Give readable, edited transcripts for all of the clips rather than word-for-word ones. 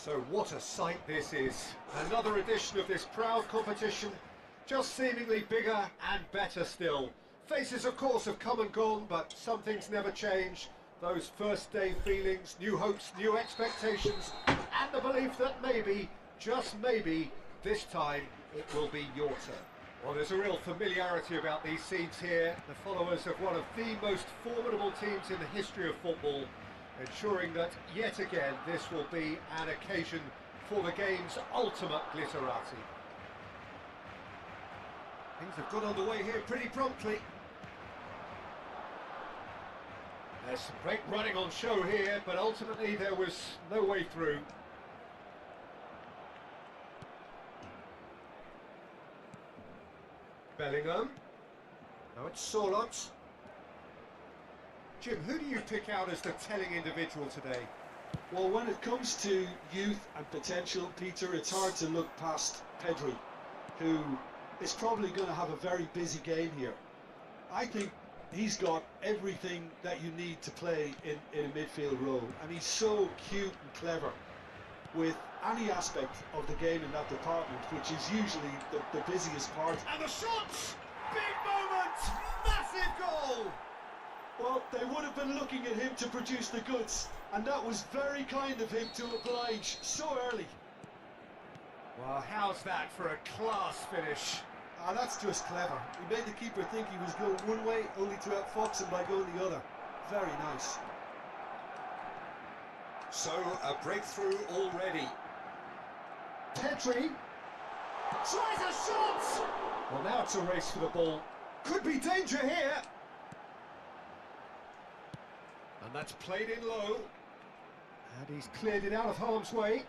So what a sight this is. Another edition of this proud competition, just seemingly bigger and better still. Faces of course have come and gone, but some things never change. Those first day feelings, new hopes, new expectations, and the belief that maybe, just maybe, this time it will be your turn. Well, there's a real familiarity about these scenes here. The followers of one of the most formidable teams in the history of football, ensuring that yet again this will be an occasion for the game's ultimate glitterati. Things have got underway here pretty promptly. There's some great running on show here, but ultimately there was no way through. Bellingham. Now it's Solot. Jim, who do you pick out as the telling individual today? Well, when it comes to youth and potential, Peter, it's hard to look past Pedri, who is probably going to have a very busy game here. I think he's got everything that you need to play in a midfield role, and he's so cute and clever with any aspect of the game in that department, which is usually the busiest part. And the shots! Big moment! Massive goal! Well, they would have been looking at him to produce the goods, and that was very kind of him to oblige so early. Well, how's that for a class finish? Ah, that's just clever. He made the keeper think he was going one way, only to outfox him by going the other. Very nice. So, a breakthrough already. Pedri tries a shot! Well, now it's a race for the ball. Could be danger here. And that's played in low. And he's cleared it out of harm's way.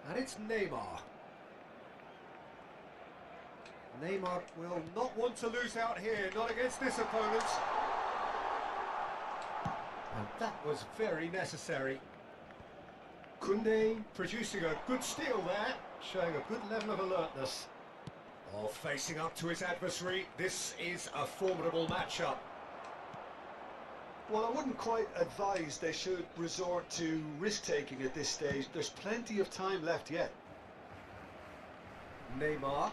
And it's Neymar. Neymar will not want to lose out here, not against this opponent. And that was very necessary. Koundé producing a good steal there, showing a good level of alertness. Oh, facing up to his adversary, this is a formidable matchup. Well, I wouldn't quite advise they should resort to risk-taking at this stage. There's plenty of time left yet. Neymar.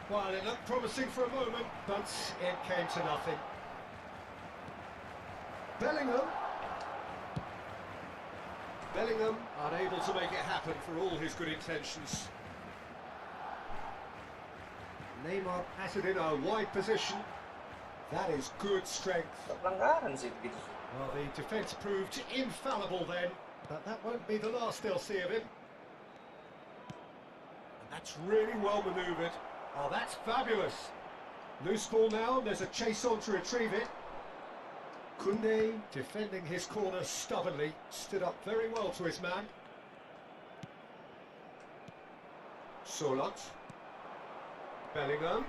Well, it looked promising for a moment, but it came to nothing. Bellingham. Bellingham unable to make it happen for all his good intentions. Neymar has it in a wide position. That is good strength. Pelanggaran sih begitu. Well, the defence proved infallible then, but that won't be the last they'll see of him. And that's really well manoeuvred. Oh, that's fabulous. Loose ball now, there's a chase on to retrieve it. Koundé, defending his corner stubbornly, stood up very well to his man. Solot. Bellingham.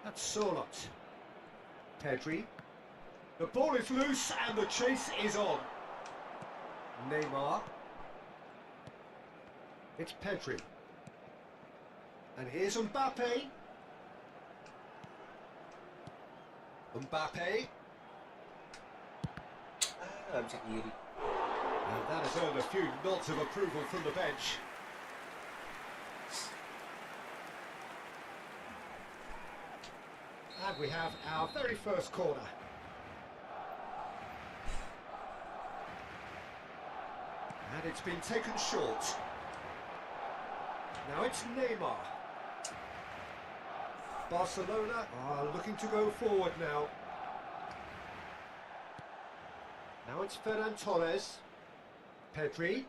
That's Solot. Pedri. The ball is loose and the chase is on. Neymar. It's Pedri. And here's Mbappe. Mbappe. Nggak bisa kiri. And that has earned a few nods of approval from the bench. And we have our very first corner. And it's been taken short. Now it's Neymar. Barcelona are looking to go forward now. Now it's Ferran Torres. Pedri.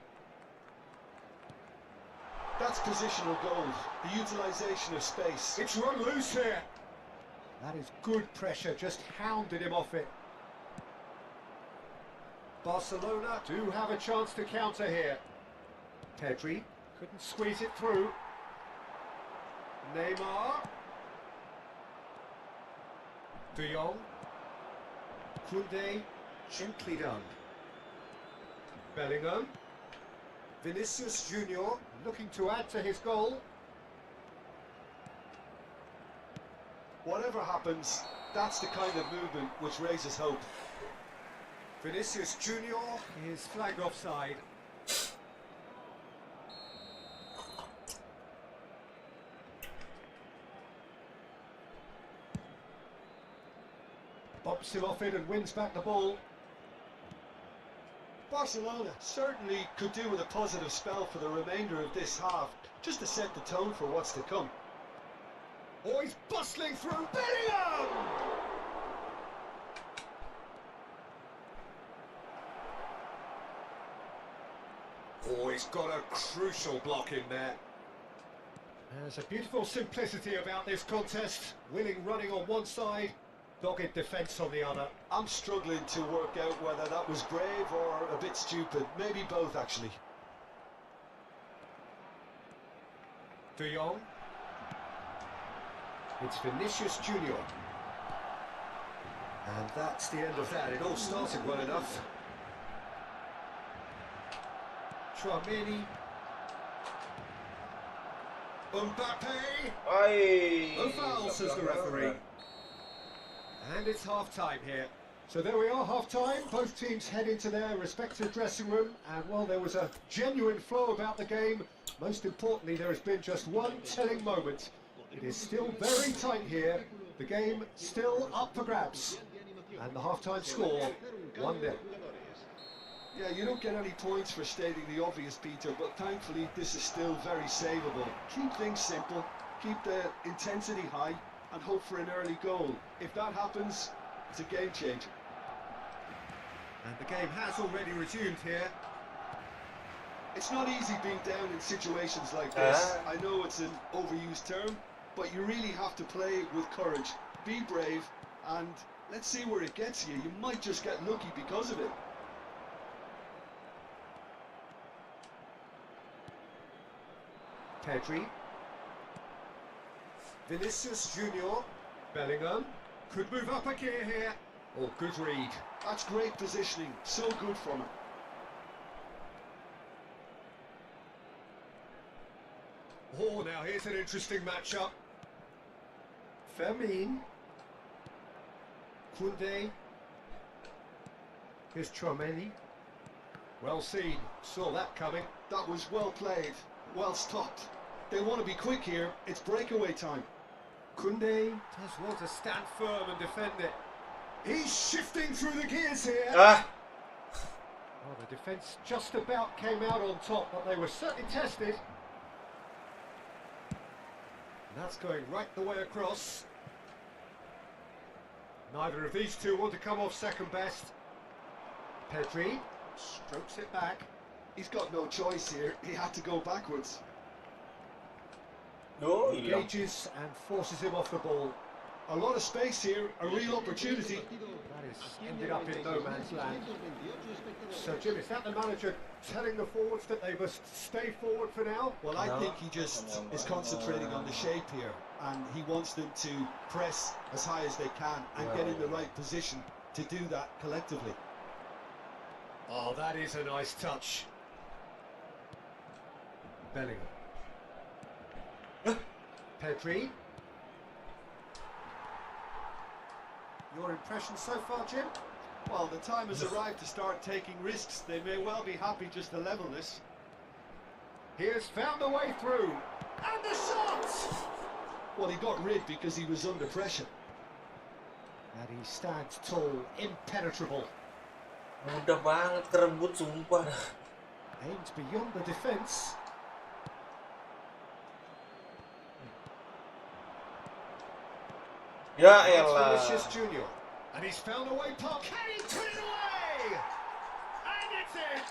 That's positional gold, the utilisation of space. It's run loose here. That is good pressure, just hounded him off it. Barcelona do have a chance to counter here. Pedri couldn't squeeze it through. Neymar. De Jong. Koundé, gently done. Bellingham. Vinicius Junior looking to add to his goal. Whatever happens, That's the kind of movement which raises hope. Vinicius Junior is flagged offside. Bumps him off it and wins back the ball. Barcelona certainly could do with a positive spell for the remainder of this half, just to set the tone for what's to come. Oh, he's bustling through. Bellingham! Oh, he's got a crucial block in there. There's a beautiful simplicity about this contest. Willing running on one side, dogged defence on the other. I'm struggling to work out whether that was brave or a bit stupid. Maybe both, actually. De Jong. It's Vinicius Junior. And that's the end of that. It all started well enough. Tchouaméni. Mbappe. Oi! No foul, says the referee. And it's half-time here. So there we are, half-time. Both teams head into their respective dressing room. And while there was a genuine flow about the game, most importantly, there has been just one telling moment. It is still very tight here. The game still up for grabs. And the half-time score, 1-0. Yeah, you don't get any points for stating the obvious, Peter, but thankfully this is still very savable. Keep things simple, keep the intensity high, and hope for an early goal. If that happens, it's a game changer. And the game has already resumed here. It's not easy being down in situations like this. I know it's an overused term, but you really have to play with courage. Be brave, and let's see where it gets you. You might just get lucky because of it. Pedri. Vinicius Junior. Bellingham. Could move up a gear here. Oh, good read. That's great positioning. So good from him. Oh, now here's an interesting matchup. Fermin. Koundé. Here's Tchouaméni. Well seen. Saw that coming. That was well played. Well stopped. They want to be quick here. It's breakaway time. Koundé does want to stand firm and defend it. He's shifting through the gears here. Ah! Well, the defence just about came out on top, but they were certainly tested. And that's going right the way across. Neither of these two want to come off second best. Pedri strokes it back. He's got no choice here. He had to go backwards. No, Engages and forces him off the ball. A lot of space here, a real opportunity. That is ended up in no man's land. So Jim, is that the manager telling the forwards that they must stay forward for now? Well, I think he just is concentrating on the shape here, and he wants them to press as high as they can and get in the right position to do that collectively. Oh, that is a nice touch. Bellingham. Pedri. Your impression so far, Jim? Well, the time has arrived to start taking risks. They may well be happy just to level this. He has found a way through. And the shot! Well, he got rid because he was under pressure. And he stands tall, impenetrable. mudah banget kerebut sumpah. Aims beyond the defence. Ya elah. Vinicius Junior. And he's found a way past. Can he put it away? And it's in.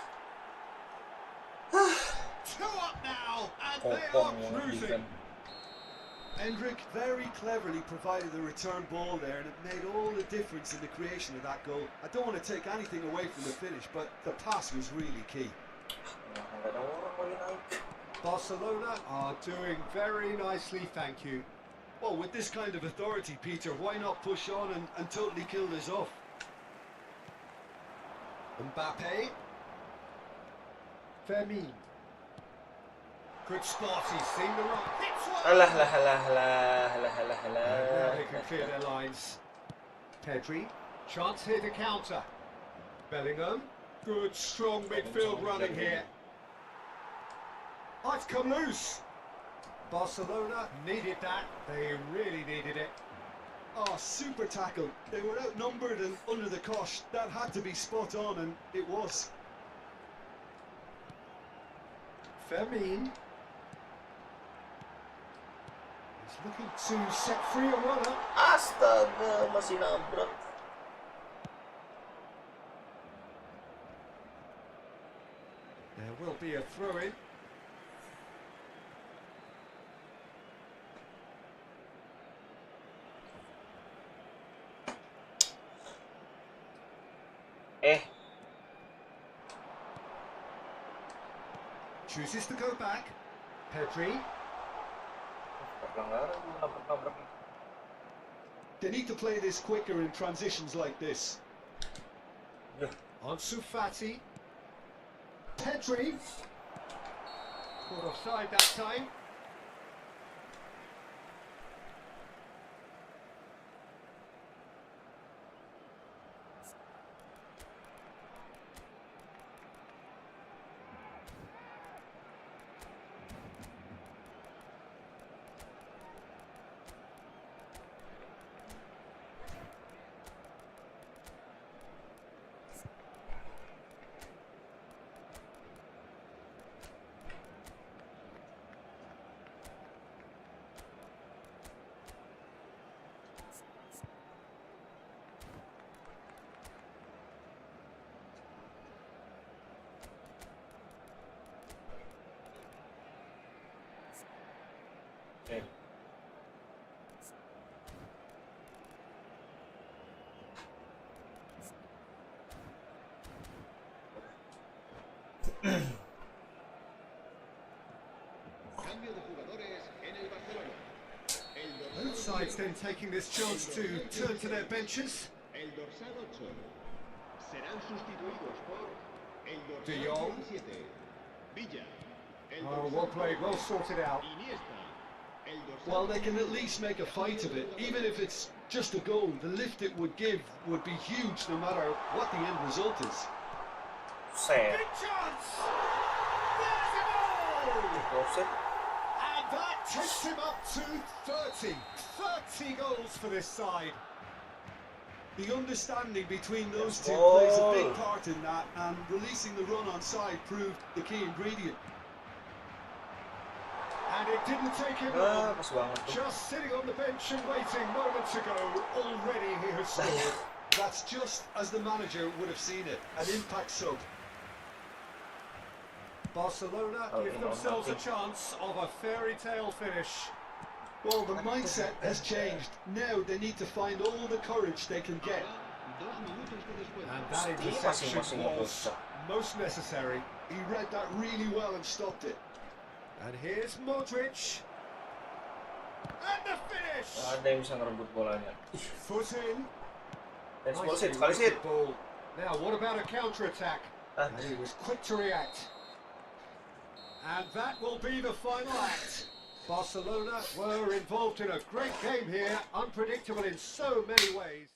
Two up now, and they are cruising. Hendrick very cleverly provided the return ball there, and it made all the difference in the creation of that goal. I don't want to take anything away from the finish, but the pass was really key. Barcelona are doing very nicely, thank you. Well, with this kind of authority, Peter, why not push on and totally kill this off? Mbappe. Fermin. Good spot, he's seen the run. Hits one! Alah. And now they can clear their lines. Pedri, chance here to counter. Bellingham, good strong midfield running here. Oh, it's come loose. Barcelona needed that, they really needed it. Oh, super tackle. They were outnumbered and under the cosh. That had to be spot on, and it was. Fermin. He's looking to set free a runner. Astaga, masih nabrak. There will be a throw-in. Chooses to go back. Pedri. They need to play this quicker in transitions like this. Ansu Fati. Pedri. Caught offside that time. Both sides then taking this chance to turn to their benches. De Jong. Oh, well played, well sorted out. Well, they can at least make a fight of it. Even if it's just a goal, the lift it would give would be huge no matter what the end result is. Big chance! There's a goal! And that takes him up to 30. 30 goals for this side. The understanding between those two plays a big part in that, and releasing the run on side proved the key ingredient. And it didn't take him long. Just sitting on the bench and waiting moments ago, already he has scored. That's just as the manager would have seen it, an impact sub. Barcelona give themselves a chance of a fairy tale finish. Well, the mindset has changed. Now they need to find all the courage they can get. And that interception was most necessary. He read that really well and stopped it. And here's Modric. And the finish! Ada yang bisa ngerebut bolanya. Foot in. Eksplosit, sekali Ball. Now, what about a counter-attack? And he was quick to react. And that will be the final act. Barcelona were involved in a great game here, unpredictable in so many ways.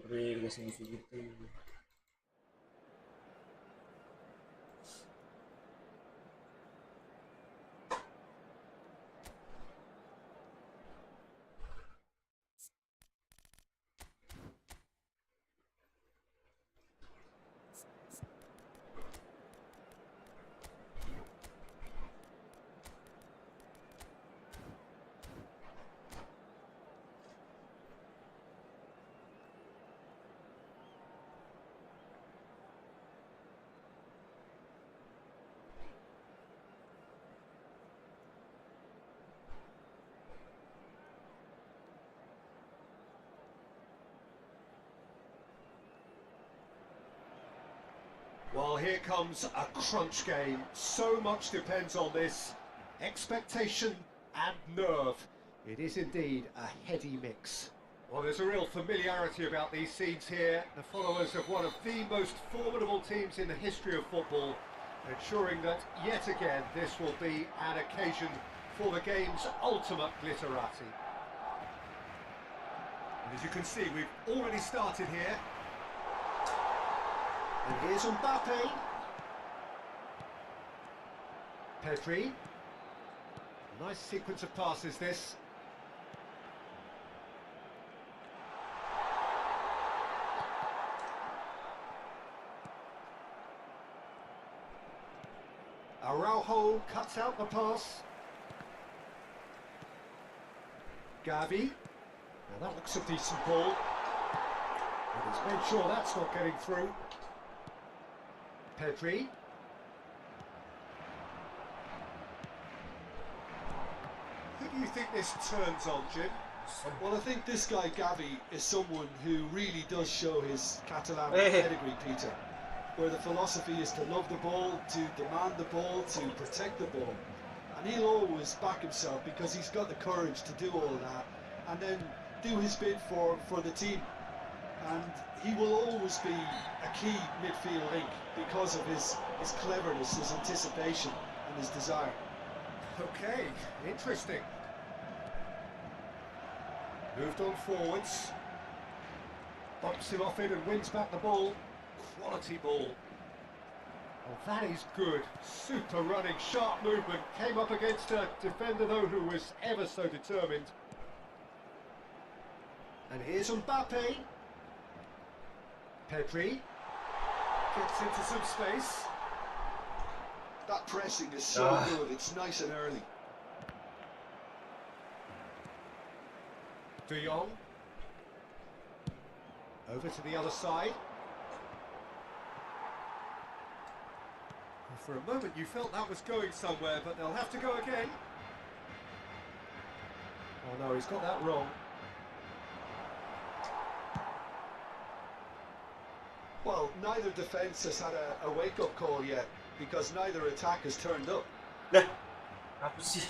Udah dikasih musuh gitu. Well, here comes a crunch game. So much depends on this. Expectation and nerve. It is indeed a heady mix. Well, there's a real familiarity about these scenes here. The followers of one of the most formidable teams in the history of football, ensuring that yet again this will be an occasion for the game's ultimate glitterati. And as you can see, we've already started here. And here's Mbappe. Pedri. Nice sequence of passes this. Araujo cuts out the pass. Gavi. Now that looks a decent ball. And he's made sure that's not getting through. Pedri. Who do you think this turns on, Jim? Well, I think this guy Gavi is someone who really does show his Catalan pedigree, Peter, where the philosophy is to love the ball, to demand the ball, to protect the ball, and he'll always back himself because he's got the courage to do all of that and then do his bit for the team. And he will always be a key midfield link because of his cleverness, his anticipation and his desire. Okay, interesting. Moved on forwards. Bumps him off it and wins back the ball. Quality ball. Oh, that is good. Super running, sharp movement. Came up against a defender though who was ever so determined. And here's Mbappe. Pedri gets into some space. That pressing is so good, it's nice and early. De Jong. Over to the other side. Well, for a moment you felt that was going somewhere, but they'll have to go again. Oh no, he's got that wrong. Well, neither defence has had a wake-up call yet because neither attack has turned up. Apa sih?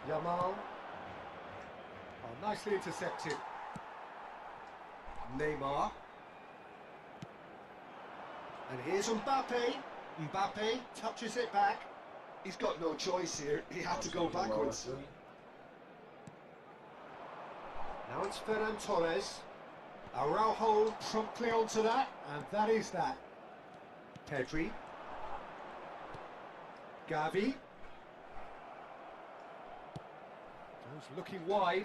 Yamal. Oh, nicely intercepted. Neymar. And here's Mbappe. Mbappe touches it back. He's got no choice here. He had to go backwards. Now it's Ferran Torres. Araujo promptly onto that, and that is that. Pedri. Gavi. Goes looking wide.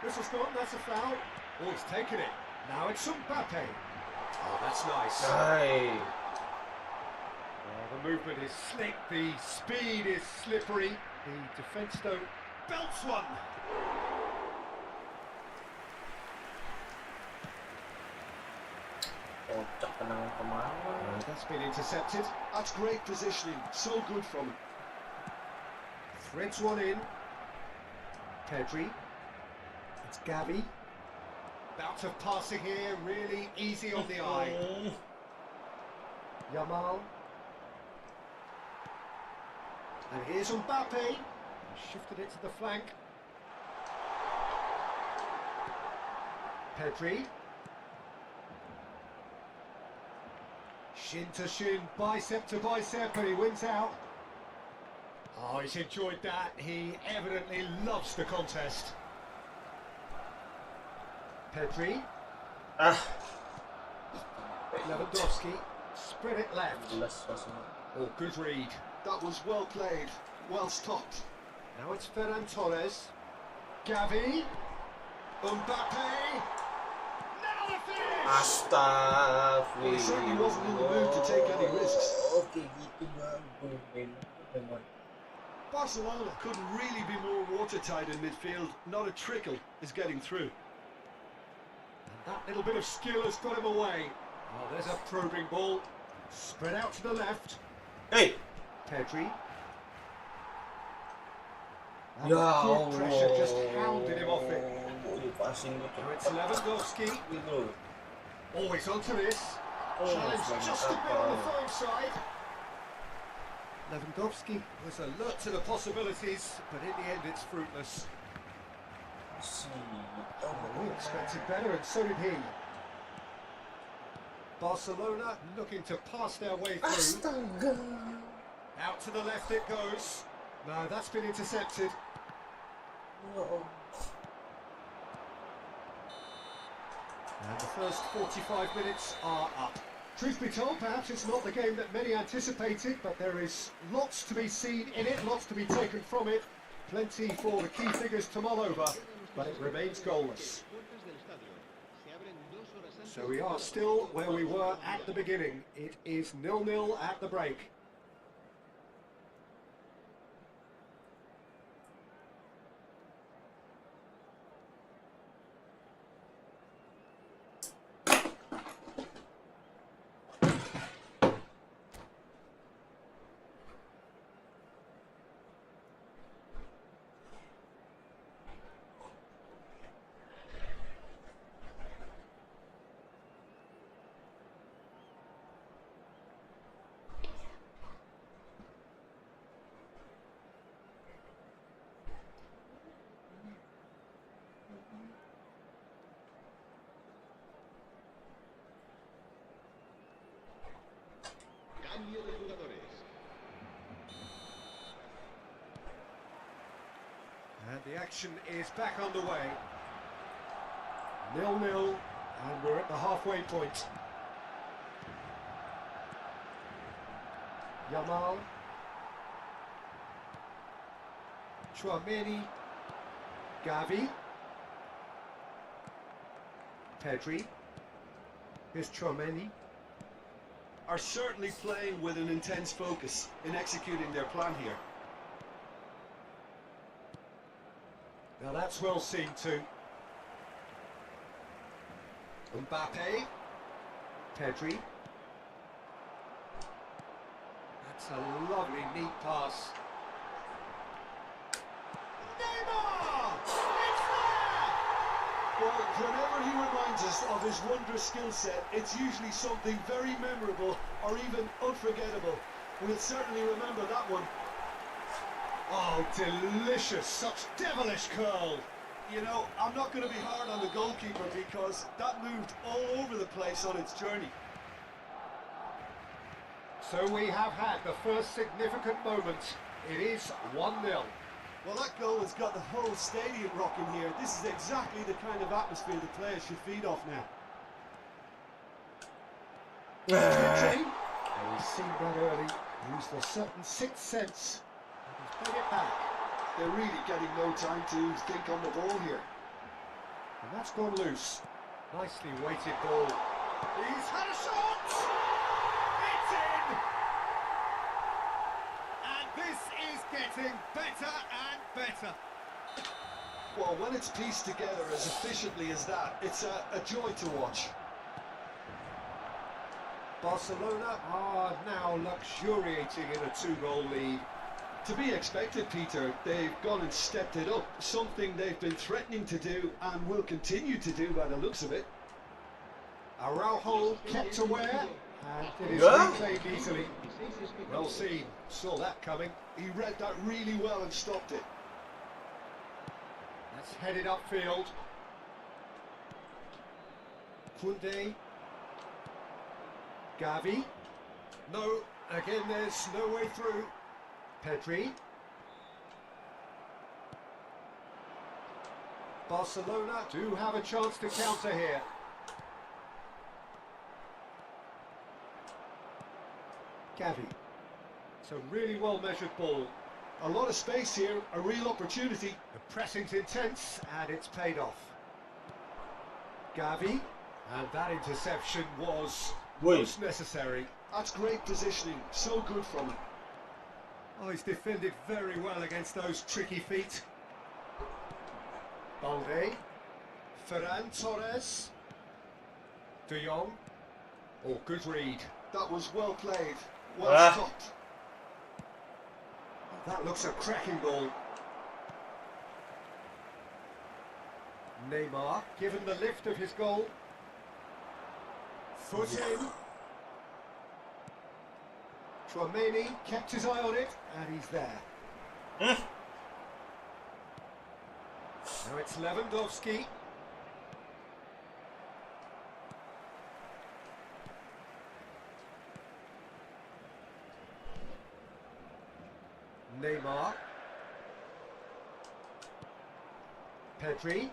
Whistle's gone, that's a foul. Oh, he's taken it. Now it's Mbappe. Oh, that's nice. Hai. The movement is slick, the speed is slippery. The defence though belts one. Kocak tendangan kemana? That's been intercepted. That's great positioning, so good from him. Threads one in. Pedri. It's Gavi. Bout of passing here, really easy on the eye. Yamal. And here's Mbappe. Shifted it to the flank. Pedri. Shin to shin, bicep to bicep, and he wins out. Oh, he's enjoyed that. He evidently loves the contest. Pedri. Ah, Lewandowski. Spread it left. jelas langsung. Oh, good read. That was well played, well stopped. Now it's Ferran Torres. Gavi. Mbappe. Now the finish! Astagfirullah. Well, he certainly wasn't in the mood to take any risks. Oke gitu bang. Memang. Barcelona couldn't really be more watertight in midfield. Not a trickle is getting through. That little bit of skill has got him away. Oh, there's a probing ball. Spread out to the left. Hey. Pedri. And Ya good pressure Allah. just hounded him off it. Passing Now it's Lewandowski. gitu. Always onto this. Oh, Challenge selamat just a bit on the apa. firm side. Lewandowski was alert to the possibilities, but in the end it's fruitless. We expected better, and so did he. Barcelona looking to pass their way through. Astaga. Out to the left it goes. No, that's been intercepted. Oh. And the first 45 minutes are up. Truth be told, perhaps it's not the game that many anticipated, but there is lots to be seen in it, lots to be taken from it. Plenty for the key figures to mull over, but it remains goalless. So we are still where we were at the beginning. It is 0-0 at the break. And the action is back underway. 0-0, and we're at the halfway point. Yamal. Chouameni. Gavi. Pedri. Here's Chouameni. Are certainly playing with an intense focus in executing their plan here. Now that's well seen too. Mbappe. Pedri. That's a lovely, neat pass. Neymar! It's there! Well, whenever he reminds us of his wondrous skill set, it's usually something very memorable or even unforgettable. We'll certainly remember that one. Oh, delicious! Such devilish curl! You know, I'm not going to be hard on the goalkeeper because that moved all over the place on its journey. So we have had the first significant moment. It is 1-0. Well, that goal has got the whole stadium rocking here. This is exactly the kind of atmosphere the players should feed off now. He's seen that early, used a certain sixth sense, and he's played it back. They're really getting no time to think on the ball here. And that's gone loose. Nicely weighted ball. He's had a shot! It's in! And this is getting better and better. Well, when it's pieced together as efficiently as that, it's a joy to watch. Barcelona are now luxuriating in a two-goal lead. To be expected, Peter. They've gone and stepped it up, something they've been threatening to do and will continue to do by the looks of it. Araujo kept aware, and it is Yeah. reclaimed easily. Well seen, saw that coming. He read that really well and stopped it. That's headed upfield. Koundé. Gavi. No, again there's no way through. Pedri. Barcelona do have a chance to counter here. Gavi. It's a really well-measured ball. A lot of space here, a real opportunity. The pressing's intense, and it's paid off. Gavi, and that interception was most necessary. That's great positioning, so good from him. Oh, he's defended very well against those tricky feet. Balde, Ferran Torres, De Jong. Oh, good read. That was well played, well stopped. That looks a cracking ball. Neymar, given the lift of his goal. Foot in. Tchouaméni kept his eye on it, and he's there. Now it's Lewandowski. Neymar. Pedri.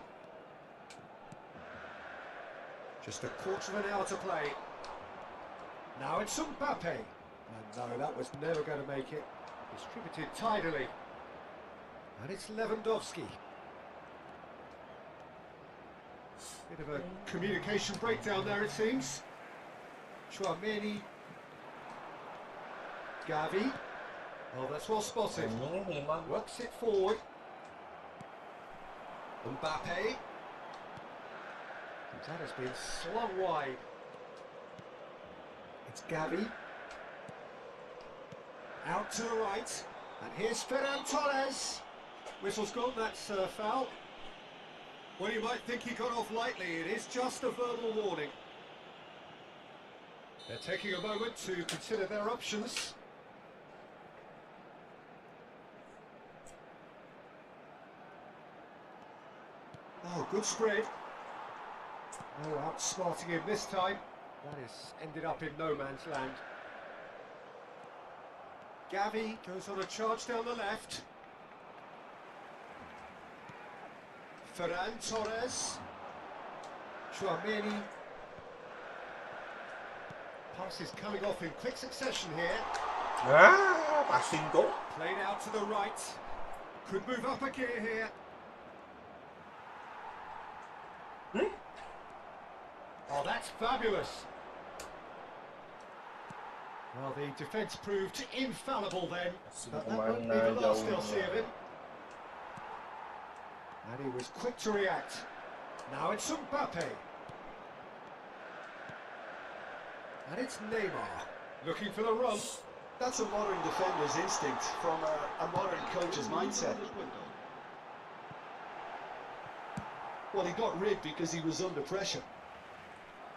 Just a quarter of an hour to play. Now it's Mbappe. And no, that was never going to make it. Distributed tidily. And it's Lewandowski. Bit of a communication breakdown there, it seems. Tchouaméni. Gavi. Oh, that's well spotted. Works it forward. Mbappe. That has been slung wide. It's Gavi. Out to the right. And here's Ferran Torres. Whistle's gone, that's a foul. Well, you might think he got off lightly. It is just a verbal warning. They're taking a moment to consider their options. Oh, good spread. Oh, outsmarting him this time. That has ended up in no man's land. Gavi goes on a charge down the left. Ferran Torres. Tchouaméni. Passes coming off in quick succession here. Passing goal. Played out to the right. Could move up a gear here. Oh, that's fabulous. Well, the defence proved infallible then, but that won't be the last they'll see of him. And he was quick to react. Now it's Mbappe. And it's Neymar, looking for the run. That's a modern defender's instinct from a modern coach's mindset. Well, he got rid because he was under pressure.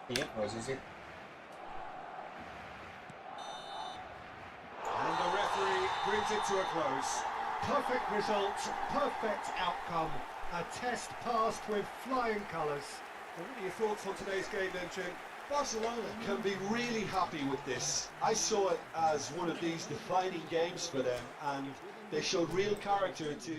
Iya, posisi. And the referee brings it to a close. Perfect result, perfect outcome. A test passed with flying colours. What are your thoughts on today's game then, Jim? Barcelona can be really happy with this. I saw it as one of these defining games for them, and they showed real character to...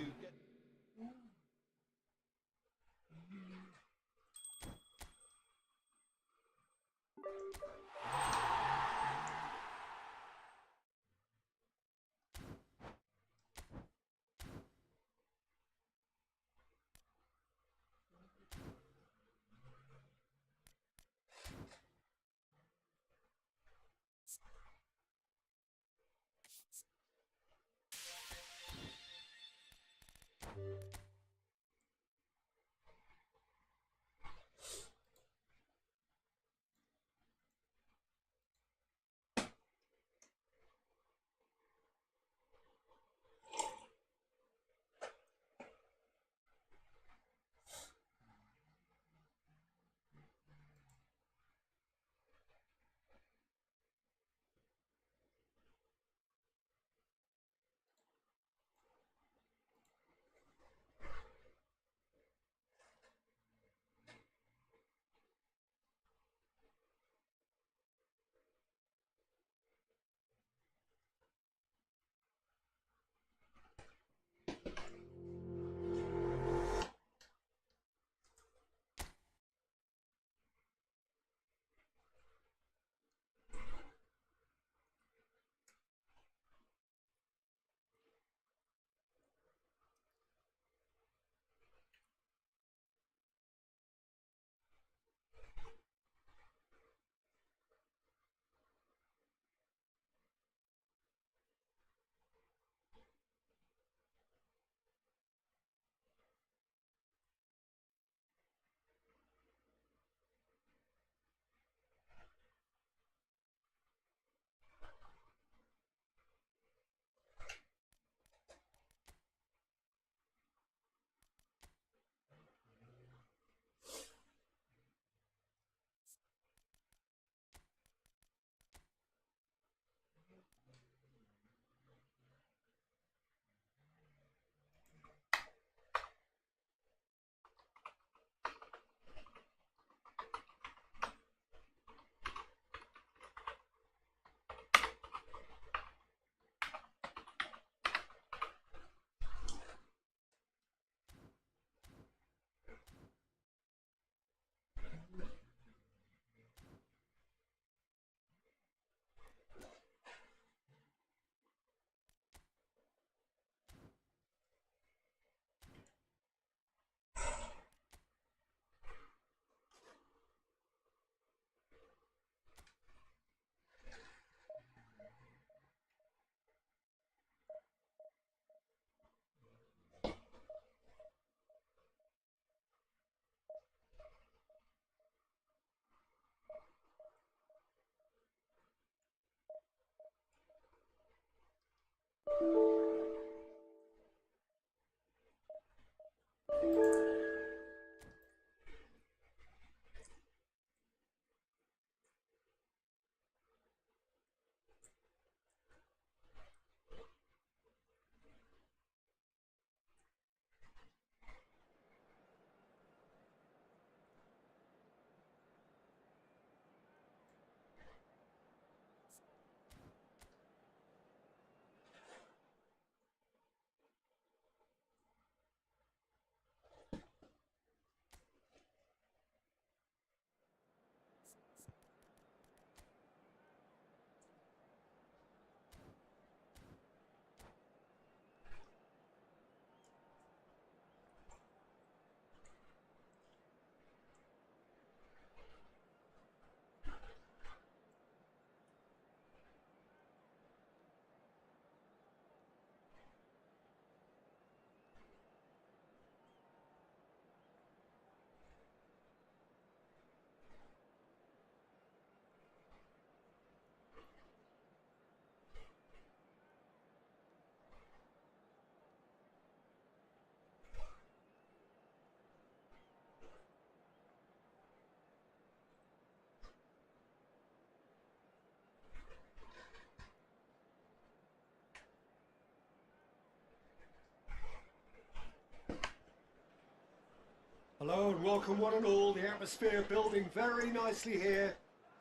Hello and welcome one and all. The atmosphere building very nicely here.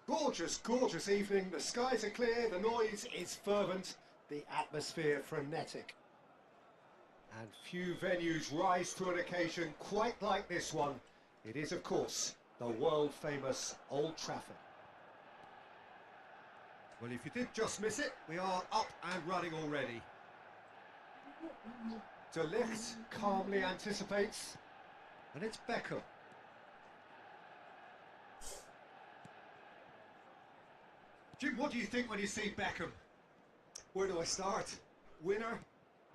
Gorgeous, gorgeous evening. The skies are clear, the noise is fervent, the atmosphere frenetic. And few venues rise to an occasion quite like this one. It is, of course, the world-famous Old Trafford. Well, if you did just miss it, we are up and running already. De Ligt calmly anticipates. And it's Beckham. Jim, what do you think when you see Beckham? Where do I start? Winner,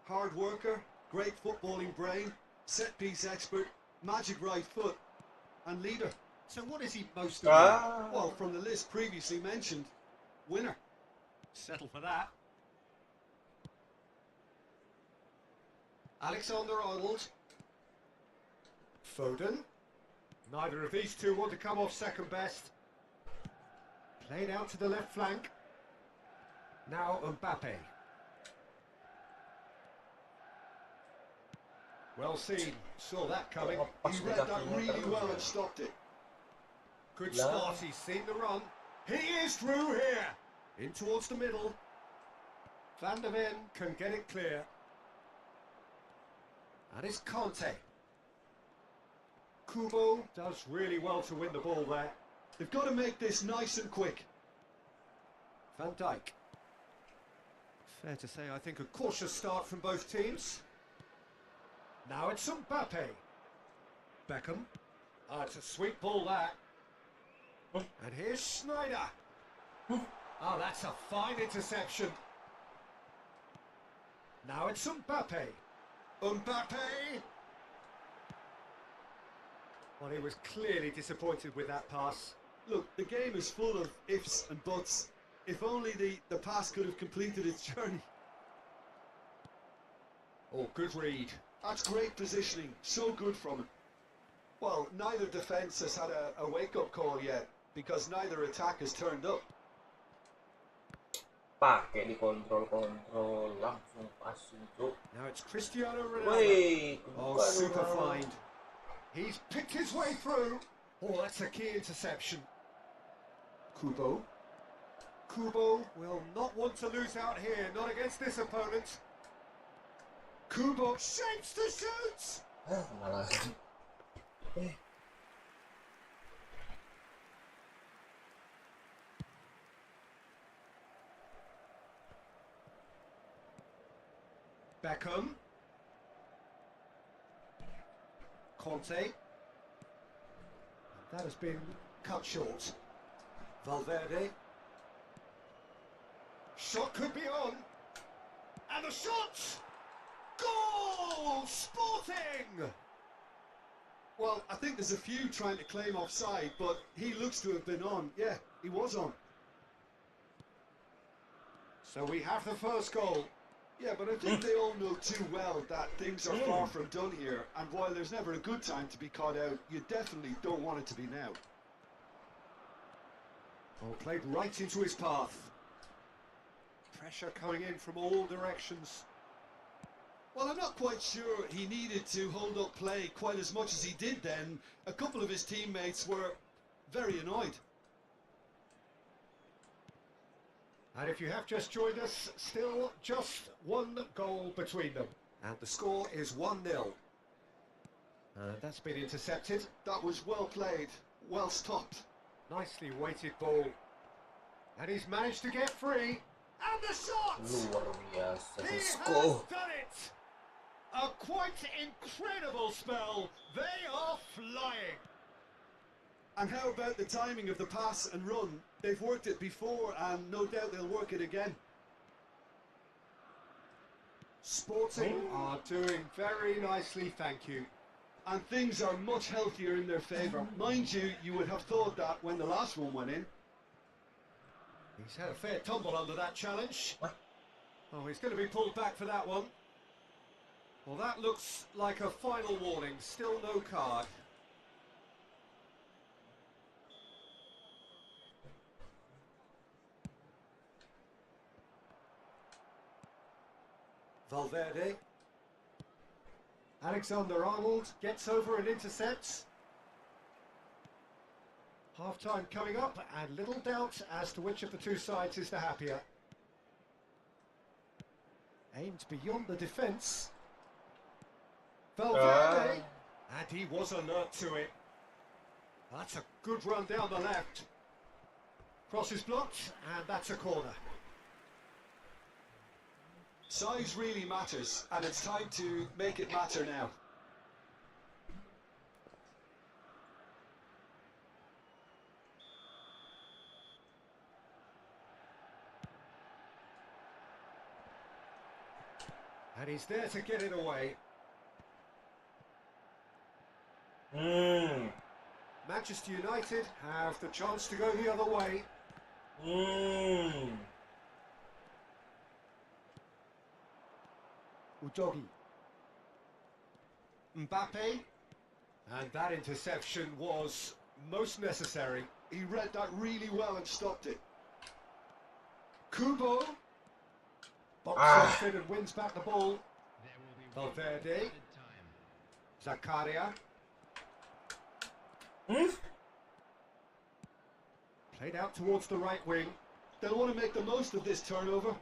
hard worker, great footballing brain, set-piece expert, magic right foot, and leader. So what is he most of all? Well, from the list previously mentioned, winner. Settle for that. Alexander-Arnold. Foden. Neither of these two want to come off second best. Played out to the left flank. Now Mbappe. Well seen. Saw that coming. He read that really well and stopped it. Good start. He's seen the run. He is through here. In towards the middle. Van der Ven can get it clear. And it's Conte. Kubo does really well to win the ball there. They've got to make this nice and quick. Van Dijk. Fair to say, I think a cautious start from both teams. Now it's Mbappe. Beckham. Ah, it's a sweet ball that. And here's Schneider. Ah, that's a fine interception. Now it's Mbappe. Mbappe! Well, he was clearly disappointed with that pass. Look, the game is full of ifs and buts. If only the pass could have completed its journey. Oh, good read. That's great positioning. So good from him. Well, neither defence has had a wake-up call yet, because neither attack has turned up. Pakai di kontrol langsung passing tuh. Now it's Cristiano Ronaldo. Wait, Oh, super find. He's picked his way through. Oh, that's a key interception. Kubo. Kubo will not want to lose out here, not against this opponent. Kubo shapes to shoot. Malah. Beckham. Conte. That has been cut short. Valverde. Shot could be on. And the shot! Goal! Sporting! Well, I think there's a few trying to claim offside, but he looks to have been on. Yeah, he was on. So we have the first goal. Yeah, but I think they all know too well that things are far from done here, and while there's never a good time to be caught out, you definitely don't want it to be now. Oh, played right into his path. Pressure coming in from all directions. Well, I'm not quite sure he needed to hold up play quite as much as he did then. A couple of his teammates were very annoyed. And if you have just joined us, still just one goal between them. And the score is 1-0. That's been intercepted. That was well played, well stopped. Nicely weighted ball. And he's managed to get free. And the shot! Luar biasa. He Let's has go. done it! A quite incredible spell. They are flying. And how about the timing of the pass and run? They've worked it before and no doubt they'll work it again. Sporting are doing very nicely, thank you. And things are much healthier in their favour. Mind you, you would have thought that when the last one went in. He's had a fair tumble under that challenge. What? Oh, he's going to be pulled back for that one. Well, that looks like a final warning. Still no card. Valverde. Alexander-Arnold gets over and intercepts. Half-time coming up, and little doubt as to which of the two sides is the happier. Aimed beyond the defence. Valverde, and he was alert to it. That's a good run down the left. Cross is blocked, and that's a corner. Size really matters, and it's time to make it matter now. And he's there to get it away. Manchester United have the chance to go the other way. Udogi. Mbappe. And that interception was most necessary. He read that really well and stopped it. Kubo. Boxes in and wins back the ball. Valverde. Zakaria. Played out towards the right wing. They'll want to make the most of this turnover.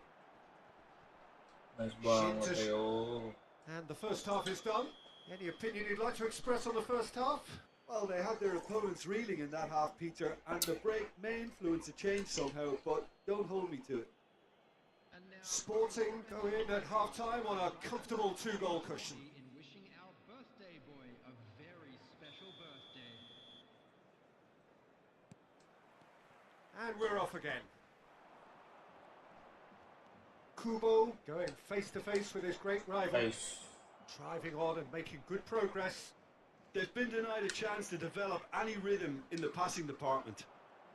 Nice banget, ayo. And the first half is done. Any opinion you'd like to express on the first half? Well, they had their opponents reeling in that half, Peter, and the break may influence a change somehow, but don't hold me to it. Sporting go in at half-time on a comfortable 2-goal cushion. In wishing our birthday boy a very special birthday. And we're off again. Kubo going face-to-face with his great rival. Nice. Driving on and making good progress. They've been denied a chance to develop any rhythm in the passing department.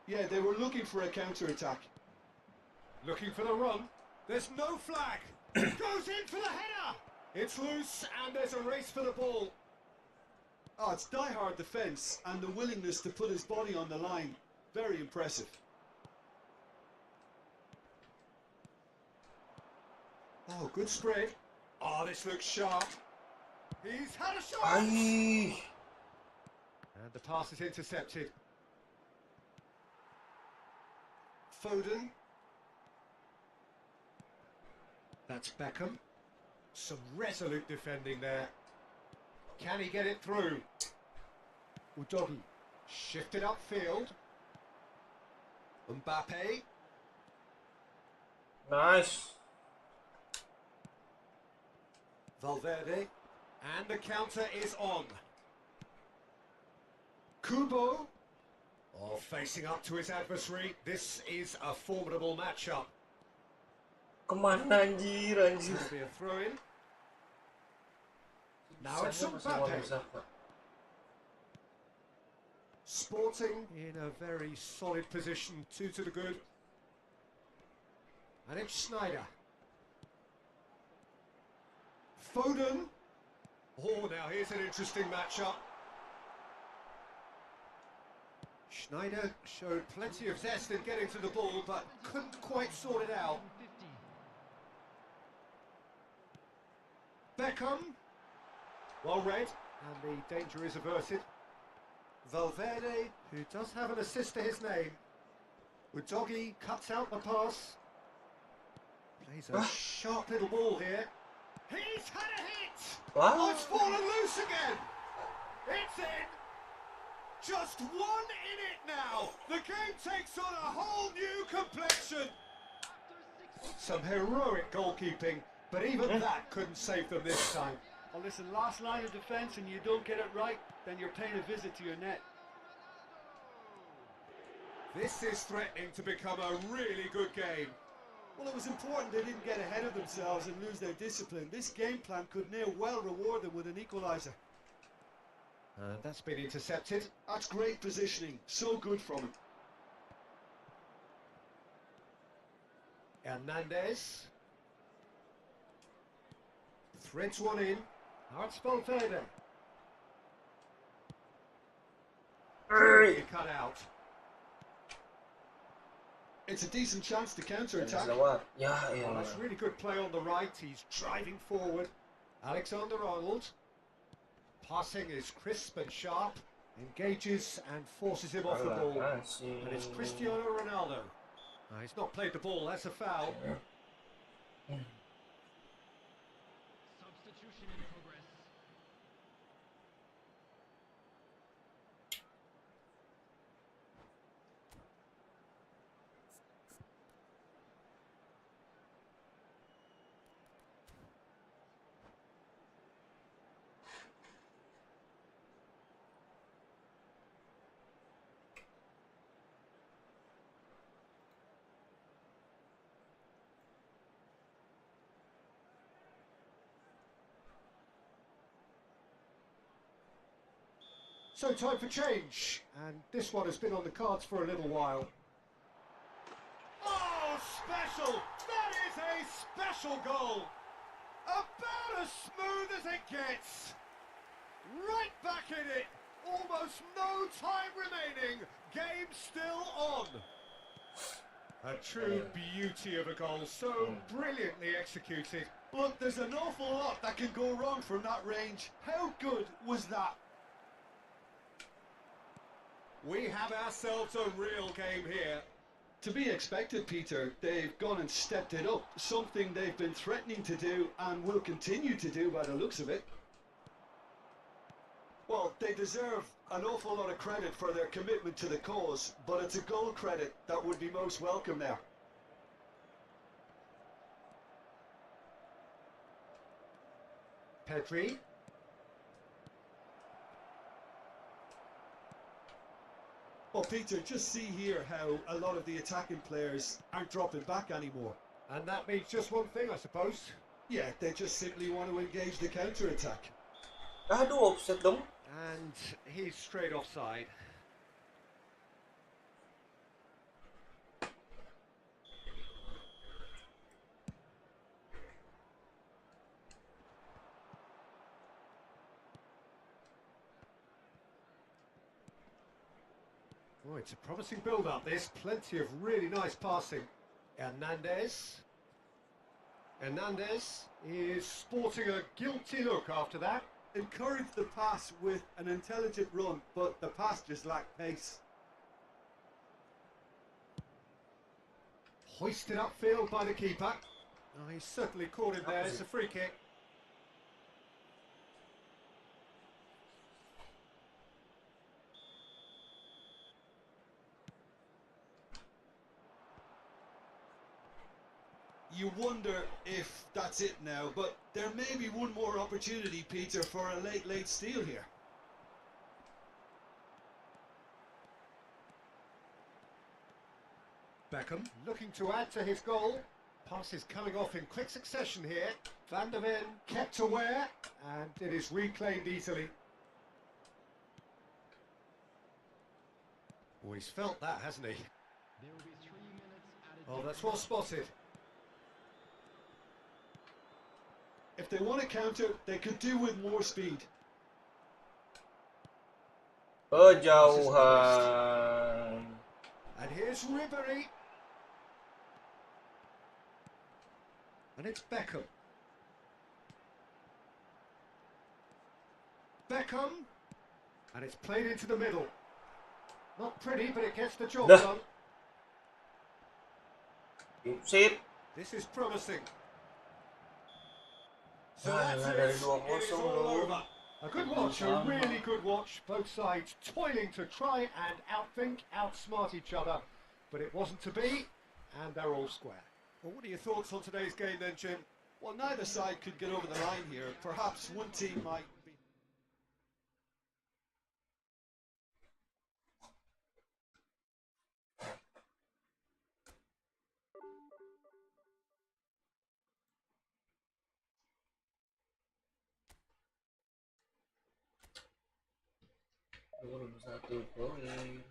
Yeah, they were looking for a counter-attack. Looking for the run. There's no flag. Goes in for the header. It's loose and there's a race for the ball. Oh, it's die-hard defence and the willingness to put his body on the line. Very impressive. Oh, good spread. Oh, this looks sharp. He's had a shot. Ay. And the pass is intercepted. Foden. That's Beckham. Some resolute defending there. Can he get it through? Udogi. Shifted upfield. Mbappe. Nice. Valverde. And the counter is on. Kubo. Oh, facing up to his adversary. This is a formidable matchup. Kemana anjir, anjir. It'll be a throw-in. Now it's Masih Mbappe. Wan-Bissaka. Sporting in a very solid position, 2 to the good. And it's Schneider. Foden. Oh, now here's an interesting matchup. Schneider showed plenty of zest in getting to the ball, but couldn't quite sort it out. 50. Beckham. Well read, and the danger is averted. Valverde, who does have an assist to his name. Udogi cuts out the pass. Plays a sharp little ball here. He's had a hit! Wow. Oh, it's fallen loose again! It's in! Just 1 in it now! The game takes on a whole new complexion! Some heroic goalkeeping, but even that couldn't save them this time. Well, listen, last line of defence and you don't get it right, then you're paying a visit to your net. This is threatening to become a really good game. Well, it was important they didn't get ahead of themselves and lose their discipline. This game plan could near well reward them with an equaliser. That's been intercepted. That's great positioning, so good from him. Hernandez. Threads one in. Now it's Valverde. He cut out. It's a decent chance to counter-attack. Yeah, Oh, that's really good play on the right. He's driving forward. Alexander-Arnold. Passing is crisp and sharp. Engages and forces him off the ball. And it's Cristiano Ronaldo. He's not played the ball, that's a foul. Substitution in progress. So time for change, and this one has been on the cards for a little while. Oh, special! That is a special goal! About as smooth as it gets! Right back in it! Almost no time remaining! Game still on! A true beauty of a goal, so brilliantly executed. Look, there's an awful lot that can go wrong from that range. How good was that? We have ourselves a real game here. To be expected, Peter. They've gone and stepped it up. Something they've been threatening to do and will continue to do by the looks of it. Well, they deserve an awful lot of credit for their commitment to the cause, but it's a goal credit that would be most welcome now. Pedri. Well, Peter, just see here how a lot of the attacking players aren't dropping back anymore. And that means just one thing, I suppose. Yeah, they just simply want to engage the counter-attack. Aduh, offset dong. And he's straight offside. Oh, it's a promising build-up, this. Plenty of really nice passing. Hernandez. Hernandez is sporting a guilty look after that. Encourage the pass with an intelligent run, but the pass just lacked pace. Hoisted upfield by the keeper. Oh, he's certainly caught him there. It's a free kick. You wonder if that's it now, but there may be one more opportunity, Peter, for a late steal here. Beckham looking to add to his goal. Passes coming off in quick succession here. Van der Ven kept aware, and it is reclaimed easily. Oh, he's felt that, hasn't he? There will be 3 minutes added. Oh, that's well spotted. If they want to counter, they could do with more speed. Kejauhan. And here's Ribery. And it's Beckham. Beckham. And it's played into the middle. Not pretty, but it gets the job Dah. done. Sip. This is promising. So Ah, that's dari it. 2-0 It is all loh. over. A good watch, a really good watch. Both sides toiling to try and outthink, outsmart each other. But it wasn't to be, and they're all square. Well, what are your thoughts on today's game then, Jim? Well, neither side could get over the line here. Perhaps one team might be... Satu poin.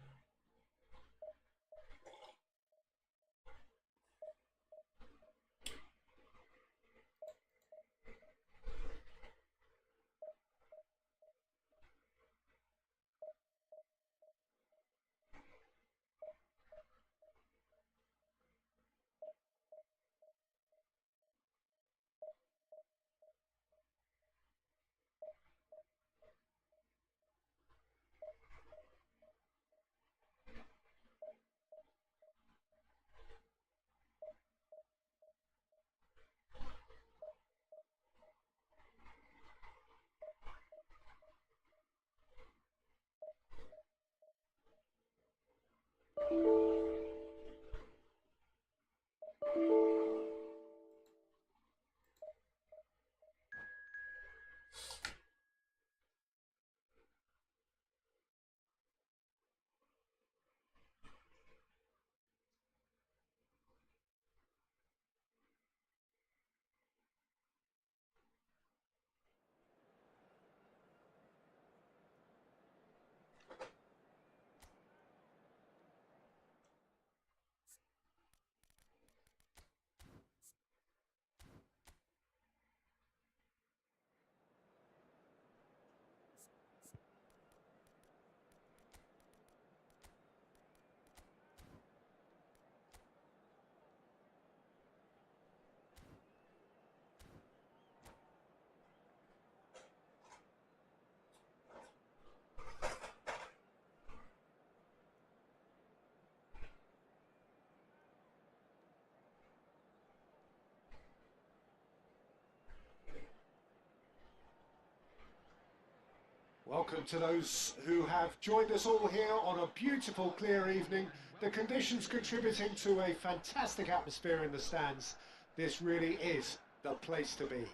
Welcome to those who have joined us all here on a beautiful, clear evening. The conditions contributing to a fantastic atmosphere in the stands. This really is the place to be.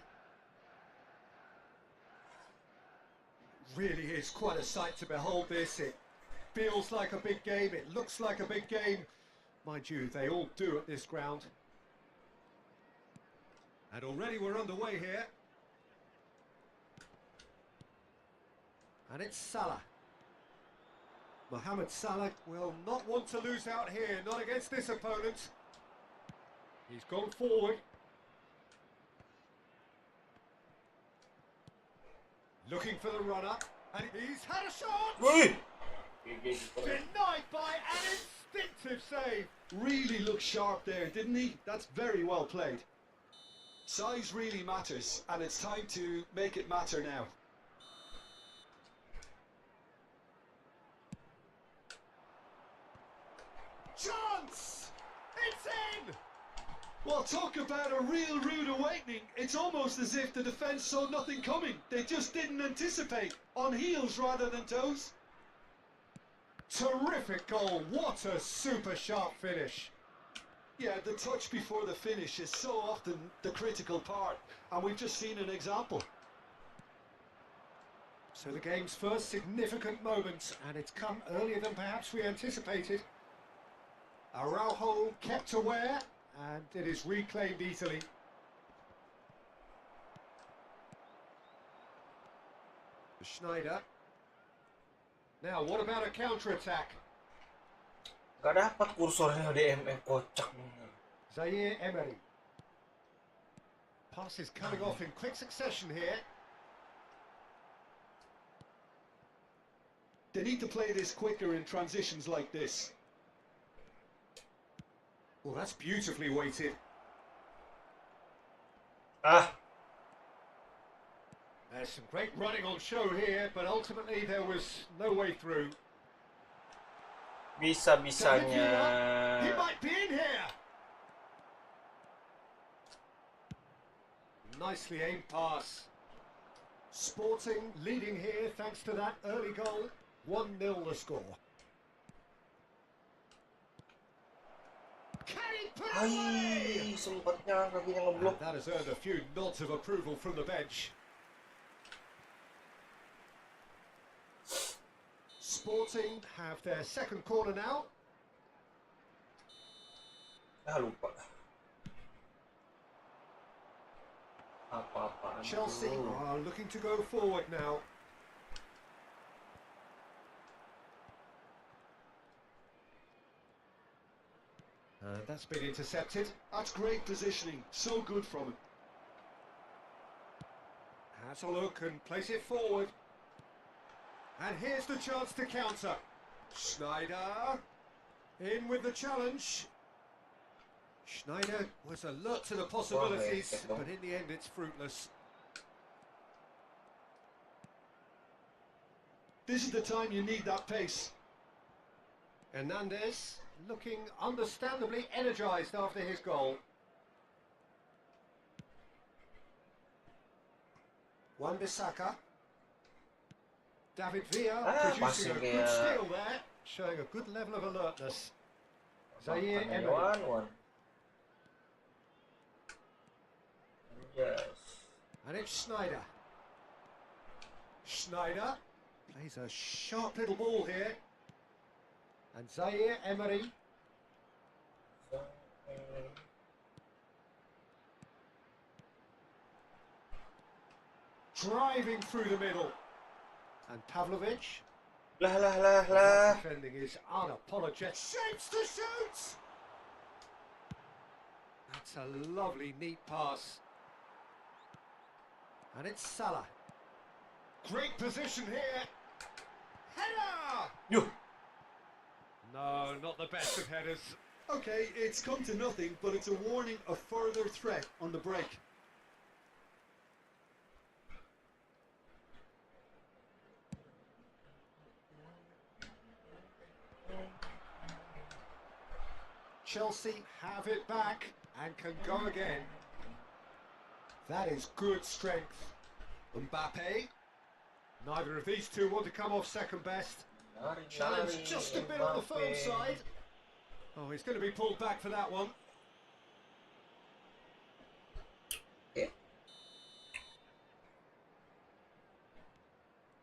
Really is quite a sight to behold this. It feels like a big game, it looks like a big game. Mind you, they all do at this ground. And already we're underway here. And it's Salah. Mohamed Salah will not want to lose out here, not against this opponent. He's gone forward. Looking for the runner, and he's had a shot! Wih. Denied by an instinctive save. Really looked sharp there, didn't he? That's very well played. Size really matters, and it's time to make it matter now. Chance! It's in! Well, talk about a real rude awakening. It's almost as if the defence saw nothing coming. They just didn't anticipate. On heels rather than toes. Terrific goal. What a super sharp finish. Yeah, the touch before the finish is so often the critical part, and we've just seen an example. So the game's first significant moment, and it's come earlier than perhaps we anticipated. Araujo kept aware, and it is reclaimed easily. Schneider. Now, what about a counter-attack? Gak dapat kursornya DMF, kocak bener. Zaire Emery. Passes coming off in quick succession here. They need to play this quicker in transitions like this. Well, that's beautifully weighted. Ah, There's some great running on show here, but ultimately there was no way through. bisa-bisanya. He might be in here. Nicely aimed pass. Sporting leading here thanks to that early goal. 1-0 the score. Can he put it away? Hai, sempatnya kakinya ngeblok. And that has earned a few nods of approval from the bench. Sporting have their second corner now. Ah, lupa. Apa-apaan Chelsea tuh? are looking to go forward now. And that's been intercepted. That's great positioning. So good from him. Has a look and place it forward. And here's the chance to counter. Schneider in with the challenge. Schneider was alert to the possibilities, but in the end it's fruitless. This is the time you need that pace. Hernandez looking understandably energised after his goal. Wan-Bissaka. David Villa producing a good steal there, showing a good level of alertness. Zaire Emery. Yes. And it's Schneider. Schneider plays a sharp little ball here. And Zaire Emery. Driving through the middle. And Pavlovic. Defending is unapologetic. Shapes to shoot! That's a lovely, neat pass. And it's Salah. Great position here. Header! Yo. No, not the best of headers. Okay, it's come to nothing, but it's a warning of further threat on the break. Chelsea have it back and can go again. That is good strength. Mbappe. Neither of these two want to come off second best. Challenge just a bit on the firm side. Oh, he's going to be pulled back for that one. Yeah.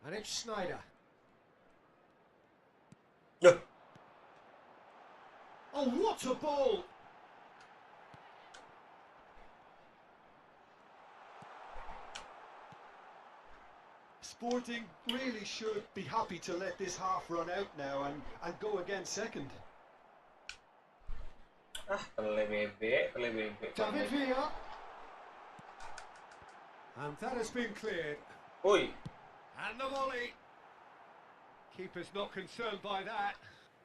And it's Schneider. Yo. Oh, what a ball! Sporting really should be happy to let this half run out now and go again second. Ah, tele bebek. David Villa. And that has been cleared. Oi. And the volley. Keeper's not concerned by that.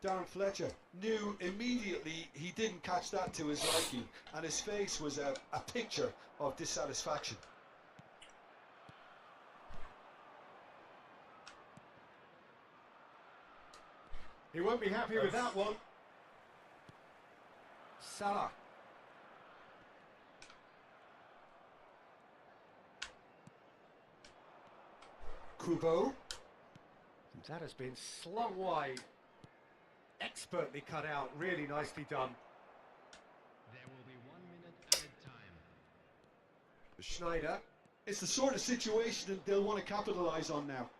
Darren Fletcher knew immediately he didn't catch that to his liking, and his face was a picture of dissatisfaction. He won't be happy with that one. Salah. Kubo. And that has been slung wide. Expertly cut out, really nicely done. There will be 1 minute added time. Schneider. It's the sort of situation that they'll want to capitalise on now.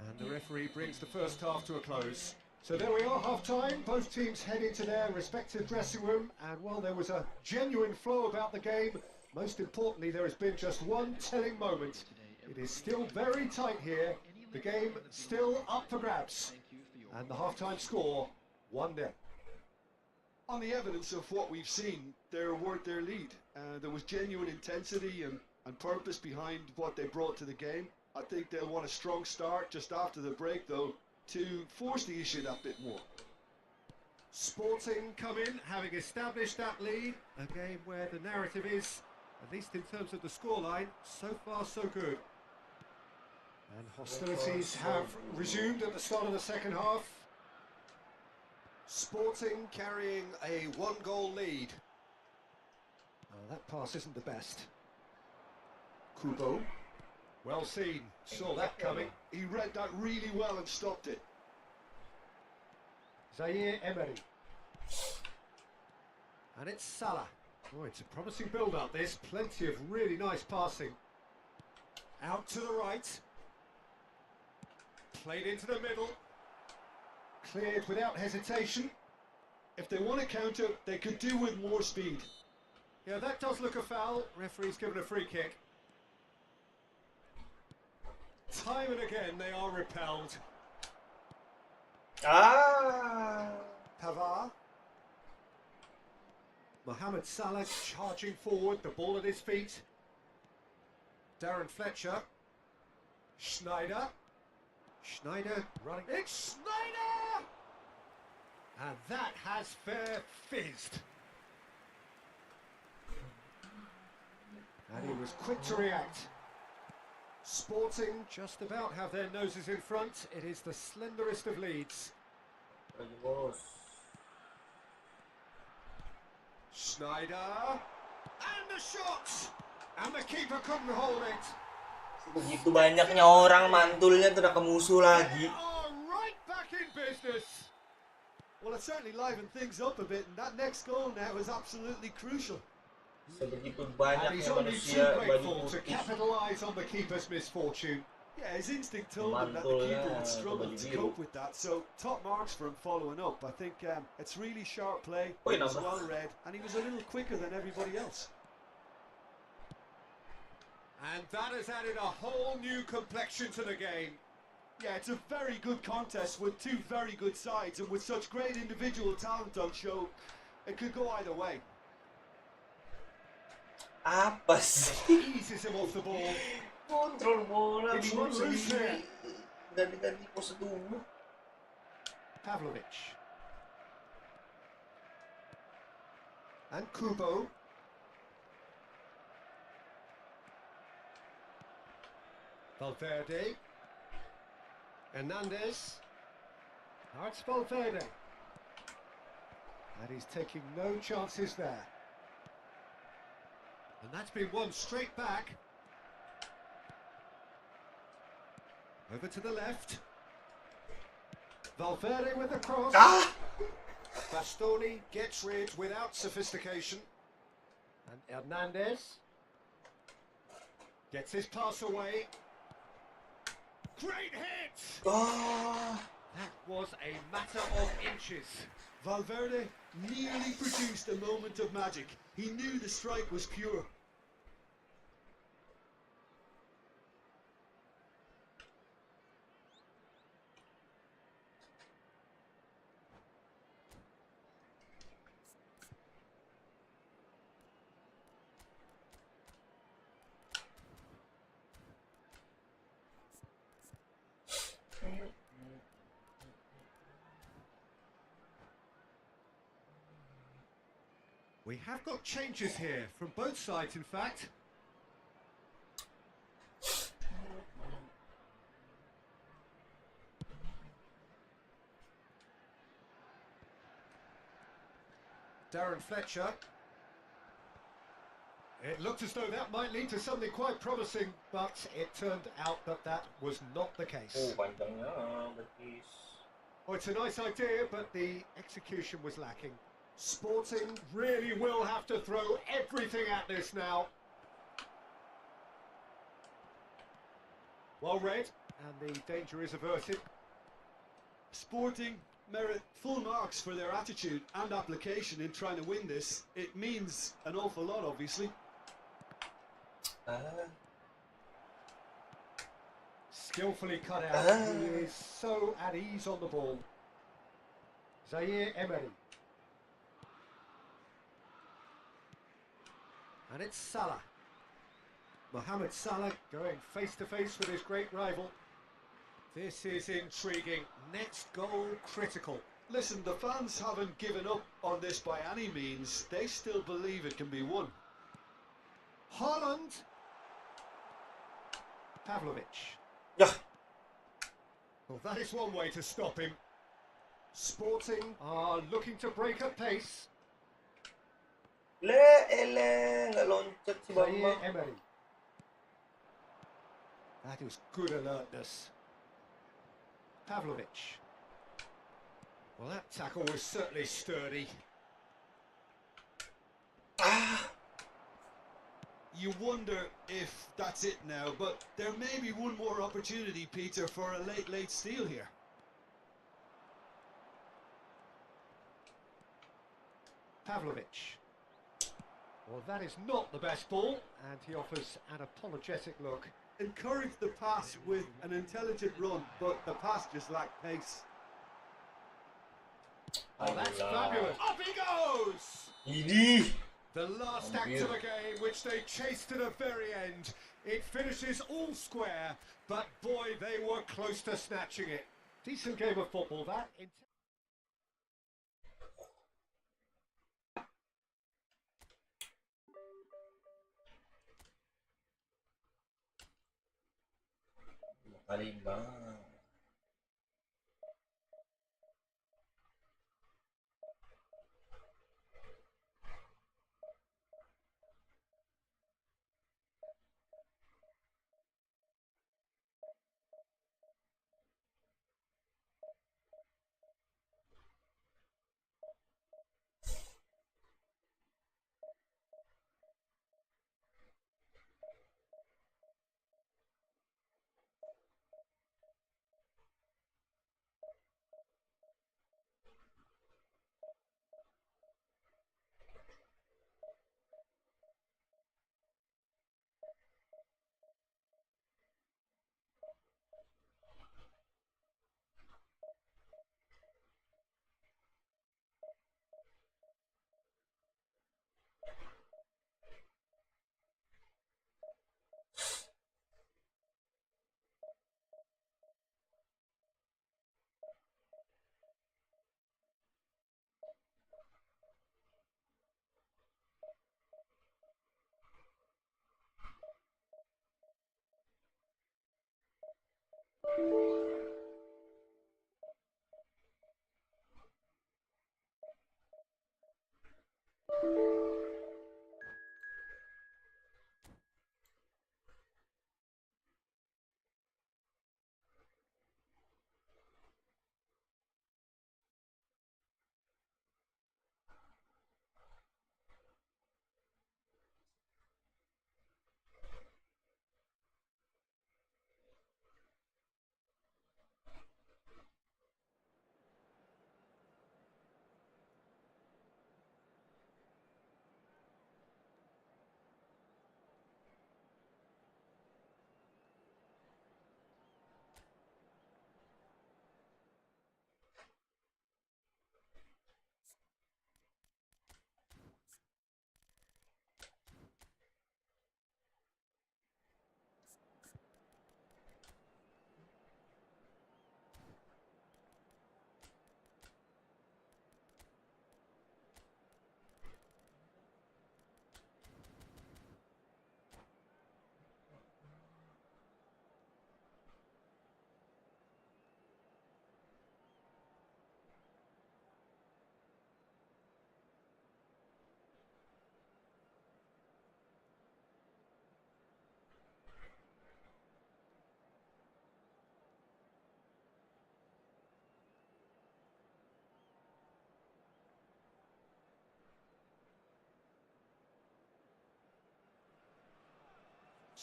And the referee brings the first half to a close. So there we are, half-time. Both teams head into their respective dressing room. And while there was a genuine flow about the game, most importantly, there has been just one telling moment. It is still very tight here. The game still up for grabs. And the half-time score, 1-0. On the evidence of what we've seen, they're worth their lead. There was genuine intensity and purpose behind what they brought to the game. I think they'll want a strong start just after the break, though, to force the issue that bit more. Sporting come in, having established that lead. A game where the narrative is, at least in terms of the scoreline, so far so good. And hostilities have resumed at the start of the second half. Sporting carrying a one-goal lead. Oh, that pass isn't the best. Kubo. Well seen. Saw that coming. He read that really well and stopped it. Zaire Emery. And it's Salah. Oh, it's a promising build-up, this. Plenty of really nice passing. Out to the right. Played into the middle. Cleared without hesitation. If they want to counter, they could do with more speed. Yeah, that does look a foul. Referee's given a free kick. Time and again they are repelled. Pavard. Mohamed Salah charging forward, the ball at his feet. Darren Fletcher. Schneider. Schneider running. It's Schneider! And that has fair fizzed. And he was quick to react. Sporting just about have their noses in front. It is the slenderest of leads. Schneider. And the shot! And the keeper couldn't hold it. Begitu banyaknya orang, mantulnya tuh udah kemusuh lagi. Oh, right back in business. Well, it certainly livened things up a bit, and that next goal now is absolutely crucial. Sebegitu And he's banyaknya only too manusia baju grateful to putih. capitalise on the keeper's misfortune. Yeah, his instinct told him that the keeper would struggle to cope with that, so top marks for him following up. I think it's really sharp play, it was well read, and he was a little quicker than everybody else. And that has added a whole new complexion to the game. Yeah, it's a very good contest with two very good sides, and with such great individual talent on show, it could go either way. Apa sih? Eases him off the ball. Kontrol bola It's bingung loose there. sendiri. Ganti-ganti pose tubuh. Pavlovic. And Kubo. Valverde. Hernandez. Now it's Valverde. And he's taking no chances there. And that's been won straight back. Over to the left. Valverde with the cross. Bastoni gets rid without sophistication. And Hernandez gets his pass away. Great hit! That was a matter of inches. Valverde nearly produced a moment of magic. He knew the strike was pure. We have got changes here, from both sides in fact. Darren Fletcher. It looked as though that might lead to something quite promising, but it turned out that that was not the case. Panjangnya betis. Oh, it's a nice idea, but the execution was lacking. Sporting really will have to throw everything at this now. Well read, and the danger is averted. Sporting merit full marks for their attitude and application in trying to win this. It means an awful lot, obviously. Skillfully cut out. He is so at ease on the ball. Zaire Emery. And it's Salah. Mohamed Salah going face to face with his great rival. This is intriguing. Next goal critical. Listen, the fans haven't given up on this by any means. They still believe it can be won. Haaland. Pavlovic. Yah. Well, that is one way to stop him. Sporting are looking to break at pace. Nggak loncat si Zaire Bambang. Emery. That is good alertness. Pavlovic. Well, that tackle was certainly sturdy. You wonder if that's it now, but there may be one more opportunity, Peter, for a late steal here. Pavlovic. Well, that is not the best ball, and he offers an apologetic look. Encourage the pass with an intelligent run, but the pass just lacked pace. Oh, that's Ayolah. fabulous. Up he goes! Ini. The last act of a game, which they chased to the very end. It finishes all square, but boy, they were close to snatching it. Decent game of football, that. Kalimbang.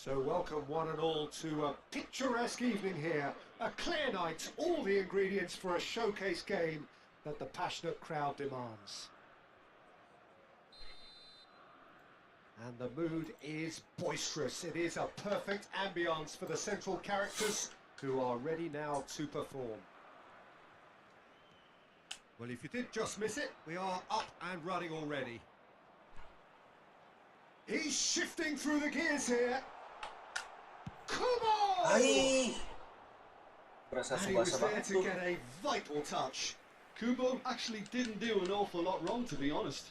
So welcome one and all to a picturesque evening here. A clear night, all the ingredients for a showcase game that the passionate crowd demands. And the mood is boisterous. It is a perfect ambience for the central characters who are ready now to perform. Well, if you did just miss it, we are up and running already. He's shifting through the gears here. Come on! Ay! Berasa And he was subasa there banget to tuh. get a vital touch. Kubo actually didn't do an awful lot wrong, to be honest.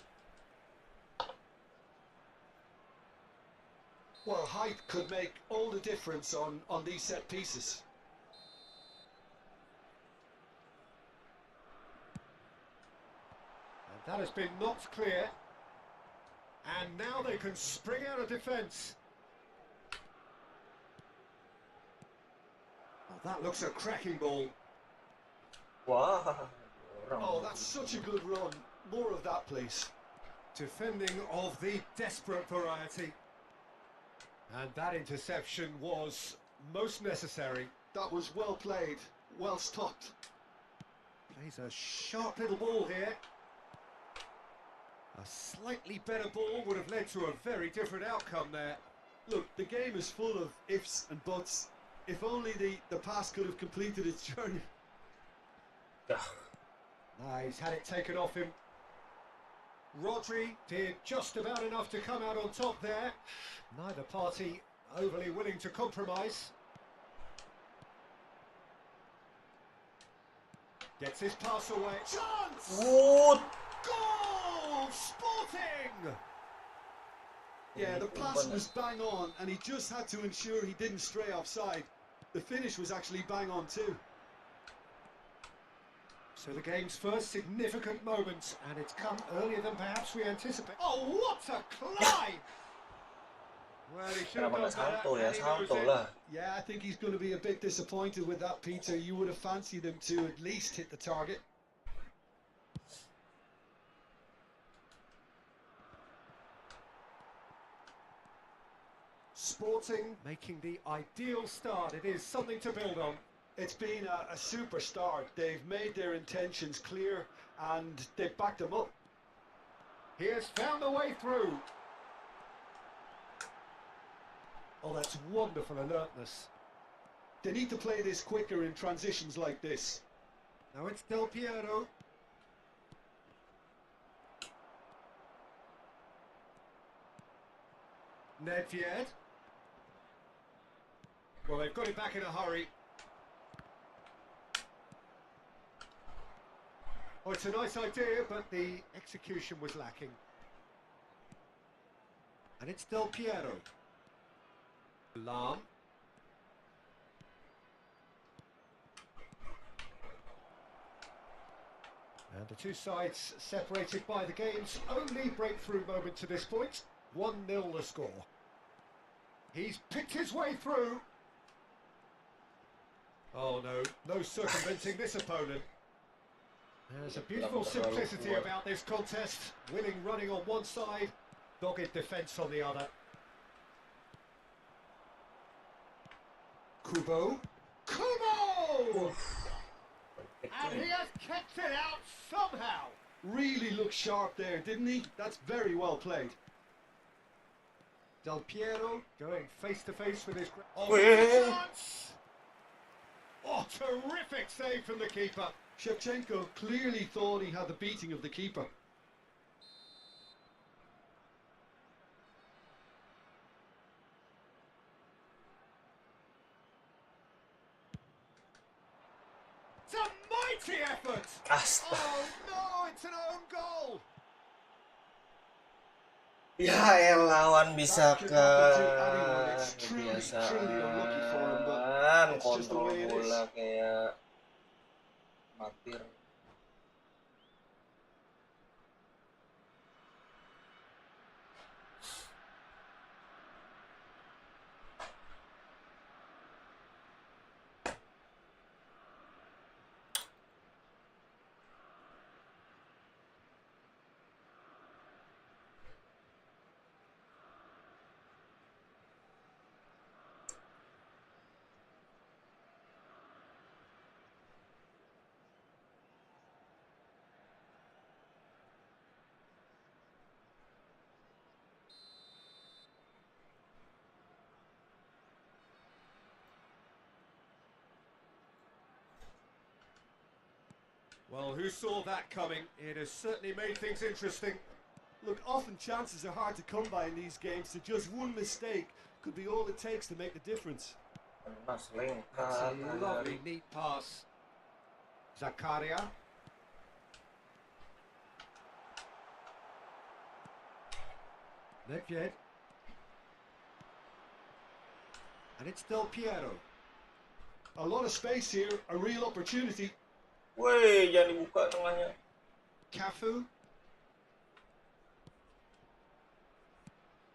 Well, height could make all the difference on these set pieces. And that has been knocked clear. And now they can spring out of defence. Oh, that looks a cracking ball. Wah. Oh, that's such a good run. More of that, please. Defending of the desperate variety. And that interception was most necessary. That was well played, well stopped. Plays a sharp little ball here. A slightly better ball would have led to a very different outcome there. Look, the game is full of ifs and buts. If only the pass could have completed its journey. He's had it taken off him. Rodri did just about enough to come out on top there. Neither party overly willing to compromise. Gets his pass away. Chance! Woot! Goal! Sporting! Yeah, the pass was bang on, and he just had to ensure he didn't stray offside. The finish was actually bang on too. So the game's first significant moment, and it's come earlier than perhaps we anticipate. Oh, what a climb! Well, he should have Kenapa done nggak salto better, ya? and he knows Salto it. lah. Yeah, I think he's going to be a bit disappointed with that, Peter. You would have fancied him to at least hit the target. Sporting making the ideal start. It is something to build on. It's been a super start. They've made their intentions clear, and they've backed them up. He has found the way through. Oh, that's wonderful alertness. They need to play this quicker in transitions like this. Now it's Del Piero. Nedved. Well, they've got it back in a hurry. Oh, it's a nice idea, but the execution was lacking. And it's Del Piero. Lam. And the two sides separated by the game's only breakthrough moment to this point. 1-0 the score. He's picked his way through. Oh no, no circumventing this opponent. There's a beautiful simplicity about this contest. Willing running on one side, dogged defence on the other. Kubo. Kubo! And he has kept it out somehow. Really looked sharp there, didn't he? That's very well played. Del Piero going face to face with his... Oh, Well. chance! Oh, terrific save from the keeper. Shevchenko clearly thought he had the beating of the keeper. It's a mighty effort. Astaga. Oh no, it's an own goal. Ya lawan bisa That ke could happen to anyone. It's truly unlucky for him, but kebiasaan it's just the kontrol way it is. bola kayak matir. Well, who saw that coming? It has certainly made things interesting. Look, often chances are hard to come by in these games, so just one mistake could be all it takes to make the difference. Mas lengkap. That's a lovely, neat pass. Zakaria. Nedved. And it's Del Piero. A lot of space here, a real opportunity. Woi, jangan dibuka tengahnya. Cafu.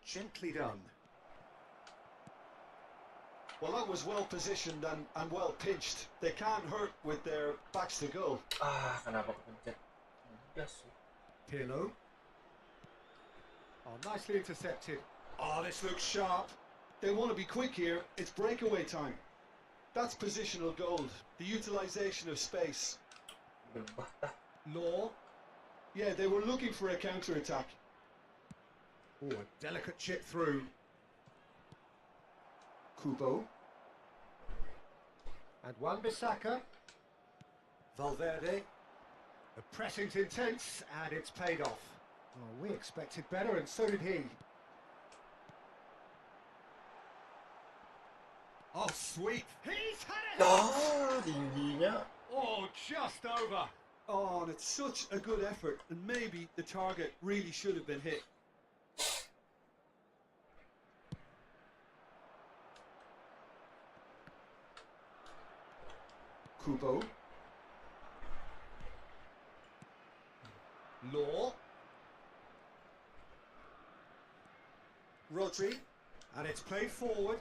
Gently done. Well, that was well positioned and well pinched. They can't hurt with their backs to goal. Ah, kenapa kepencet? Yes. Pirlo. Oh, nicely intercepted. Oh, this looks sharp. They want to be quick here. It's breakaway time. That's positional gold. The utilisation of space. Law. Yeah, they were looking for a counter-attack. Oh, a delicate chip through. Kubo. And Wan-Bissaka. Valverde. The pressing's intense and it's paid off. Oh, we expected better and so did he. Oh, sweet. He's had it! Ah, tingginya. Oh, just over. Oh, and it's such a good effort, and maybe the target really should have been hit. Kubo. Law. Rodri. And it's played forward.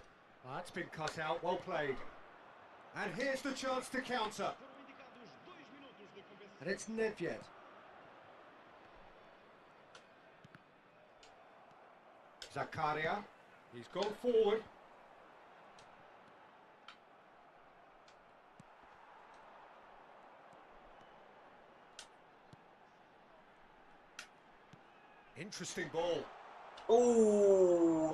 That's been cut out, well played. And here's the chance to counter. And it's Nedved. Zakaria. He's gone forward. Interesting ball.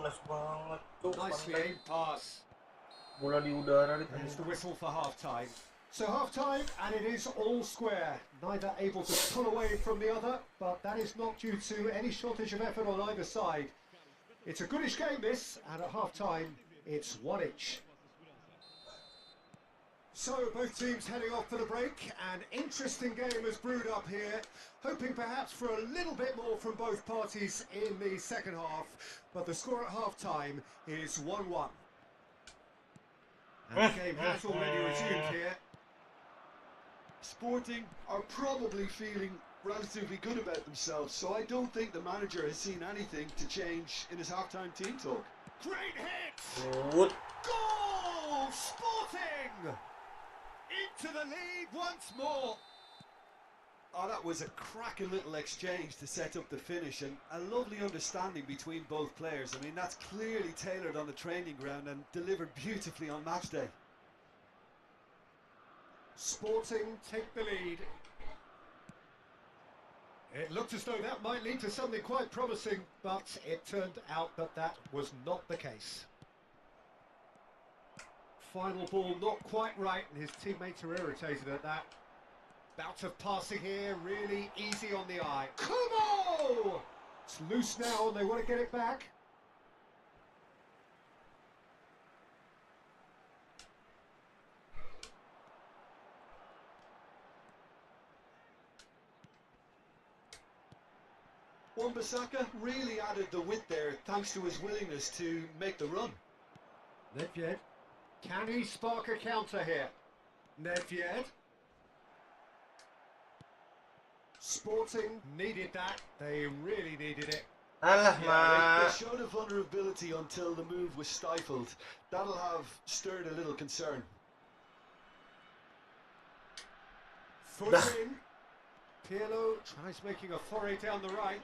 Nice banget tuh. Nicely aimed pass. Bola di udara di There's the whistle for half-time. So half-time, and it is all square. Neither able to pull away from the other, but that is not due to any shortage of effort on either side. It's a goodish game, this, and at half-time, it's one each. So both teams heading off for the break. An interesting game has brewed up here, hoping perhaps for a little bit more from both parties in the second half, but the score at half-time is 1-1. And the game has already resumed here. Sporting are probably feeling relatively good about themselves, so I don't think the manager has seen anything to change in his half-time team talk. Great hit! Good. Goal! Sporting! Into the lead once more. Oh, that was a cracking little exchange to set up the finish, and a lovely understanding between both players. I mean, that's clearly tailored on the training ground and delivered beautifully on match day. Sporting take the lead. It looked as though that might lead to something quite promising, but it turned out that that was not the case. Final ball not quite right, and his teammates are irritated at that. Bout of passing here, really easy on the eye. Kubo! It's loose now and they want to get it back. Wan-Bissaka really added the width there thanks to his willingness to make the run. Nedved. Can he spark a counter here? Nedved. Sporting needed that. They really needed it. Alah, Yeah, Mak. they showed a vulnerability until the move was stifled. That'll have stirred a little concern. Foot in. Pirlo tries making a foray down the right.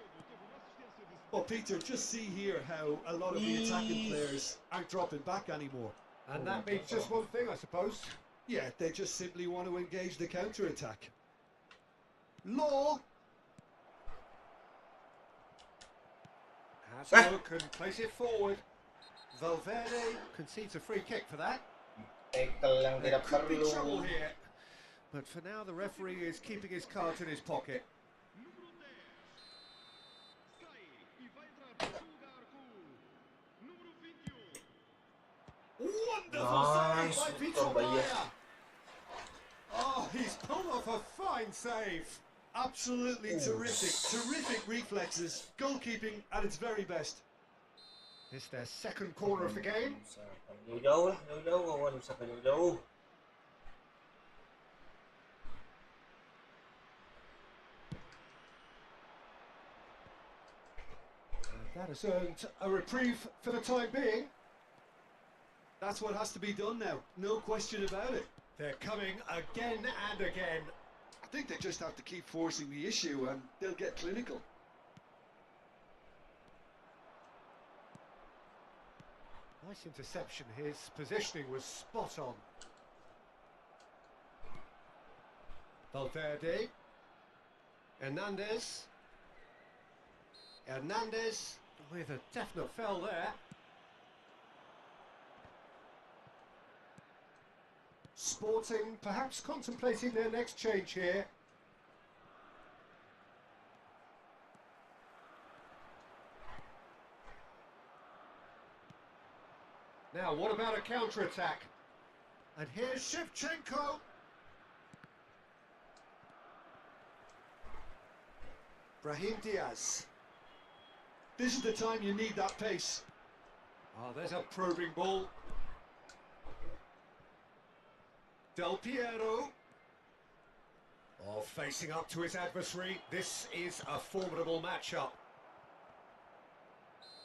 Well, Peter, just see here how a lot of the attacking players aren't dropping back anymore. And that means just one thing, I suppose. Yeah, they just simply want to engage the counter-attack. Law! Has a look and place it forward. Valverde concedes a free kick for that. Tackle yang There tidak could be trouble perlu. here. But for now, the referee is keeping his cards in his pocket. Wonderful Nice, save by Victor Baia. Maya. Oh, he's pulled off a fine save. Absolutely terrific. Terrific reflexes. Goalkeeping at its very best. It's their second corner of the game. Jauh-jauh lah, jauh-jauh. Kawan bisa ke jauh-jauh. That has earned a reprieve for the time being. That's what has to be done now. No question about it. They're coming again and again. I think they just have to keep forcing the issue and they'll get clinical. Nice interception. His positioning was spot on. Valverde. Hernandez. Hernandez with a definite foul there. Sporting perhaps contemplating their next change here. Now, what about a counter-attack? And here's Shevchenko. Brahim Diaz. This is the time you need that pace. Oh, there's a probing ball. Del Piero. Oh, facing up to his adversary. This is a formidable matchup.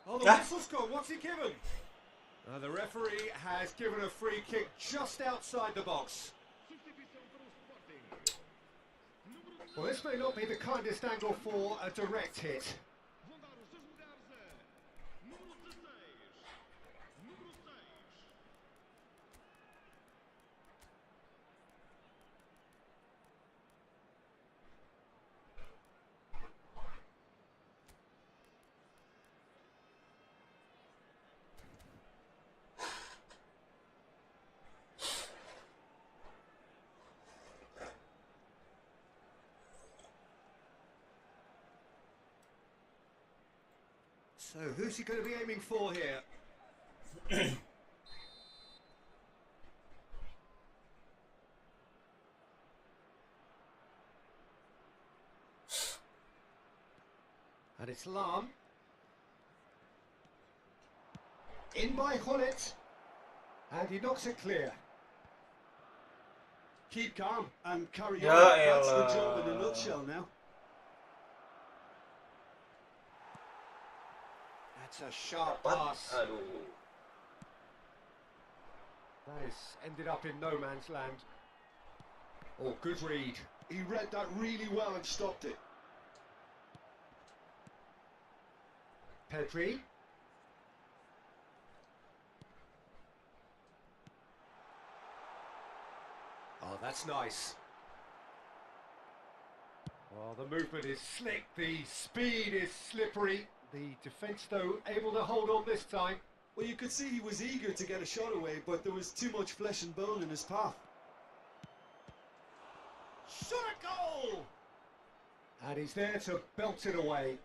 Oh, the whistle's gone. What's he given? The referee has given a free kick just outside the box. Well, this may not be the kindest angle for a direct hit. So, who's he going to be aiming for here? And it's Lam. In by Hullet. And he knocks it clear. Keep calm and carry on. Ya That's the elah. job in a nutshell now. That's a sharp What? pass. Aduh. That has ended up in no man's land. Oh, good read. He read that really well and stopped it. Pedri. Oh, that's nice. Oh, the movement is slick, the speed is slippery. The defence, though, able to hold on this time. Well, you could see he was eager to get a shot away, but there was too much flesh and bone in his path. Shot a goal! And he's there to belt it away.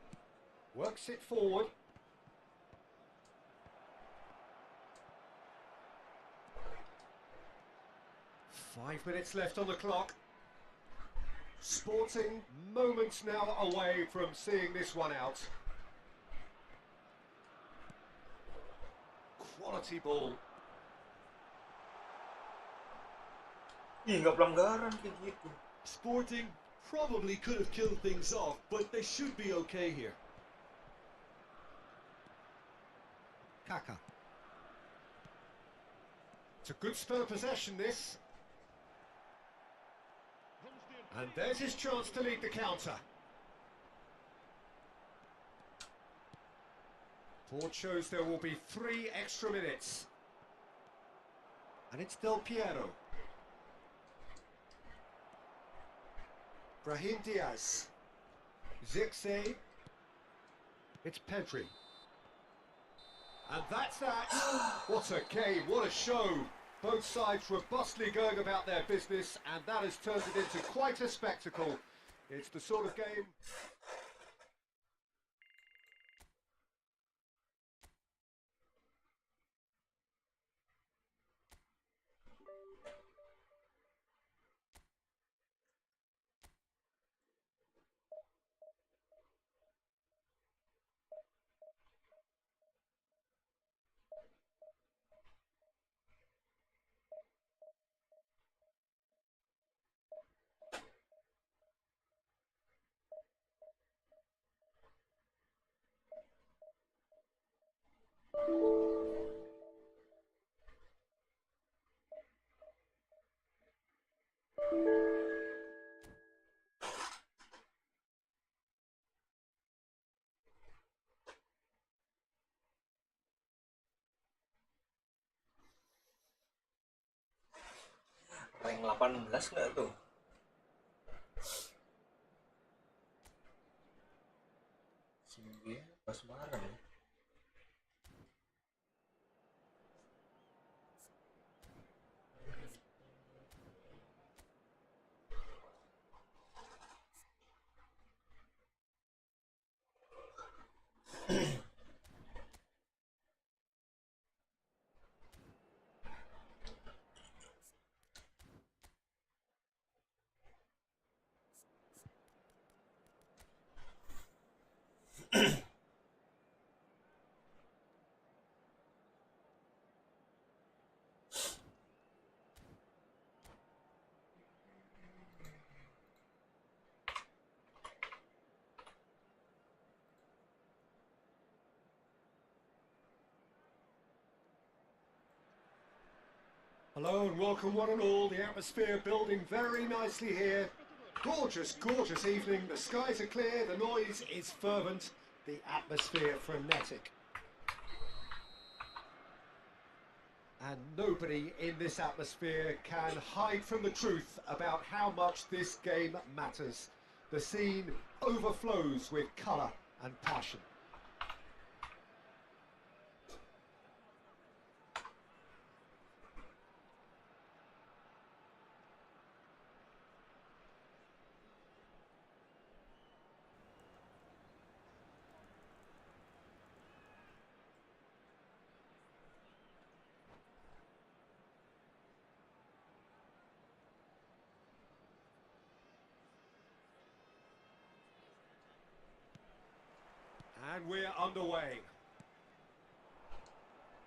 Works it forward. Five minutes left on the clock. Sporting moments now away from seeing this one out. Quality ball. Ih, nggak pelanggaran kayak gitu. Sporting probably could have killed things off, but they should be okay here. Kaka. It's a good spell of possession, this. And there's his chance to lead the counter. Port shows there will be 3 extra minutes. And it's Del Piero. Brahim Diaz. Zirkzee. It's Pedri. And that's that. What a game, what a show. Both sides robustly going about their business, and that has turned it into quite a spectacle. It's the sort of game Rank 18 nggak tuh? Sembilan pas bareng ya. Hello and welcome one and all. The atmosphere building very nicely here. Gorgeous, gorgeous evening. The skies are clear, the noise is fervent, the atmosphere frenetic. And nobody in this atmosphere can hide from the truth about how much this game matters. The scene overflows with colour and passion. And we're underway.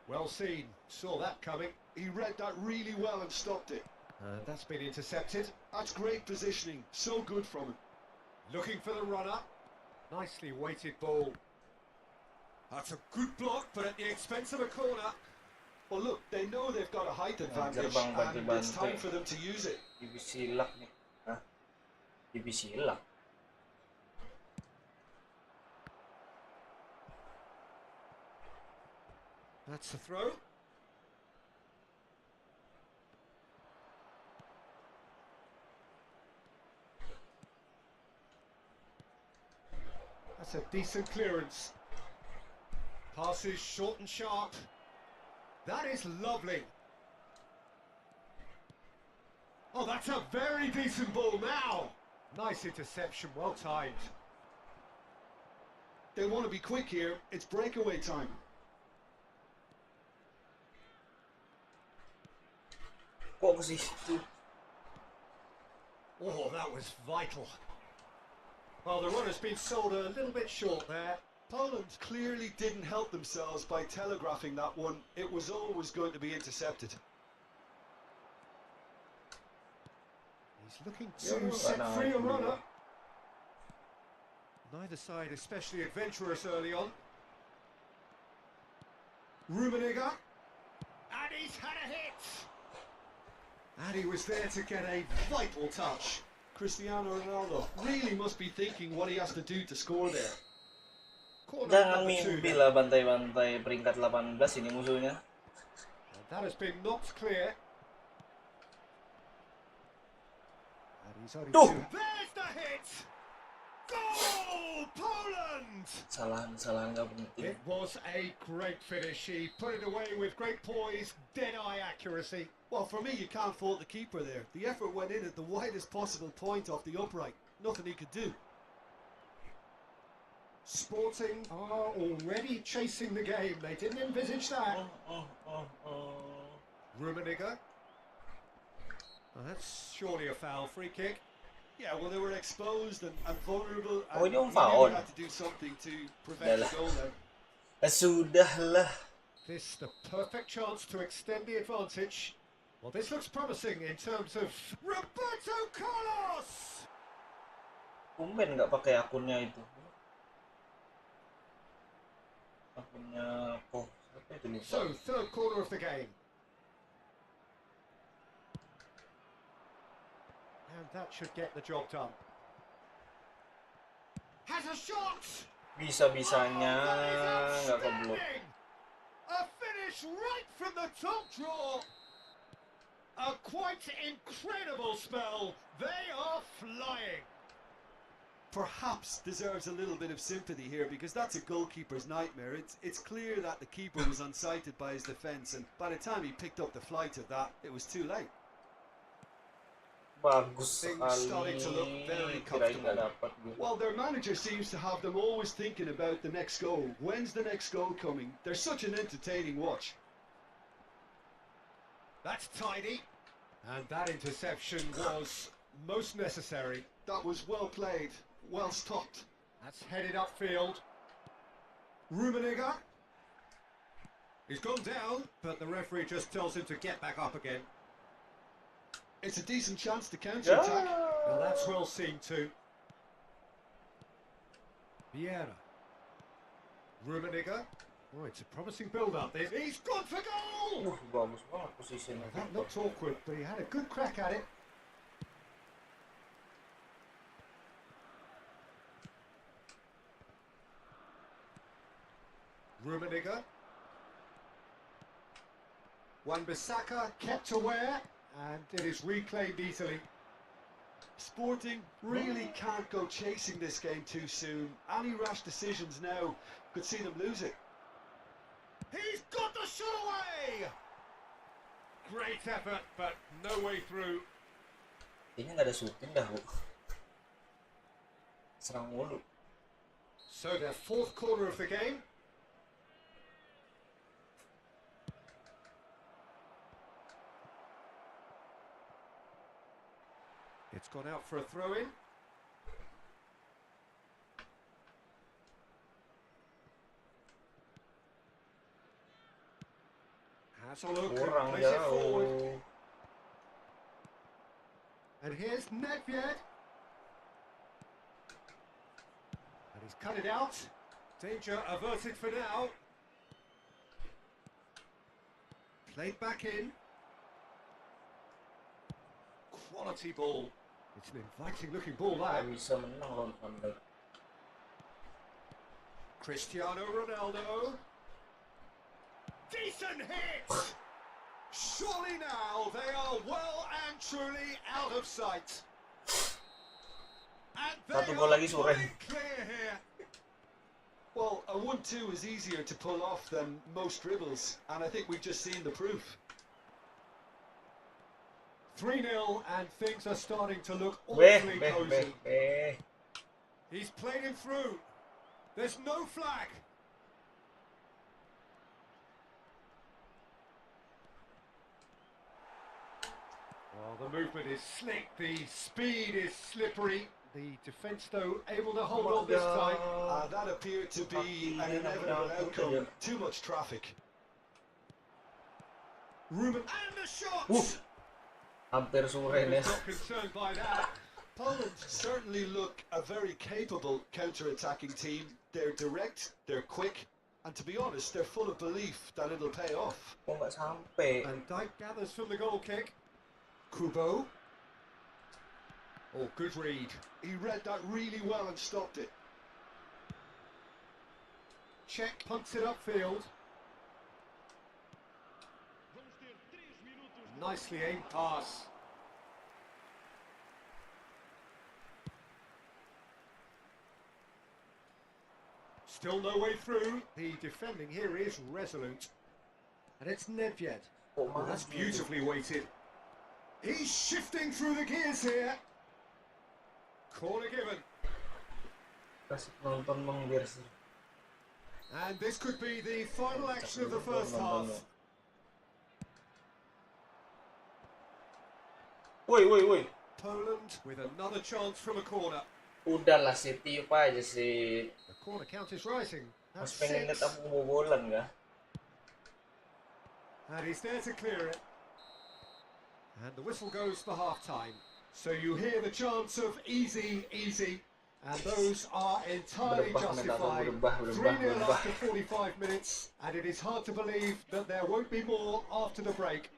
Well seen, saw that coming. He read that really well and stopped it. That's been intercepted. That's great positioning. So good from him. Looking for the runner. Nicely weighted ball. That's a good block, but at the expense of a corner. Well, look, they know they've got a height advantage, and it's time for them to use it. Divisi luck nih. Hah? Divisi luck. That's the throw. That's a decent clearance. Passes short and sharp. That is lovely. Oh, that's a very decent ball now. Nice interception, well timed. They want to be quick here. It's breakaway time. Kok ke situ? Oh, that was vital. Well, the runner's been sold a little bit short there. Poland clearly didn't help themselves by telegraphing that one. It was always going to be intercepted. He's looking to set free a runner. Neither side especially adventurous early on. Rummenigge. And he's had a hit. And he was there to get a vital touch. Cristiano Ronaldo really must be thinking what he has to do to score there. Corner Jangan number 2 mimpi now. lah bantai-bantai peringkat 18 ini musuhnya. And that has been knocked clear. And he's only Tuh. two. There's the hit! Goal! Poland! Kesalahan nggak penting. It was a great finish. He put it away with great poise, dead-eye accuracy. Well, for me, you can't fault the keeper there. The effort went in at the widest possible point off the upright. Nothing he could do. Sporting are already chasing the game. They didn't envisage that. Rummenigge. Oh, that's surely a foul. Free kick. Yeah, well, they were exposed and vulnerable, Oh, and yung he foul. really had to do something to prevent the goal then. Sudahlah. This the perfect chance to extend the advantage. Well, this looks promising in terms of Roberto Carlos. Tumben nggak pakai akunnya itu. Akunnya kok Ito ni So, third corner of the game. And that should get the job done. Has a shot! Bisa-bisanya Oh, that is nggak keblok. outstanding! A finish right from the top draw. A quite incredible spell. They are flying. Perhaps deserves a little bit of sympathy here, because that's a goalkeeper's nightmare. It's clear that the keeper was unsighted by his defence, and by the time he picked up the flight of that, it was too late. Bagus Things sekali. starting to look very Kirain comfortable. nggak dapat gue. Well, their manager seems to have them always thinking about the next goal. When's the next goal coming? They're such an entertaining watch. That's tidy. And that interception was most necessary. That was well played, well stopped. That's headed upfield. Rummenigge. He's gone down, but the referee just tells him to get back up again. It's a decent chance to counter-attack. Well, that's well seen too. Vieira. Rummenigge. Oh, it's a promising build-up. He's gone for goal! Bagus banget posisinya. That looked awkward, but he had a good crack at it. Rummenigge. Wan-Bissaka kept aware, and it is reclaimed easily. Sporting really can't go chasing this game too soon. Any rash decisions now could see them lose it. He's got the shot away! Great effort, but no way through. Ini nggak ada shooting dah, Bu. Serang mulu. So their fourth corner of the game. It's gone out for a throw-in. Has a look and Kurang plays it forward. jauh. And here's Nedved. And he's cut it out. Danger averted for now. Played back in. Quality ball. It's an inviting looking ball that. Nggak bisa menang lawan Van Dijk. Cristiano Ronaldo. Decent hit! Surely now they are well and truly out of sight. And they Satu gol are lagi sore. fully clear here. Well, a 1-2 is easier to pull off than most dribbles, and I think we've just seen the proof. 3-0 and things are starting to look Beh, awfully beh, beh, cozy. beh. He's played him through. There's no flag. Well, the movement is slick, the speed is slippery. The defence, though, able to hold on this time. That appeared to be an inevitable outcome. Too much traffic. Ruben and the shot! Hampir sore nih. Not concerned by that. Poland certainly look a very capable counter-attacking team. They're direct, they're quick, and to be honest, they're full of belief that it'll pay off. Kok nggak sampai? And Dijk gathers from the goal kick. Kubo. Oh, good read. He read that really well and stopped it. Czech punts it upfield. Nicely aimed pass. Still no way through. The defending here is resolute. And it's Nedved. Oh, that's beautifully weighted. He's shifting through the gears here. Corner given. Kasih penonton biar sih. And this could be the final action of the first half. Woi, woi, woi. Poland with another chance from a corner. Udahlah City apa aja sih. The corner count is rising. Mas That's pengen lihat 6. aku kebobolan nggak? And he's there to clear it. And the whistle goes for half-time. So you hear the chants of easy, easy. And those are entirely Berubah, justified. berubah. 3-0 after 45 minutes, and it is hard to believe that there won't be more after the break.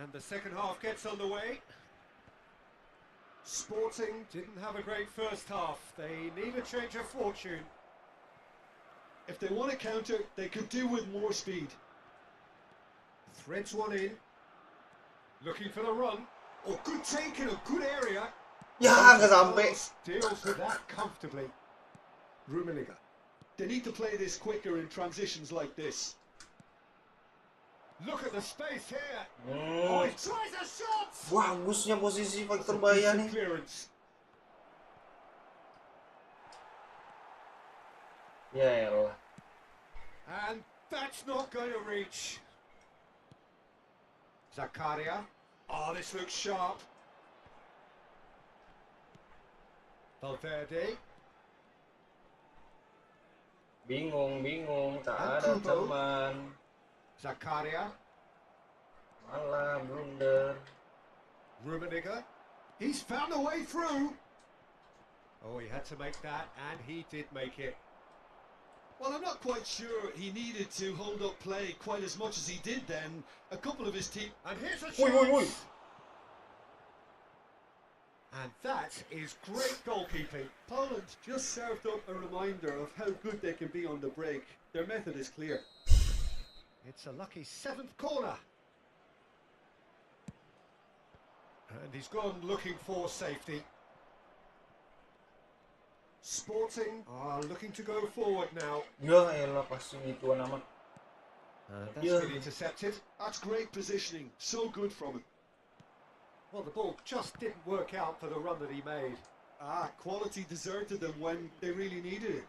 And the second half gets underway. Sporting didn't have a great first half. They need a change of fortune. If they want to counter, they could do with more speed. Threads one in. Looking for the run. Oh, good take in a good area. Ya, nggak sampai. Deals with that comfortably. Rummenigge. They need to play this quicker in transitions like this. Look at the space here. Oh, he tries a shot. Bagusnya posisi That's Victor a Baya decent nih. clearance. Ya elah. And that's not going to reach. Zakaria. Oh, this looks sharp. Valverde. Bingung, tak And ada Kubo. teman. Zakaria. Malah blunder. Rummenigge. He's found a way through. Oh, he had to make that, and he did make it. Well, I'm not quite sure he needed to hold up play quite as much as he did then. A couple of his team... And here's a Oi, chance. oi, oi. And that is great goalkeeping. Poland just served up a reminder of how good they can be on the break. Their method is clear. It's a lucky seventh corner. And he's gone looking for safety. Sporting are looking to go forward now. Ya elah, pasti gituan amat. That's Yeah. been intercepted. That's great positioning. So good from him. Well, the ball just didn't work out for the run that he made. Quality deserted them when they really needed it.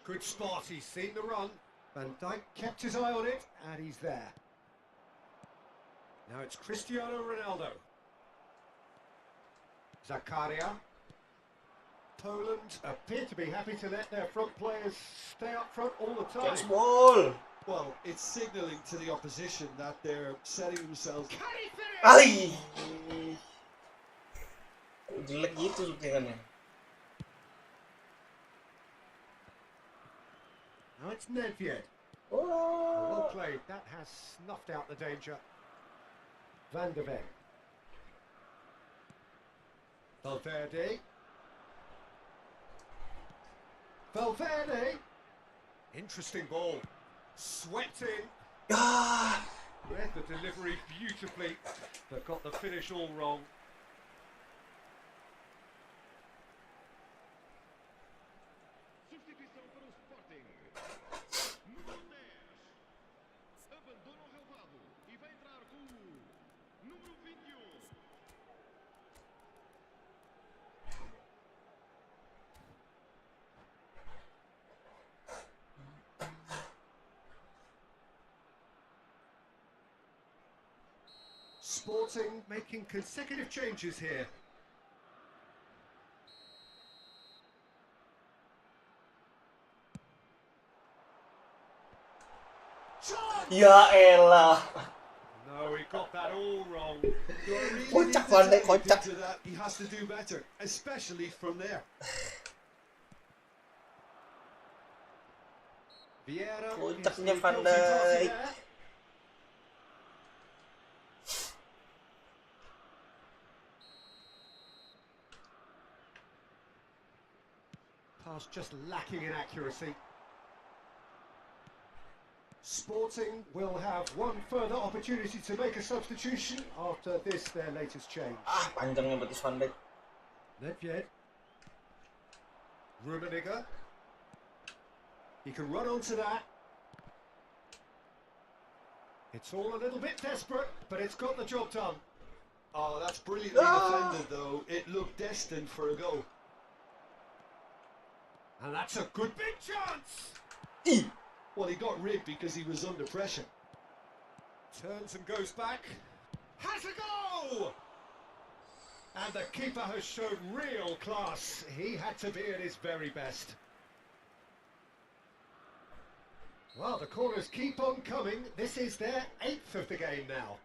Good spot, he's seen the run. Van Dijk kept his eye on it, and he's there. Now it's Cristiano Ronaldo. Zakaria. Poland appear to be happy to let their front players stay up front all the time. Catch ball. Well, it's signalling to the opposition that they're setting themselves... Can he finish? Ay. Jelek gitu syutingannya. Now it's Nedved. Oh. Well played. That has snuffed out the danger. Van de Ven. Valverde. Valverde. Interesting ball. Swept in. Ah. Read the delivery beautifully, but got the finish all wrong. Substituição para o Sporting. Número 10. Abandona o relvado e vai entrar com o número 21. Sporting making consecutive changes here. Ya elah. No, he got that all wrong. Kocak Van Dijk, kocak. To that, he has to do better, especially from there. Vieira. Kocaknya is Van guilty party Dijk. there. Pass just lacking in accuracy. Sporting will have one further opportunity to make a substitution after this, their latest change. Ah, panjangnya betis Van Dijk. Nedved. Rummenigge. He can run onto that. It's all a little bit desperate, but it's got the job done. Oh, that's brilliantly defended, though. It looked destined for a goal. And that's a good big chance. Well, he got rigged because he was under pressure. Turns and goes back. Has a go! And the keeper has shown real class. He had to be at his very best. Well, the corners keep on coming. This is their 8th of the game now.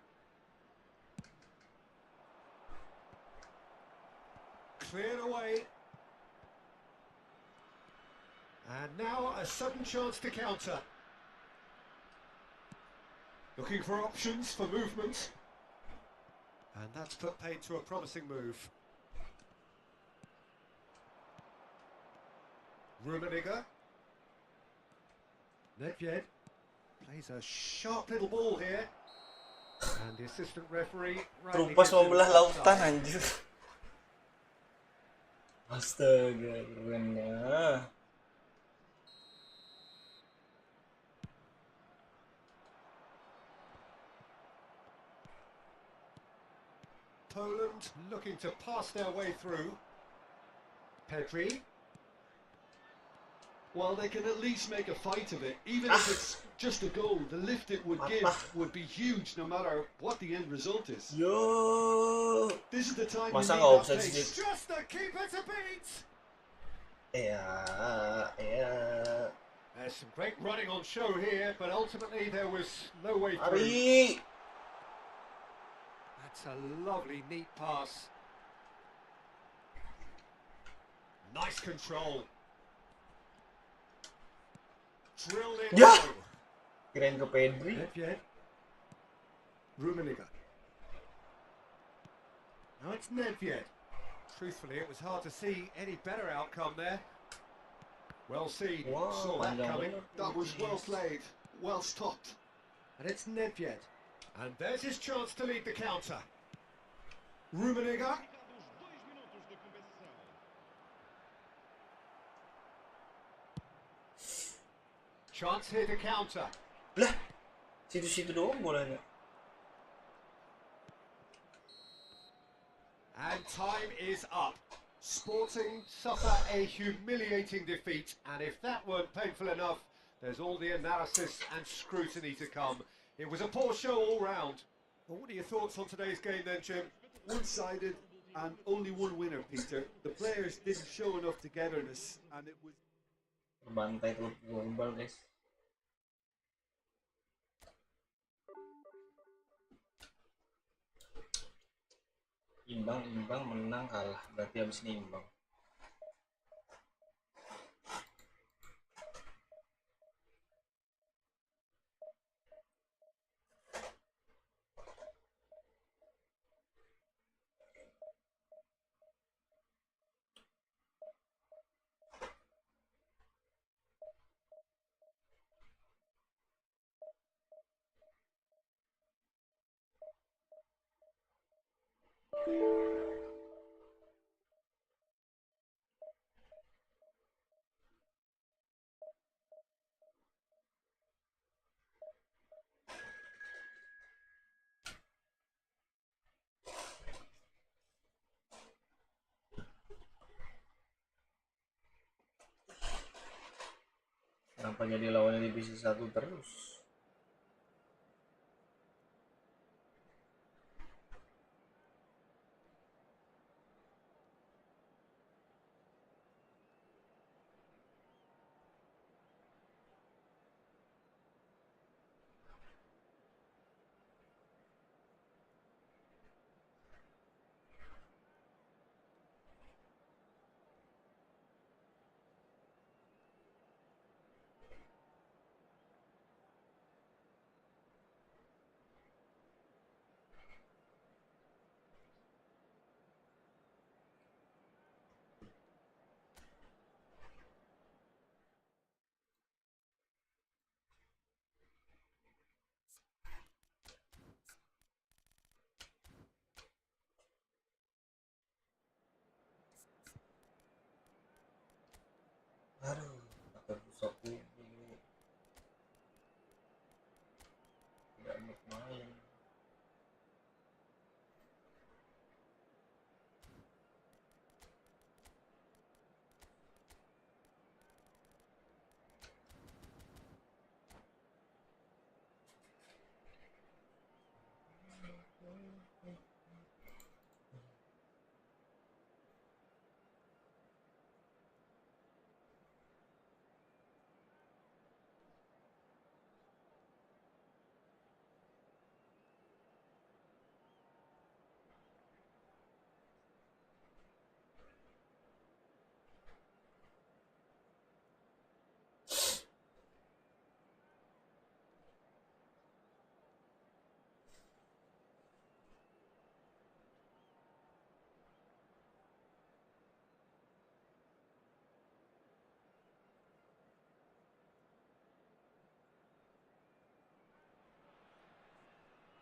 Cleared away. And now a sudden chance to counter. Looking for options for movement. And that's put paid to a promising move. Rummenigge. Nedved plays a sharp little ball here. And the assistant referee rightly Terumpas gives him membelah an lautan offside. anjir. Astaga, kerennya. Poland looking to pass their way through. Pedri. Well, they can at least make a fight of it. Even if it's just a goal, the lift it would give would be huge no matter what the end result is. Yo. This is the time Masa you nggak need that offside pace. sih? Just the keeper to beat. Ya. There's some great running on show here, but ultimately there was no way through. Ari. That's a lovely, neat pass. Nice control. Drilled in. Ya. low. Kirain ke Pedri. Nedved. Rummenigge. Now it's Nedved. Truthfully, it was hard to see any better outcome there. Well seen. Wow, Saw that panjang coming. banget. That was well played, well stopped. And it's Nedved. And there's his chance to lead the counter. Rummenigge. Marcados 2 minutos de compensação. Chance here to counter. Lah. Situ-situ doang bolanya. And time is up. Sporting suffer a humiliating defeat, and if that weren't painful enough, there's all the analysis and scrutiny to come. It was a poor show all round. Well, what are your thoughts on today's game then, Jim? One-sided and only one winner, Peter. The players didn't show enough togetherness, and it was. Bantai klub global, guys. Imbang, menang, kalah. Berarti habis ini imbang. Kenapa jadi lawannya divisi 1 terus? Aduh, pakai pusatku dulu. Tidak mau main.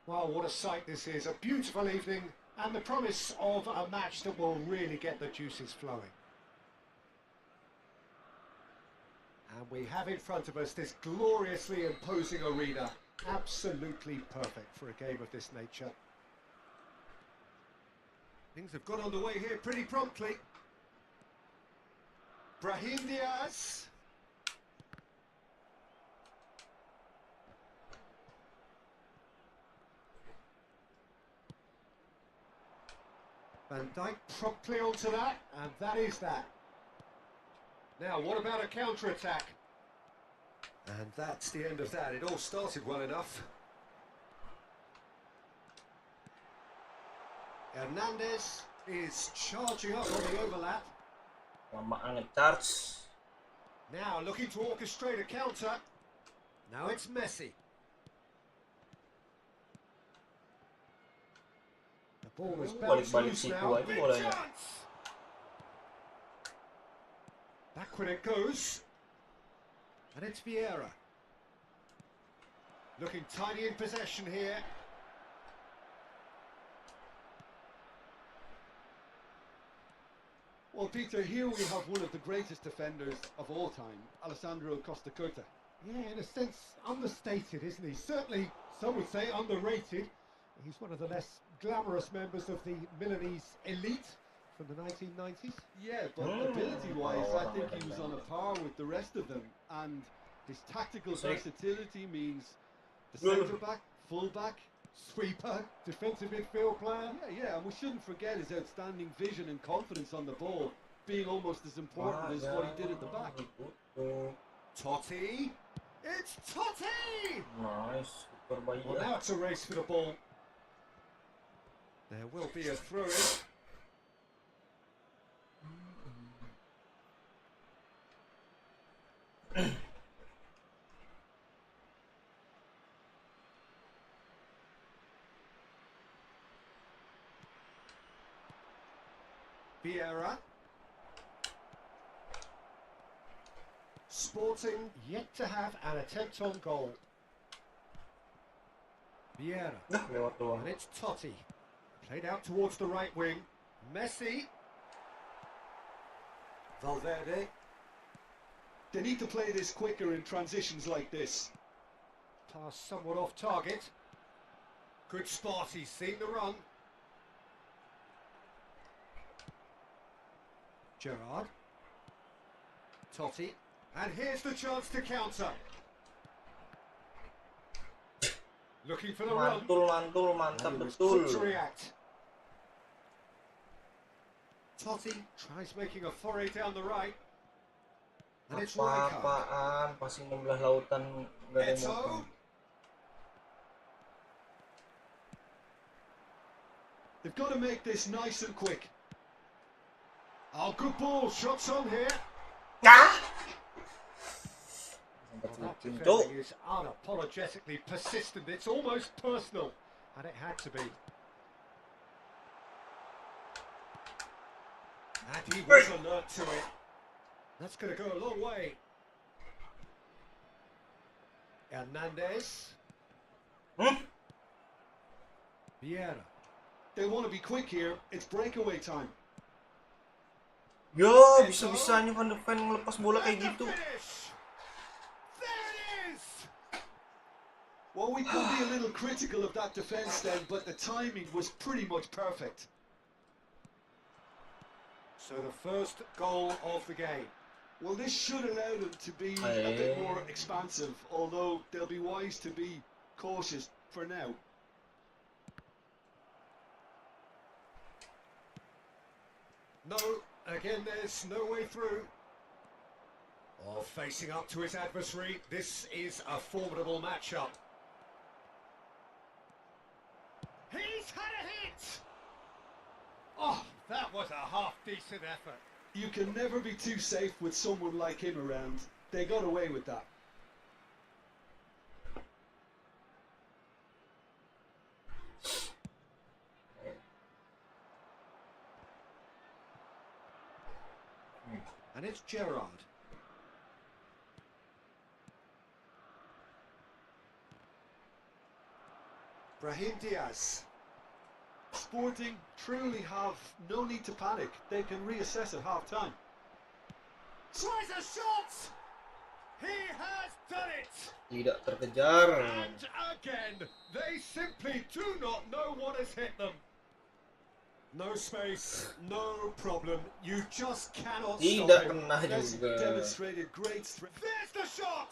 Well, what a sight this is. A beautiful evening and the promise of a match that will really get the juices flowing. And we have in front of us this gloriously imposing arena. Absolutely perfect for a game of this nature. Things have got underway here pretty promptly. Brahim Diaz. Van Dijk promptly onto that, and that is that. Now, what about a counter-attack? And that's the end of that. It all started well enough. Hernandez is charging up on the overlap. Lamaan nge-charge. Now looking to orchestrate a counter. Now it's Messi. The ball is bounced Balik-balik loose situ now. aja Big bolanya. chance. Back when it goes. And it's Vieira. Looking tiny in possession here. Well, Peter, here we have one of the greatest defenders of all time, Alessandro Costa Curta. Yeah, in a sense, understated, isn't he? Certainly, some would say underrated. He's one of the less glamorous members of the Milanese elite from the 1990s. Yeah, but ability-wise, I think he was on a par with the rest of them. And his tactical versatility means the centre-back, full-back, Sweeper, defensive midfield player. yeah, and we shouldn't forget his outstanding vision and confidence on the ball, being almost as important as what he did at the back. Totti. It's Totti! Nice. Super Well, Bahia. now it's a race for the ball. There will be a throw-in. Vieira. Sporting yet to have an attempt on goal. Vieira. Dah lewat doang. And it's Totti. Played out towards the right wing. Messi. Valverde. They need to play this quicker in transitions like this. Pass somewhat off target. Good spot, he's seen the run. Gerrard. Totti. And here's the chance to counter. Looking for the run. Mantul, mantap And he was betul. quick to react. Totti tries making a foray down the right. And it's Rijkaard. Apa-apaan, passing membelah lautan nggak ada yang Eto. motong. They've got to make this nice and quick. Oh, good ball. Shots on here. Ah! Well, that Pintu. defending is unapologetically persistent. It's almost personal. And it had to be. And he was alert to it. That's going to go a long way. Hernandez. Vieira. They want to be quick here. It's breakaway time. Yo, bisa-bisanya Van de Ven ngelepas bola kayak And the gitu. finish. There it is. Well, we could be a little critical of that defence then, but the timing was pretty much perfect. So the first goal of the game. Well, this should allow them to be a bit more expansive, although they'll be wise to be cautious for now. No, again there's no way through. Oh, facing up to his adversary, this is a formidable matchup. He's had a hit! Oh, that was a half-decent effort. You can never be too safe with someone like him around. They got away with that. And it's Gerrard. Brahim Diaz. Sporting truly have no need to panic. They can reassess at half-time. Tries a shot! He has done it! Tidak terkejar. And again, they simply do not know what has hit them. No space, no problem. You just cannot Tidak stop him. kena Messi juga. demonstrated great strength. There's the shot!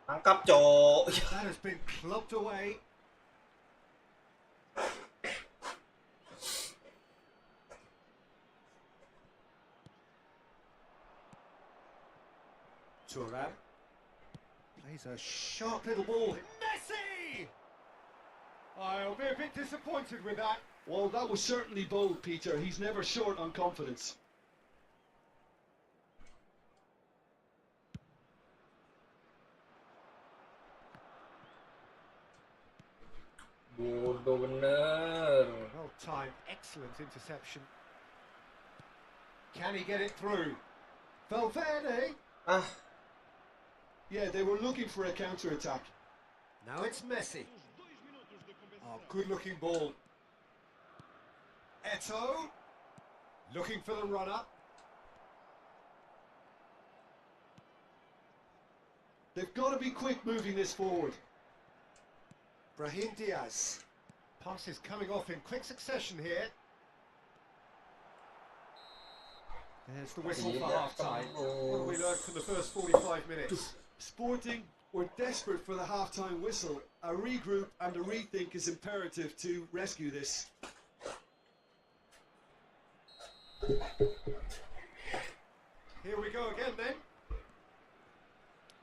Tangkap, cok. That has been clubbed away. Thuram plays a sharp little ball. Messi! I'll be a bit disappointed with that. Well, that was certainly bold, Peter. He's never short on confidence. Bodoh bener. Well timed, excellent interception. Can he get it through? Valverde. Ah, Yeah, they were looking for a counter-attack. Now it's Messi. Os 2 minutos de competição. Oh, good looking ball. Eto'o. Looking for the runner. They've got to be quick moving this forward. Brahim Diaz. Passes coming off in quick succession here. There's the whistle for half-time. What have we learned from the first 45 minutes? Sporting were desperate for the half-time whistle. A regroup and a rethink is imperative to rescue this. Here we go again then.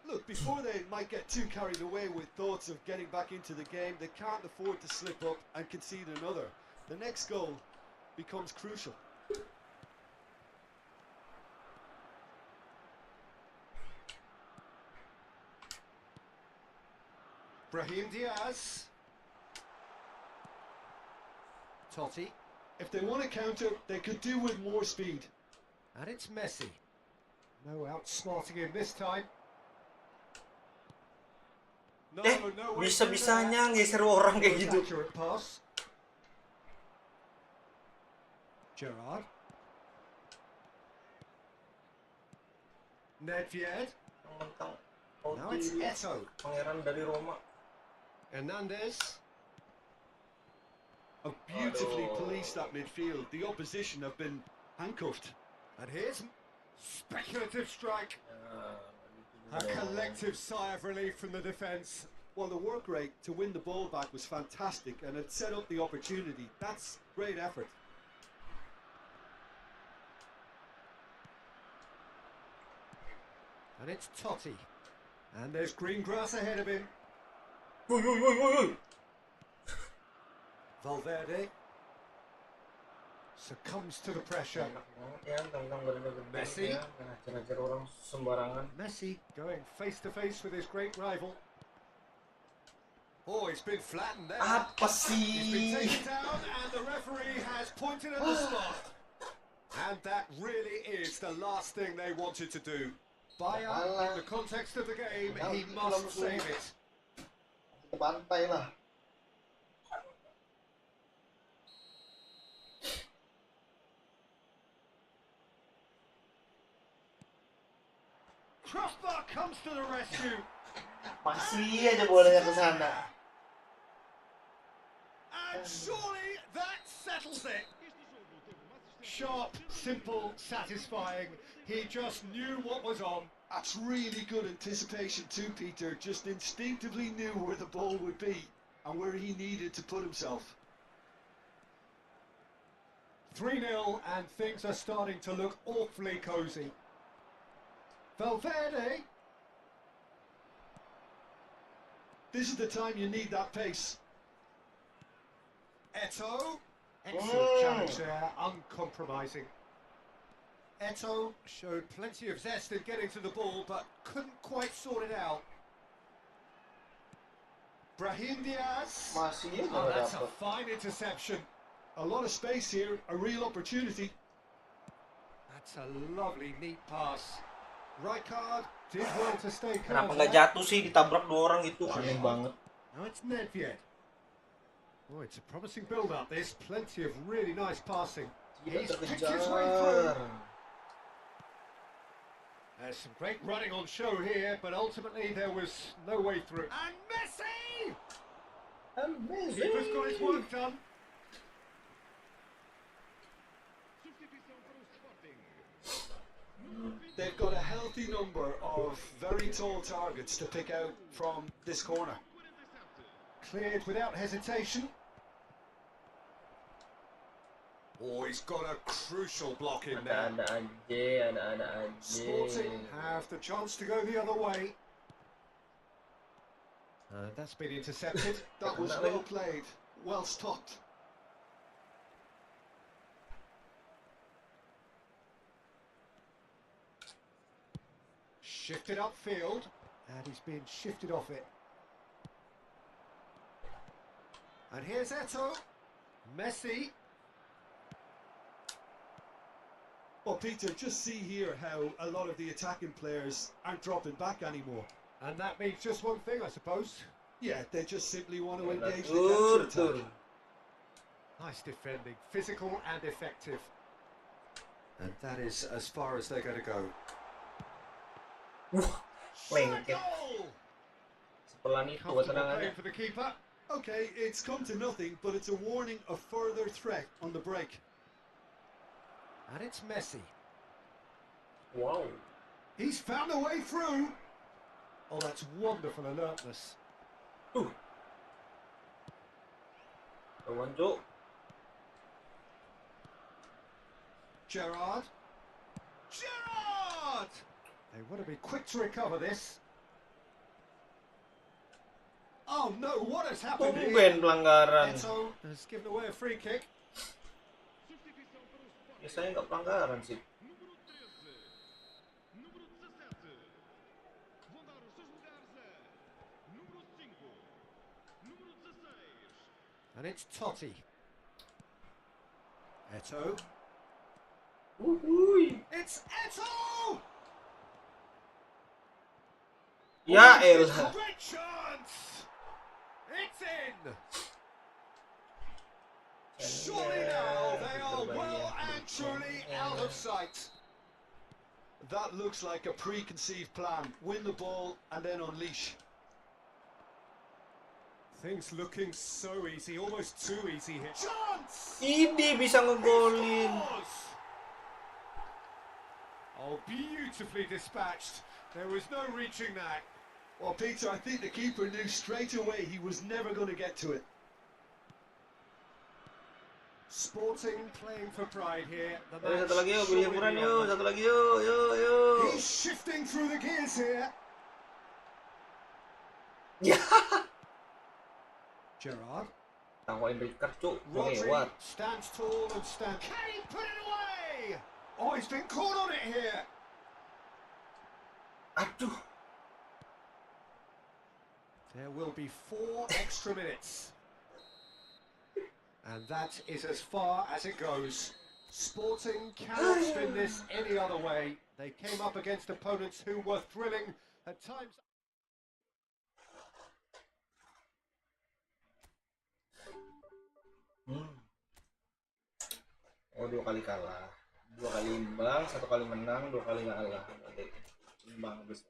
Look, before they might get too carried away with thoughts of getting back into the game, they can't afford to slip up and concede another. The next goal becomes crucial. Brahim Diaz. Totti. If they want to counter, they could do with more speed. And it's Messi. No outsmarting him this time. No, no way through bisa-bisanya there. ngeser orang kayak gitu. Accurate pass. Gerrard. Nedved. Mentang Now it's Eto'o. pangeran dari Roma. Hernandez. Have beautifully Aduh. policed that midfield. The opposition have been handcuffed. And here's speculative strike. Ya, A collective sigh of relief from the defence. Well, the work rate to win the ball back was fantastic and it set up the opportunity. That's great effort. And it's Totti. And there's green grass ahead of him. Wuih, wuih, wuih, wuih. Valverde succumbs to the pressure. Enak banget ya, tentang bener-bener Messi. ya, ngajar-ngajar orang sembarangan. Messi going face to face with his great rival. Oh, he's been flattened there. Apa He's been sih? taken down and the referee has pointed at the spot. And that really is the last thing they wanted to do. Bayern, in the context of the game, he must save it. Ke pantai lah. Crossbar comes to the rescue. Masih aja bolanya ke sana. And surely that settles it. Este jogo teve uma assistência. Sharp, simple, satisfying. He just knew what was on. That's really good anticipation too, Peter. Just instinctively knew where the ball would be and where he needed to put himself. 3-0 and things are starting to look awfully cosy. Valverde. This is the time you need that pace. Eto'o. Excellent challenge there, uncompromising. Eto'o showed plenty of zest in getting to the ball, but couldn't quite sort it out. Brahim Diaz. Masih aja Oh, nggak that's a dapet. fine interception. A lot of space here, a real opportunity. That's a lovely, neat pass. Rijkaard did well to stay calm. Kenapa nggak jatuh sih, ditabrak dua orang gitu? Aneh banget. Now it's Nedved. Oh, it's a promising build-up. There's plenty of really nice passing. Tidak He's picked his way through. terkejar. There's some great running on show here, but ultimately there was no way through. And Messi! Keeper's got his work done. Substituição para o Sporting. They've got a healthy number of very tall targets to pick out from this corner. 47. Cleared without hesitation. Oh, he's got a crucial block in there. Ada-ada aja. Sporting have the chance to go the other way. That's been intercepted. That was well played, well stopped. Shifted upfield, and he's been shifted off it. And here's Eto'o. Messi. Well, Peter, just see here how a lot of the attacking players aren't dropping back anymore. And that means just one thing, I suppose. Yeah, they just simply want to engage the Betul. counter-attack. Nice defending, physical and effective. And that is as far as they're going to go. Lengket. Goal! Sepelan itu Comfortable tendangannya. play for the keeper. Okay, it's come to nothing, but it's a warning of further threat on the break. And it's Messi. Wow. He's found a way through. Oh, that's wonderful alertness. Lawan Cuk. Gerrard. Gerrard! They want to be quick to recover this. Oh no, what has happened here? Tumben pelanggaran. Eto'o has given away a free kick. Substituição para o Sporting. Biasanya nggak pelanggaran sih. Número 13. Número 17. Vão dar os seus lugares a número 5. Número 16. And it's Totti. Eto'o. Wuhui. It's Eto'o! Ya Oh, it's a elah. great chance! It's in! Surely now they are well and truly out of sight. That looks like a preconceived plan. Win the ball and then unleash. Things looking so easy, almost too easy here. Chance! Ini bisa ngegolin. Scores! Oh, beautifully dispatched. There was no reaching that. Well, Peter, I think the keeper knew straight away he was never going to get to it. Sporting playing for pride here. The Ayo match satu lagi yuk, beli surely hiburan beyond yuk, them. satu lagi yuk, yuk. He's shifting through the gears here. Ya. Gerrard. Tawain Ricard Cuk, Rodri lewat. stands tall and stands. Can he put it away? Oh, he's been caught on it here. Aduh. There will be 4 extra minutes. And that is as far as it goes. Sporting cannot spin this any other way. They came up against opponents who were thrilling at times. Oh, 2 kali kalah. 2 kali imbang, 1 kali menang, 2 kali kalah. Berarti imbang habis.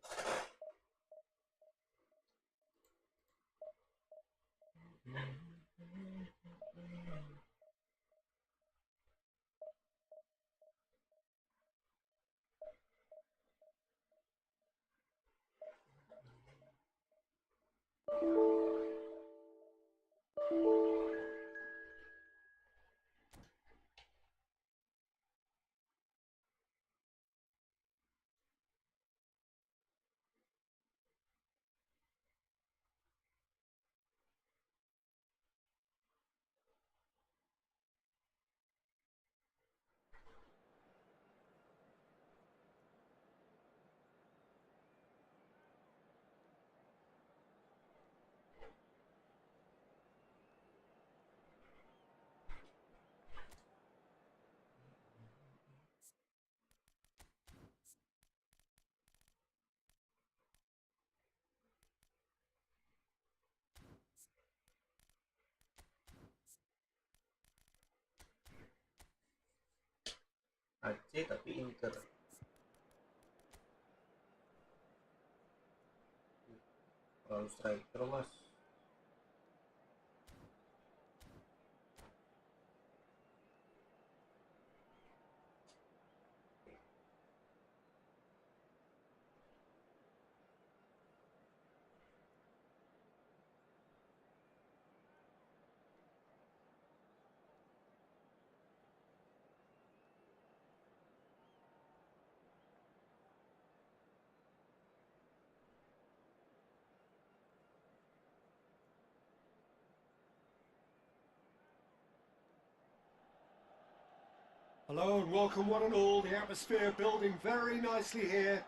AC tapi Inter. Kalau striker mas. Hello and welcome one and all. The atmosphere building very nicely here.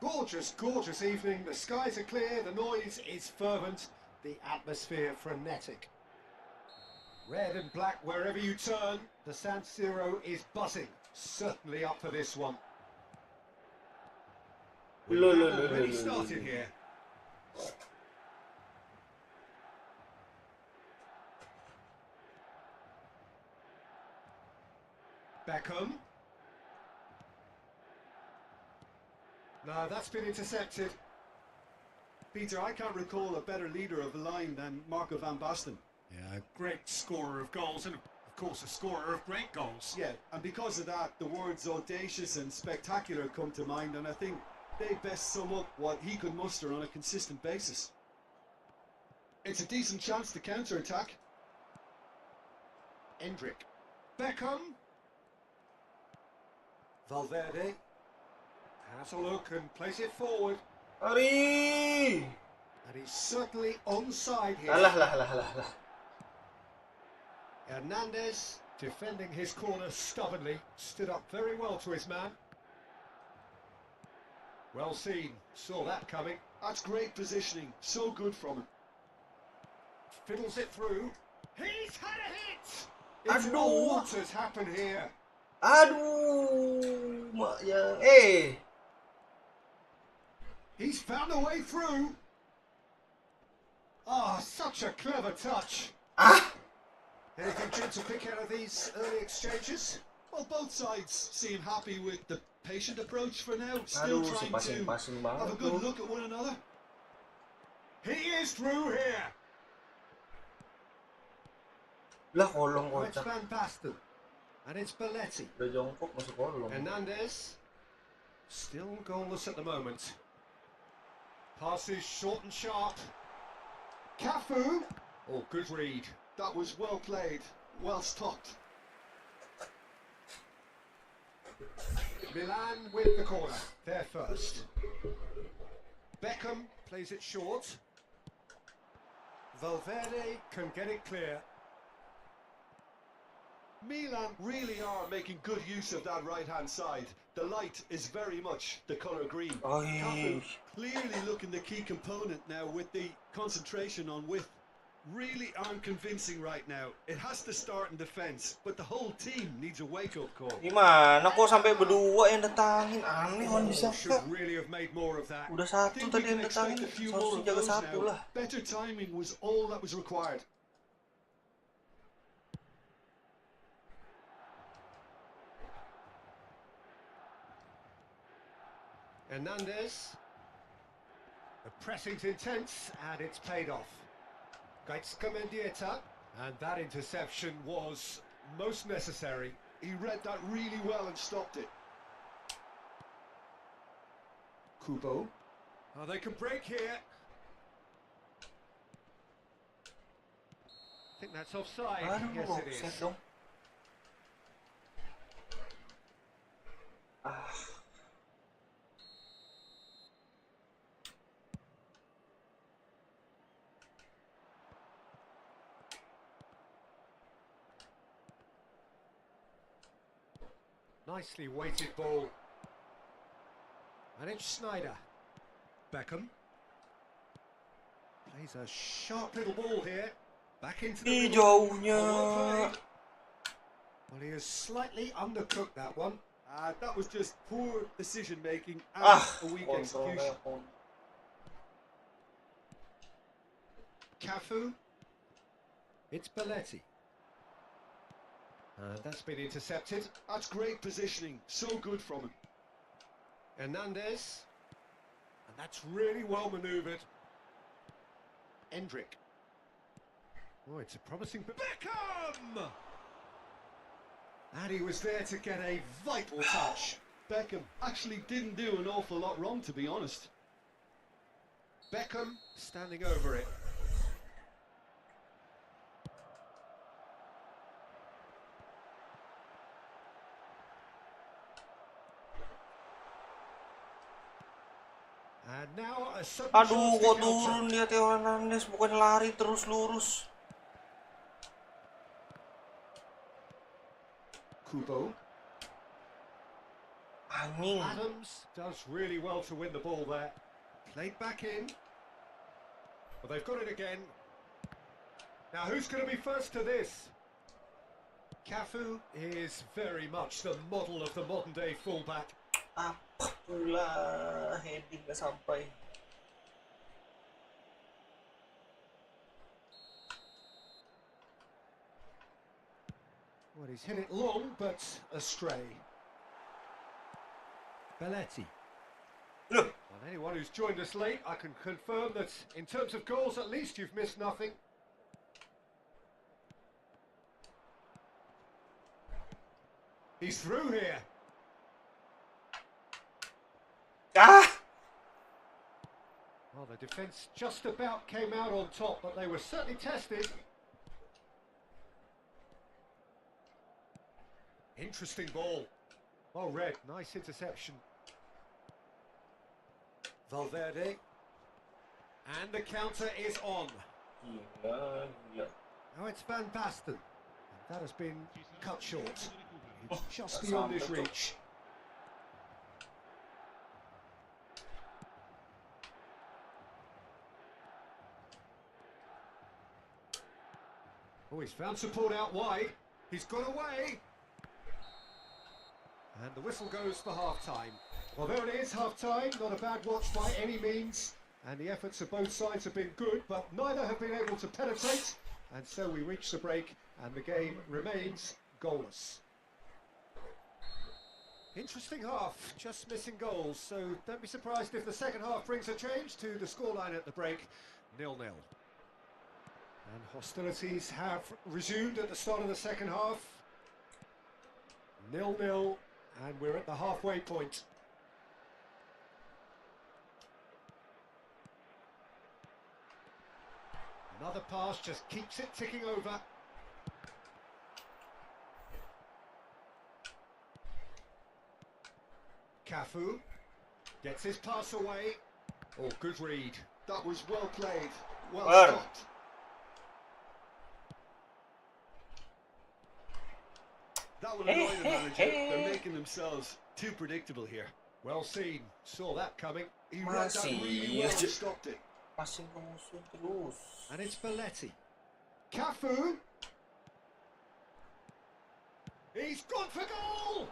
Gorgeous, gorgeous evening. The skies are clear, the noise is fervent, the atmosphere frenetic. Red and black wherever you turn, the San Siro is buzzing. Certainly up for this one. We have already started here. Beckham. No, that's been intercepted. Peter, I can't recall a better leader of the line than Marco van Basten. Yeah, a great scorer of goals and, of course, a scorer of great goals. Yeah, and because of that, the words audacious and spectacular come to mind, and I think they best sum up what he could muster on a consistent basis. It's a decent chance to counter-attack. Endrick. Beckham. Valverde has a look and plays it forward. Ari! And he's certainly onside here. Alah. Hernandez, defending his corner stubbornly, stood up very well to his man. Well seen, saw that coming. That's great positioning, so good from him. Fiddles it through. He's had a hit! It's Aduh. what has happened here? Aduh, mak yang He's found a way through. Ah, such a clever touch. Ah! Anything good to pick out of these early exchanges? Well, both sides seem happy with the patient approach for now, still Aduh, si trying to passing have a banget good tuh. look at one another. He is through here. Lah kolong Oh, it's kocak. Van Basten. And it's Belletti. Udah jongkok masuk kolong. Hernandez. Still goalless at the moment. Passes short and sharp. Cafu. Oh, good read. That was well played, well stopped. Milan with the corner. They're first. Beckham plays it short. Valverde can get it clear. Milan really are making good use of that right-hand side. The light is very much the colour green. Oh, Cafu clearly looking the key component now with the concentration on width. Really aren't convincing right now. It has to start in defence, but the whole team needs a wake-up call. Gimana kok sampai berdua yang datangin? Aneh man bisa Should kak. really have made more of that. Udah I satu think we tadi can yang expect datangin. a few Harus more of jaga those satu now. lah. Better timing was all that was required. Hernandez. The pressing's intense and it's paid off. Gaitska Mendieta. And that interception was most necessary. He read that really well and stopped it. Kubo. Oh, they can break here. I think that's offside. Aduh, Yes, it offside is. dong. Ah. Nicely weighted ball. And it's Snyder. Beckham. Plays a sharp little ball here. Back into the Ih, middle. jauhnya. Oh, well played. Well, he has slightly undercooked that one. That was just poor decision making and Ah, a weak kontrol execution. telepon. Cafu. It's Belletti. That's been intercepted. That's great positioning. So good from him. Hernandez. And that's really well manoeuvred. Endrick. Oh, it's a promising... Beckham! And he was there to get a vital touch. Beckham actually didn't do an awful lot wrong, to be honest. Beckham standing over it. And now a sudden Aduh, chance to kok counter. turun dia Theo Hernandez, bukan lari terus lurus. Kubo. Anjing. Adams does really well to win the ball there. Played back in. Well, they've got it again. Now, who's going to be first to this? Cafu is very much the model of the modern-day fullback. Apa pula heading gak sampai. Well, he's hit it long, but astray. Belletti. Loh, Well, anyone who's joined us late, I can confirm that in terms of goals, at least you've missed nothing. He's through here. ah! Well, the defence just about came out on top, but they were certainly tested. Interesting ball. Well read, nice interception. Valverde. And the counter is on. Gila, gila. Now it's Van Basten. And that has been cut short. It's just beyond his reach. Oh, he's found support out wide. He's got away. And the whistle goes for half-time. Well, there it is, half-time. Not a bad watch by any means. And the efforts of both sides have been good, but neither have been able to penetrate. And so we reach the break, and the game remains goalless. Interesting half, just missing goals. So don't be surprised if the second half brings a change to the scoreline at the break, 0-0. And hostilities have resumed at the start of the second half. 0-0. And we're at the halfway point. Another pass just keeps it ticking over. Cafu gets his pass away. Oh, good read. That was well played. Well Well. stopped. That will annoy the manager. They're making themselves too predictable here. Well seen. Saw that coming. He read that really well and stopped it. Masih musuh terus. And it's Belletti. Cafu. He's gone for goal!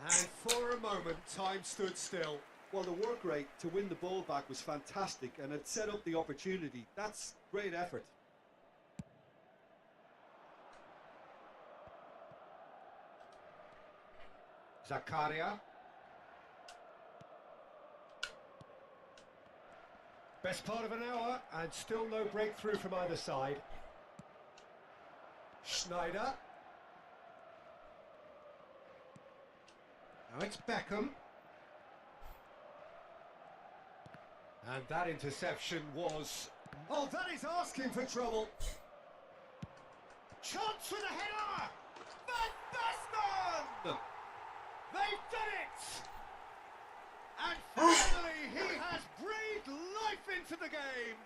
And for a moment, time stood still. Well, the work rate to win the ball back was fantastic and it set up the opportunity. That's great effort. Zakaria. Best part of an hour and still no breakthrough from either side. Schneider. Now it's Beckham. And that interception was... Oh, that is asking for trouble. Chance for the header! Van Basten! They've done it! And finally he has breathed life into the game!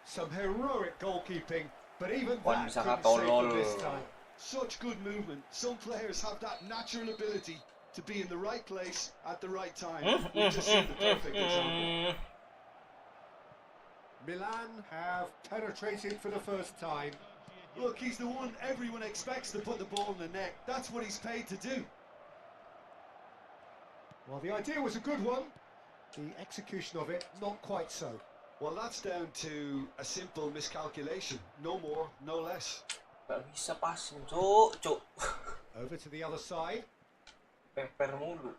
Some heroic goalkeeping, but even that couldn't save them this time. Such good movement. Some players have that natural ability to be in the right place at the right time. We've just seen the perfect example. Milan have penetrated for the first time. Look, he's the one everyone expects to put the ball in the net. That's what he's paid to do. Well, the idea was a good one. The execution of it, not quite so. Well, that's down to a simple miscalculation. No more, no less. Gak bisa passing, cuk. Over to the other side. Peper mulu.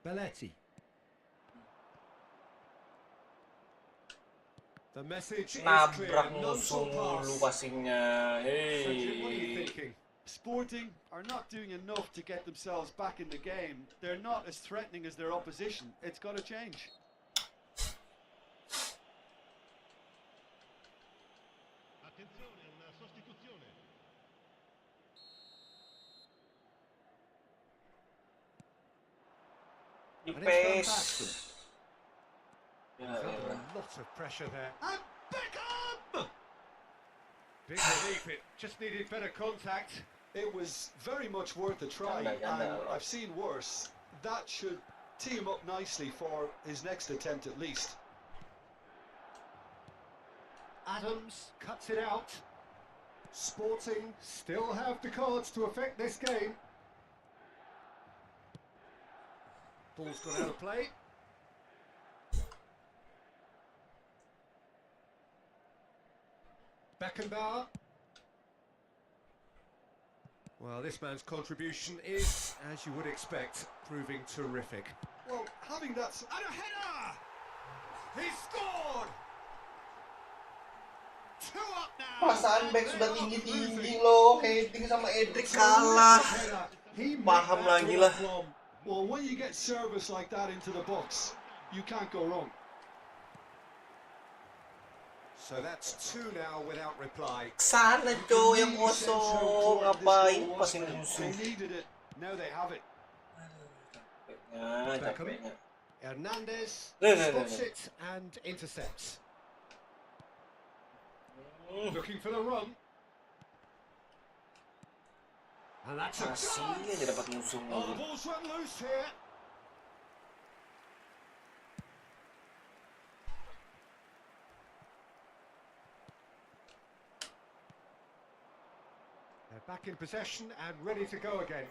Belletti. The message is clear. Nabrak None musuh shall mulu pass. passingnya. Cedric, what are you Hey. thinking? Sporting are not doing enough to get themselves back in the game. They're not as threatening as their opposition. It's got to change. Attenzione, una sostituzione. Di And it's Van pace. Basten. Ya He's under elah. a lot of pressure there. And Beckham! Big relief, it just needed better contact. It was very much worth a try, Ganda. and I've seen worse. That should tee him up nicely for his next attempt at least. Adams cuts it out. Sporting still have the cards to affect this game. Ball's gone out of play. Beckenbauer. Well, this man's contribution is, as you would expect, proving terrific. Well, having that... And a header! He scored! 2 up now! Perasaan back They sudah are tinggi-tinggi cruising. loh. Heading sama Edric kalah. He made Paham that lagi one lah. from. Well, when you get service like that into the box, you can't go wrong. So that's 2 now without reply. Sana cow yang Really sense how kosong. important this Ngapain goal was passing for them. musuh? They needed it. Now they have it. Capeknya. Hernandez No. spots it and intercepts. Looking for the run. And that's a Masih chance. aja dapat musuh Oh, the mulu. ball's run loose here. They're back in possession and ready to go again.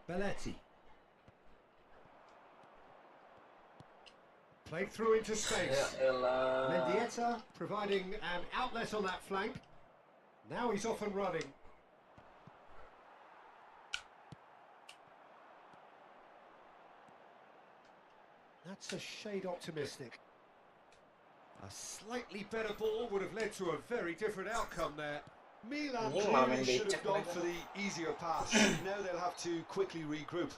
Belletti. Played through into space. Ya elah. Mendieta providing an outlet on that flank. Now he's off and running. That's a shade optimistic. A slightly better ball would have led to a very different outcome there. Milan Ini clearly main should becek have gone mereka. for the easier pass. Now they'll have to quickly regroup.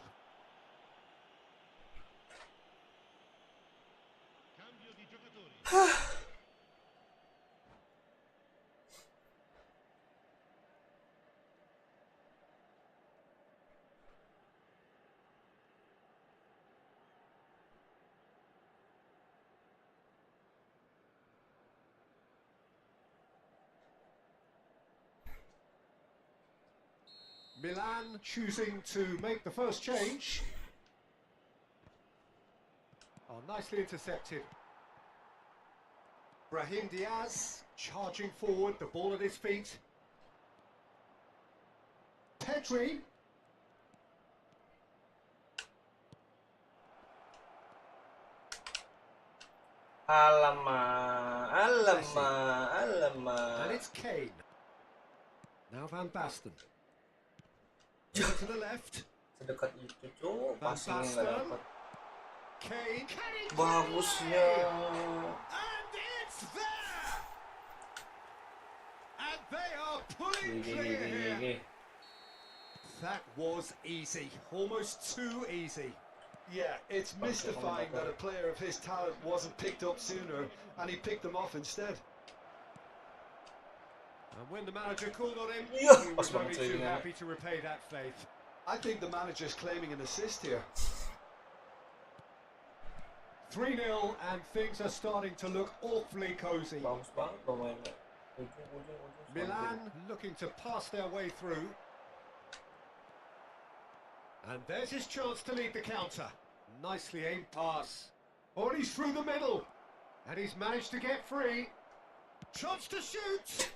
Cambio di giocatori. Milan choosing to make the first change. Oh, nicely intercepted. Brahim Diaz charging forward, the ball at his feet. Pedri. Alamak. And it's Kane. Now Van Basten. Over to the left. Sedekat itu cuy, Van passingnya nggak Basten. dapat. Kane. Can he Bagusnya. And it's there! And they are pulling clear here. Gigi. That was easy. Almost too easy. Yeah, it's mystifying that a player of his talent wasn't picked up sooner, and he picked them off instead. And when the manager called on him, Yeah, he was pas only banget too saya happy to repay that faith. I think the manager's claiming an assist here. 3-0 and things are starting to look awfully cosy. Bagus banget lo mainnya. Ujung. Milan looking to pass their way through. And there's his chance to lead the counter. Nicely aimed pass. Oh, and he's through the middle. And he's managed to get free. Chance to shoot.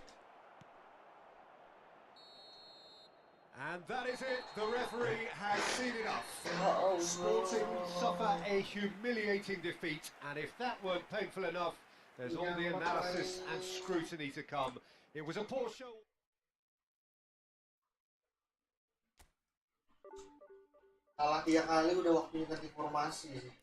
And that is it. The referee has seen enough. Oh, Sporting no. suffer a humiliating defeat, and if that weren't painful enough, there's all the analysis and scrutiny to come. It was a poor show. Kalah 3 kali udah waktunya ganti formasi sih.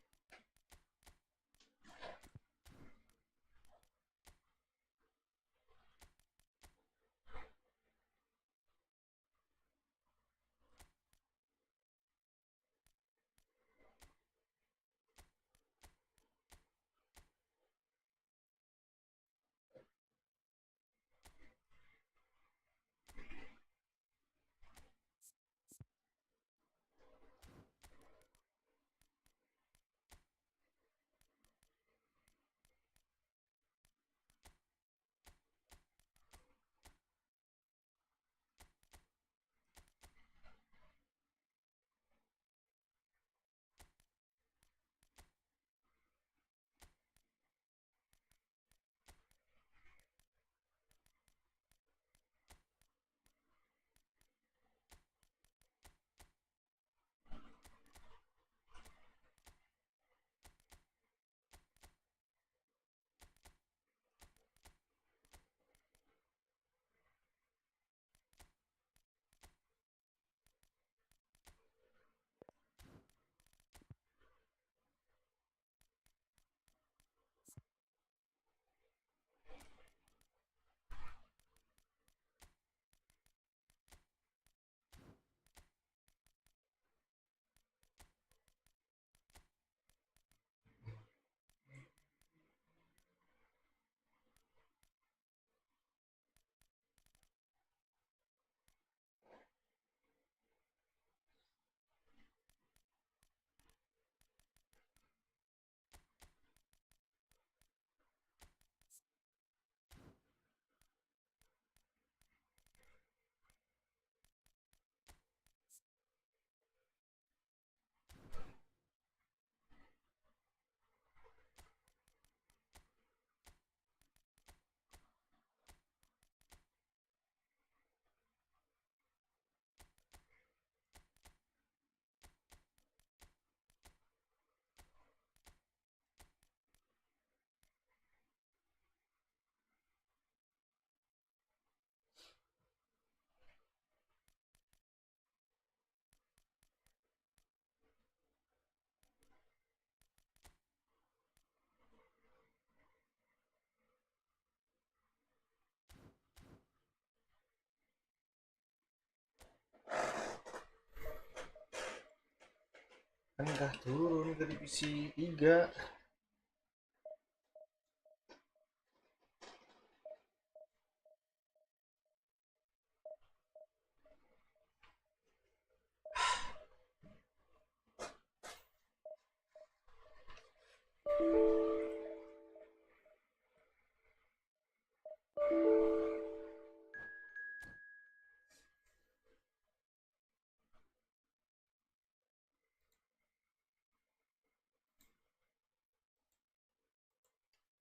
Kan udah turun ke divisi 3.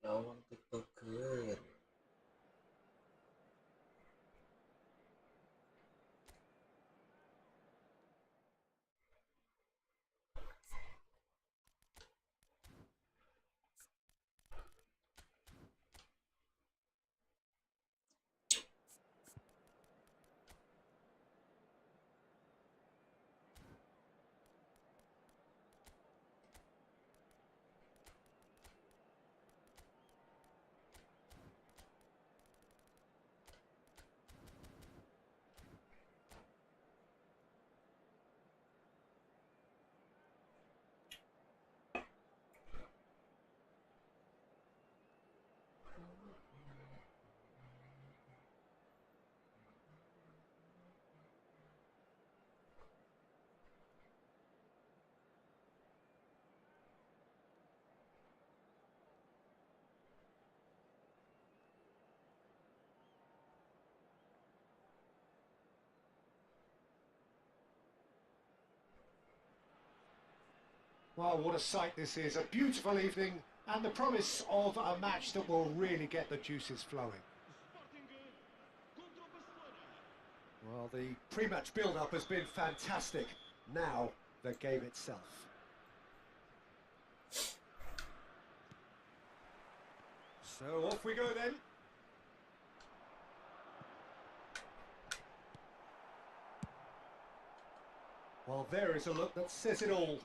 Lawan TikToker. Well, what a sight this is. A beautiful evening and the promise of a match that will really get the juices flowing. Sporting contra o Barcelona. Well, the pre-match build-up has been fantastic. Now, the game itself. So off we go then. Well, there is a look that says it all.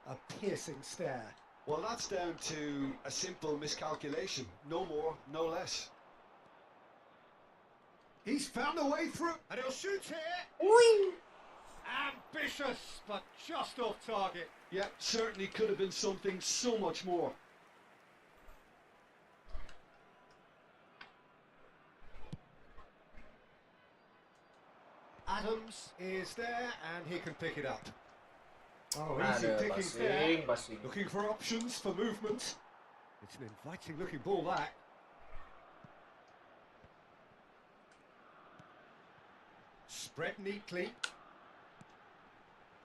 A piercing stare. Well, that's down to a simple miscalculation. No more, no less. He's found a way through, and he'll shoot here. Ambitious, but just off target. Yeah, certainly could have been something so much more. Adams is there, and he can pick it up. Oh, easy Ada pickings there. passing. Looking for options for movement. It's an inviting looking ball, that. Spread neatly.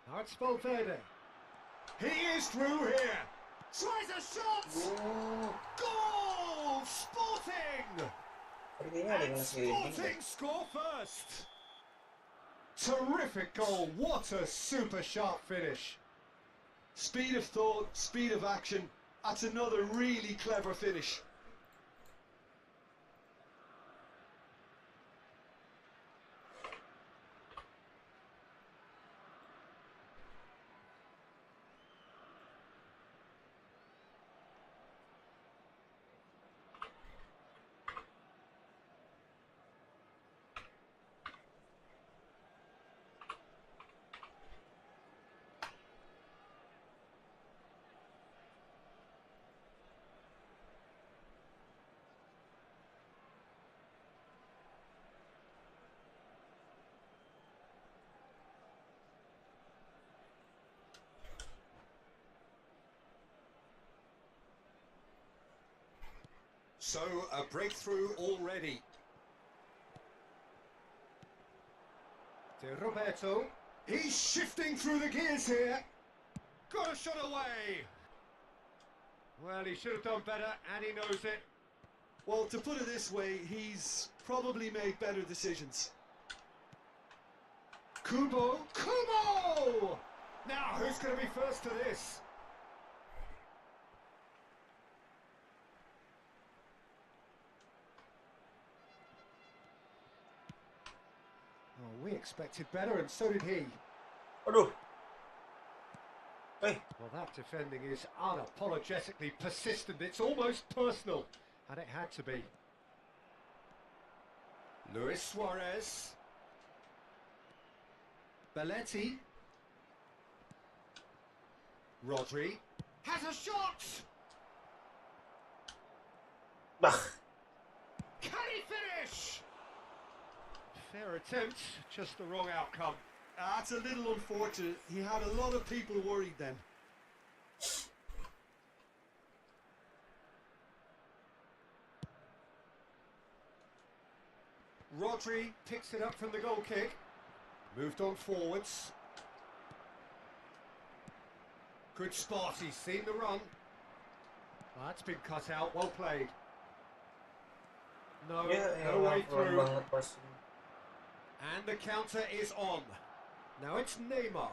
Now it's Valverde. He is through here. Tries a shot. Goal! Sporting! Sepertinya ada yang And ngasih link. Sporting score first. Terrific goal. What a super sharp finish. Speed of thought, speed of action. That's another really clever finish. So, a breakthrough already. To Roberto. He's shifting through the gears here. Got a shot away. Well, he should have done better, and he knows it. Well, to put it this way, he's probably made better decisions. Kubo. Kubo! Now, who's going to be first to this? Oh, we expected better, and so did he. Aduh. Well, that defending is unapologetically persistent. It's almost personal, and it had to be. Luis Suarez. Belletti. Rodri. Has a shot! Bah. Can he finish? Fair attempt, just the wrong outcome. That's a little unfortunate. He had a lot of people worried then. Rodri picks it up from the goal kick. Moved on forwards. Good spot, he's seen the run. That's been cut out, well played. No, Ya, no way pelan through. banget passing. And the counter is on. Now it's Neymar.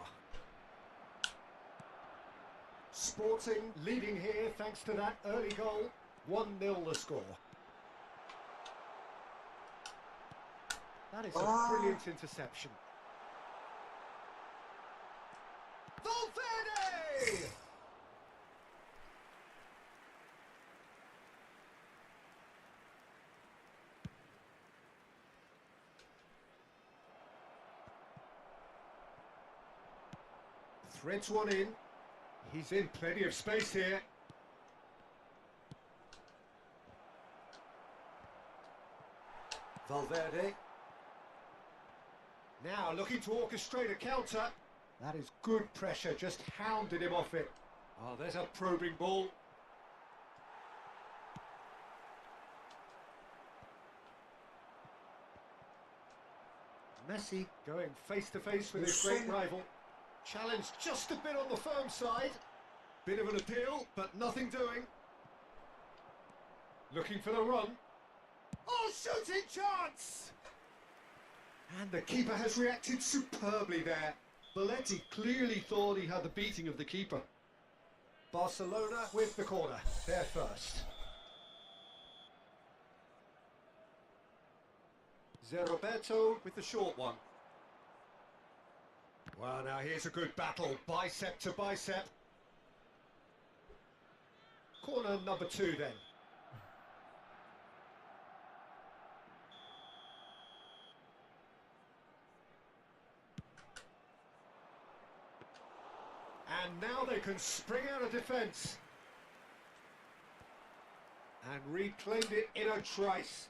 Sporting leading here thanks to that early goal. 1-0 the score. That is a brilliant interception. Valverde! Threads one in. He's in plenty of space here. Valverde. Now looking to orchestrate a counter. That is good pressure, just hounded him off it. Oh, there's a probing ball. Messi going face to face with his great rival. Challenged just a bit on the firm side. Bit of an appeal, but nothing doing. Looking for the run. Oh, shooting chance! And the keeper has reacted superbly there. Belletti clearly thought he had the beating of the keeper. Barcelona with the corner. They're first. Roberto with the short one. Well, now here's a good battle, bicep to bicep. Corner number 2 then. And now they can spring out of defence. And reclaimed it in a trice.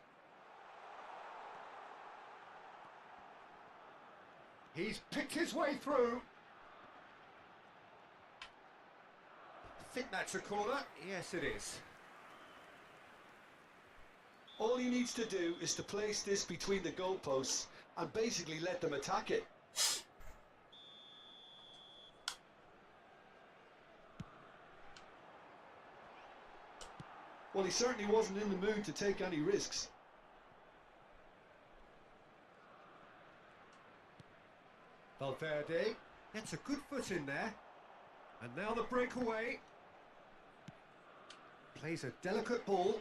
He's picked his way through. I think that's a corner. Yes, it is. All he needs to do is to place this between the goalposts and basically let them attack it. Well, he certainly wasn't in the mood to take any risks. Valverde gets a good foot in there. And now the breakaway. Plays a delicate ball.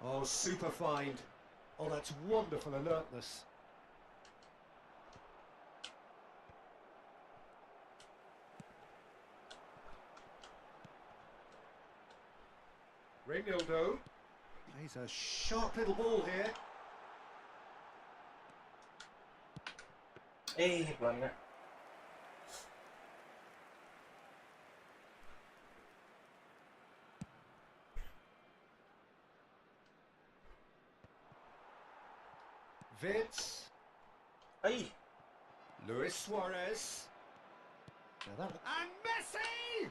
Oh, super find. Oh, that's wonderful alertness. Reynaldo plays a sharp little ball here. Pelan nggak? Vince. Luis Suarez. Now that, and Messi!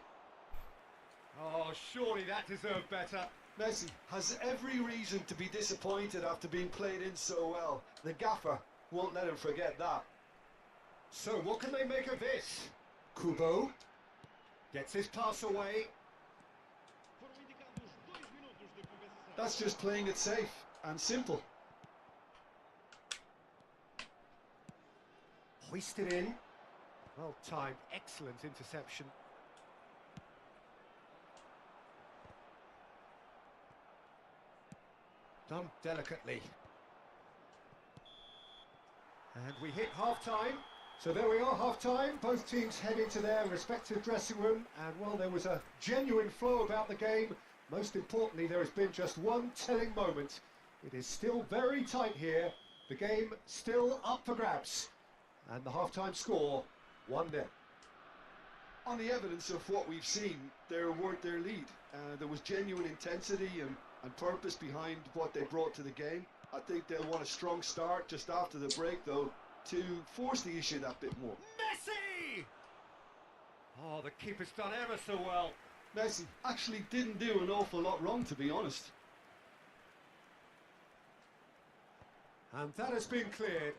Oh, surely that deserved better. Messi has every reason to be disappointed after being played in so well. The gaffer won't let him forget that. So what can they make of this? Kubo gets his pass away. Foram indicados 2 minutos de compensação. That's just playing it safe and simple. Hoisted in. Well timed, excellent interception. Done delicately. And we hit half-time. So there we are, half-time. Both teams head into their respective dressing room. And well, there was a genuine flow about the game. Most importantly, there has been just one telling moment. It is still very tight here. The game still up for grabs. And the half-time score, 1-0. On the evidence of what we've seen, they're worth their lead. There was genuine intensity and purpose behind what they brought to the game. I think they'll want a strong start just after the break, though, to force the issue that bit more. Messi! Oh, the keeper's done ever so well. Messi actually didn't do an awful lot wrong, to be honest. And that has been cleared.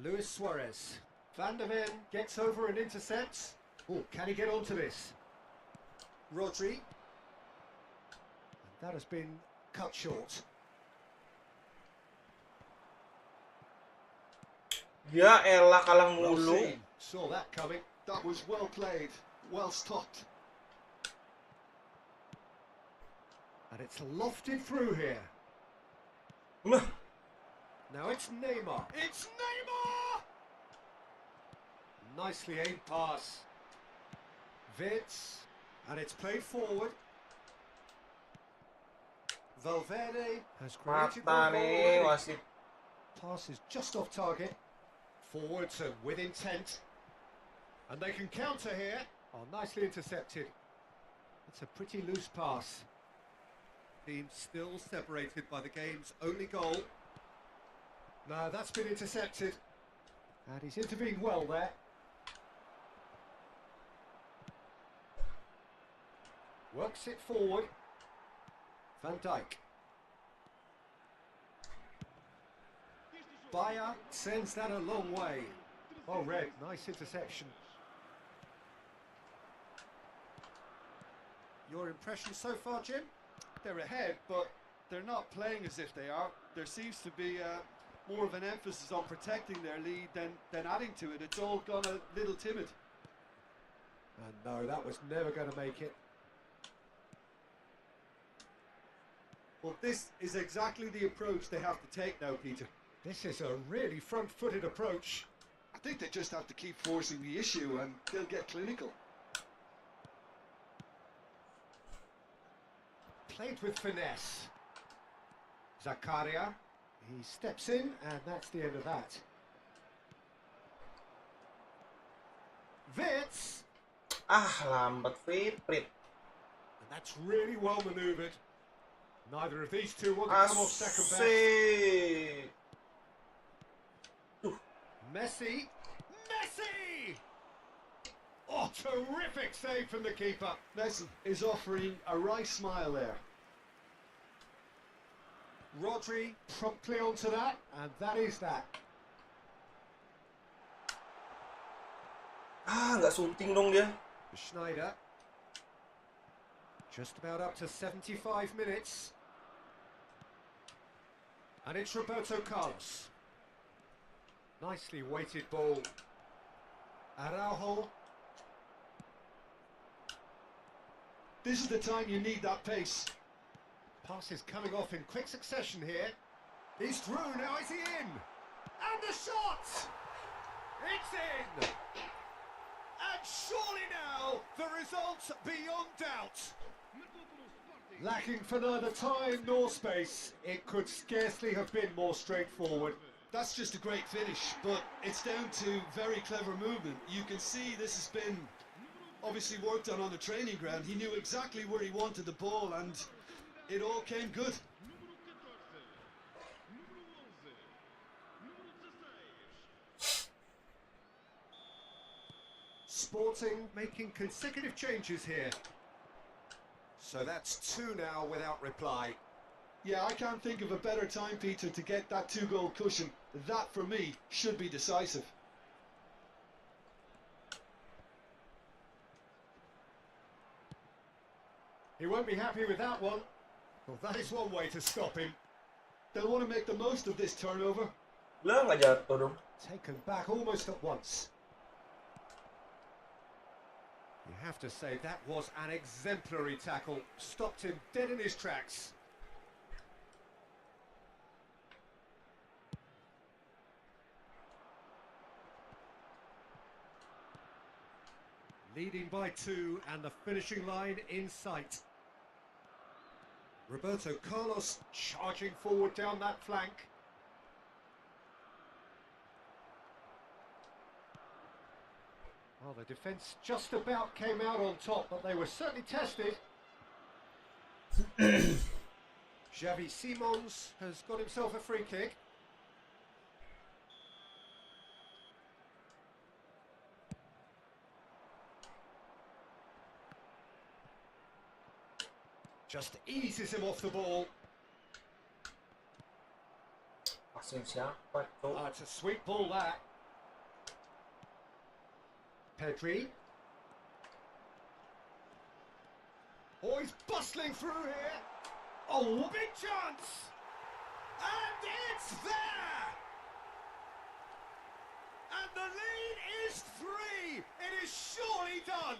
Luis Suarez. Van der Ven gets over and intercepts. Oh, can he get onto this? Rodri. And that has been cut short. Ya elah kalah Well mulu. seen. Saw that coming. That was well played, well stopped. And it's lofted through here. Nah, Now it's Neymar. It's Neymar! Nicely aimed pass. Vitz. And it's played forward. Valverde has created mata one goal nih already. wasit. Pass is just off target. Forwards and with intent. And they can counter here. Oh, nicely intercepted. It's a pretty loose pass. Team still separated by the game's only goal. No, that's been intercepted. And he's intervened well there. Works it forward. Van Dijk. Bayer sends that a long way. Oh, Red, nice interception. Your impression so far, Jim? They're ahead, but they're not playing as if they are. There seems to be more of an emphasis on protecting their lead than adding to it. It's all gone a little timid. And no, that was never going to make it. Well, this is exactly the approach they have to take now, Peter. This is a really front-footed approach. I think they just have to keep forcing the issue and they'll get clinical. Played with finesse. Zakaria, he steps in, and that's the end of that. Wits, Lambat Fitrit. and that's really well manoeuvred. Neither of these two want to come off second best. Asik. Messi! Messi! Oh, terrific save from the keeper. Messi is offering a wry smile there. Rodri promptly onto that, and that is that. Nggak shooting dong dia. Schneider. Just about up to 75 minutes. And it's Roberto Carlos. Nicely weighted ball. Araujo. This is the time you need that pace. Passes coming off in quick succession here. He's through, now is he in? And the shot! It's in! And surely now, the result beyond doubt. Lacking for neither time nor space, it could scarcely have been more straightforward. That's just a great finish, but it's down to very clever movement. You can see this has been obviously worked on the training ground. He knew exactly where he wanted the ball and it all came good. Sporting making consecutive changes here. So that's two now without reply. Yeah, I can't think of a better time, Peter, to get that 2-goal cushion. That, for me, should be decisive. He won't be happy with that one. Well, that is one way to stop him. They'll want to make the most of this turnover. Lah nggak jatuh dong. Taken back almost at once. You have to say that was an exemplary tackle. Stopped him dead in his tracks. Leading by 2 and the finishing line in sight. Roberto Carlos charging forward down that flank. Well, the defence just about came out on top, but they were certainly tested. Xavi Simons has got himself a free kick. Just eases him off the ball. Passing siapa tuh? It's a sweet ball, that. Pedri. Oh, he's bustling through here. Oh, big chance! And it's there! And the lead is 3! It is surely done!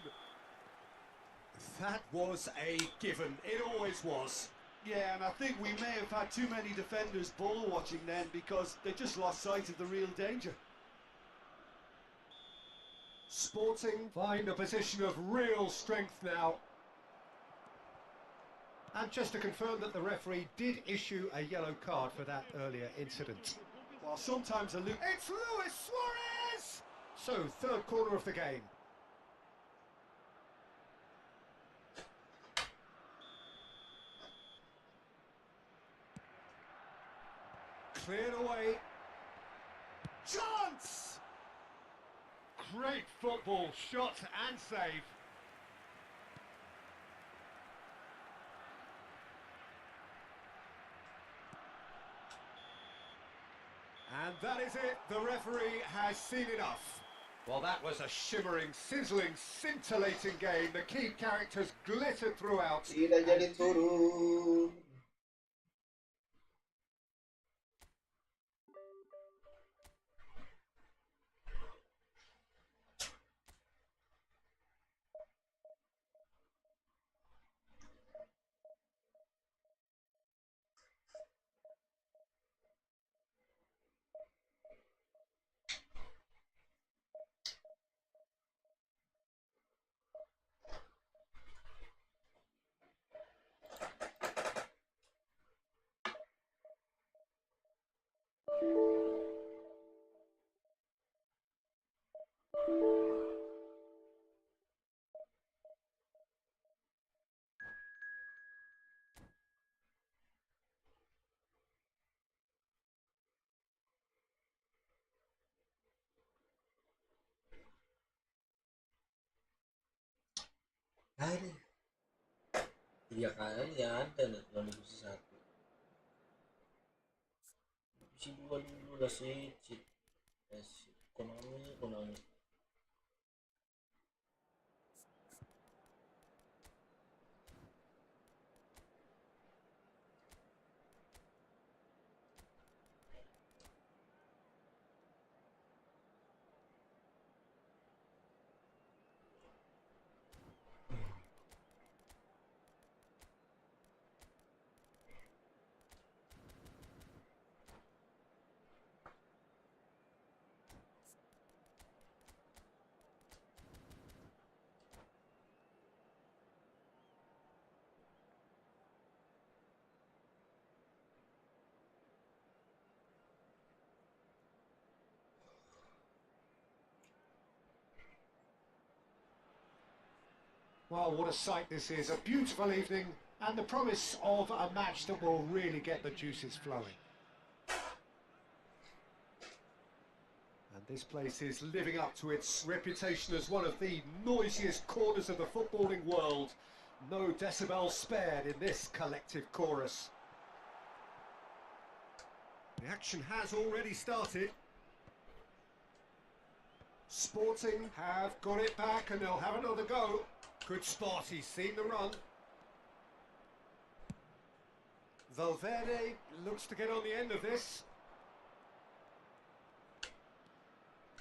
That was a given. It always was. Yeah, and I think we may have had too many defenders ball watching then because they just lost sight of the real danger. Sporting find a position of real strength now. And just to confirm that the referee did issue a yellow card for that earlier incident. Well, sometimes a loop. It's Luis Suarez! So, third corner of the game. Cleared away. Chance! Great football, shot and save. And that is it, the referee has seen enough. Well, that was a shimmering, sizzling, scintillating game. The key characters glittered throughout. Tidak jadi turun. Ada 3 kali ya ada nih kalau divisi 1. Divisi 2 dulu lah sih, ekonomi. Well, what a sight this is. A beautiful evening and the promise of a match that will really get the juices flowing. And this place is living up to its reputation as one of the noisiest corners of the footballing world. No decibels spared in this collective chorus. The action has already started. Sporting have got it back and they'll have another go. Good spot, he's seen the run. Valverde looks to get on the end of this.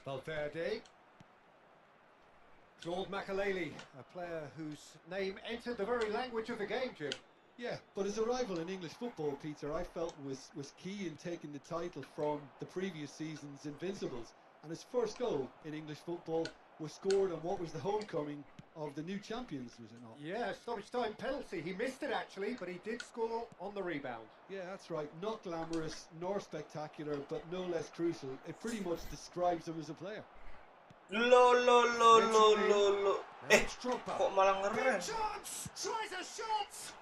Valverde. Claude Makaleli, a player whose name entered the very language of the game, Jim. Yeah, but his arrival in English football, Peter, I felt was key in taking the title from the previous season's Invincibles. And his first goal in English football was scored on what was the homecoming of the new champions, was it not? Yeah, stoppage time penalty. He missed it actually, but he did score on the rebound. Yeah, that's right. Not glamorous, nor spectacular, but no less crucial. It pretty much describes him as a player. Lo. Now it's Kok Drogba. malah Big ngerem? chance! Tries a shot!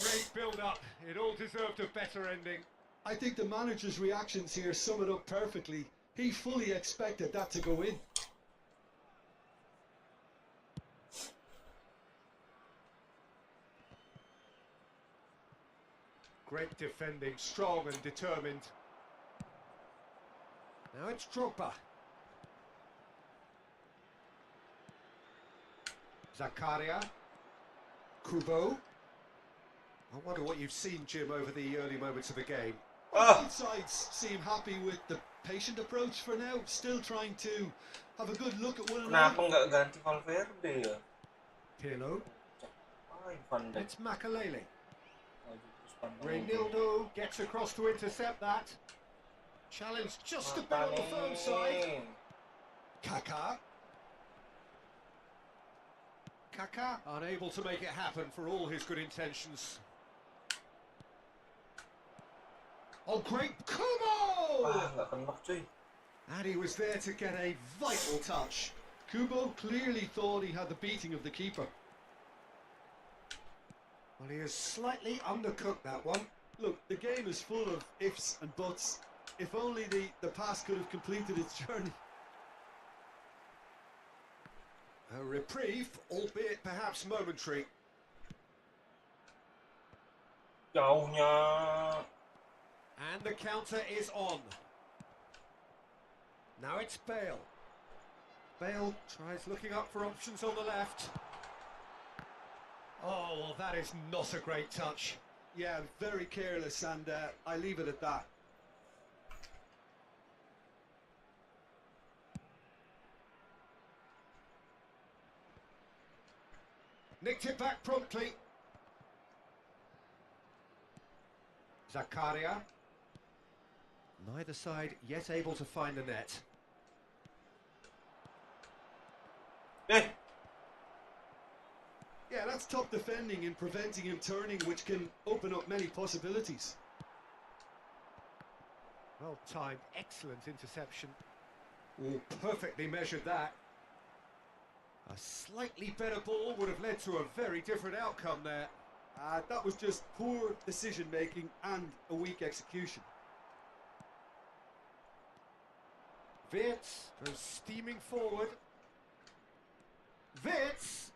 Great build-up. It all deserved a better ending. I think the manager's reactions here sum it up perfectly. He fully expected that to go in. Great defending, strong and determined. Now it's Drogba. Zakaria. Kubo. I wonder what you've seen, Jim, over the early moments of the game. Both sides seem happy with the patient approach for now, still trying to have a good look at one Kenapa another. nggak ganti Valverde ya? Pirlo. Van Dijk It's Makaleli. maju terus pandang. Reynildo gets across to intercept that. Challenge just a bit on the firm side. Kaká. Kaká unable to make it happen for all his good intentions. Oh, great Kubo! Nggak kenok cuy. And he was there to get a vital touch. Kubo clearly thought he had the beating of the keeper. Well, he has slightly undercooked that one. Look, the game is full of ifs and buts. If only the pass could have completed its journey. A reprieve, albeit perhaps momentary. Jauhnya. And the counter is on. Now it's Bale. Bale tries looking up for options on the left. Oh, well, that is not a great touch. Yeah, very careless, and I leave it at that. Nicked it back promptly. Zakaria. Neither side yet able to find the net. Yeah, that's top defending and preventing him turning, which can open up many possibilities. Well timed, excellent interception. Oh, perfectly measured that. A slightly better ball would have led to a very different outcome there. That was just poor decision making and a weak execution. Wirtz goes steaming forward. Wirtz!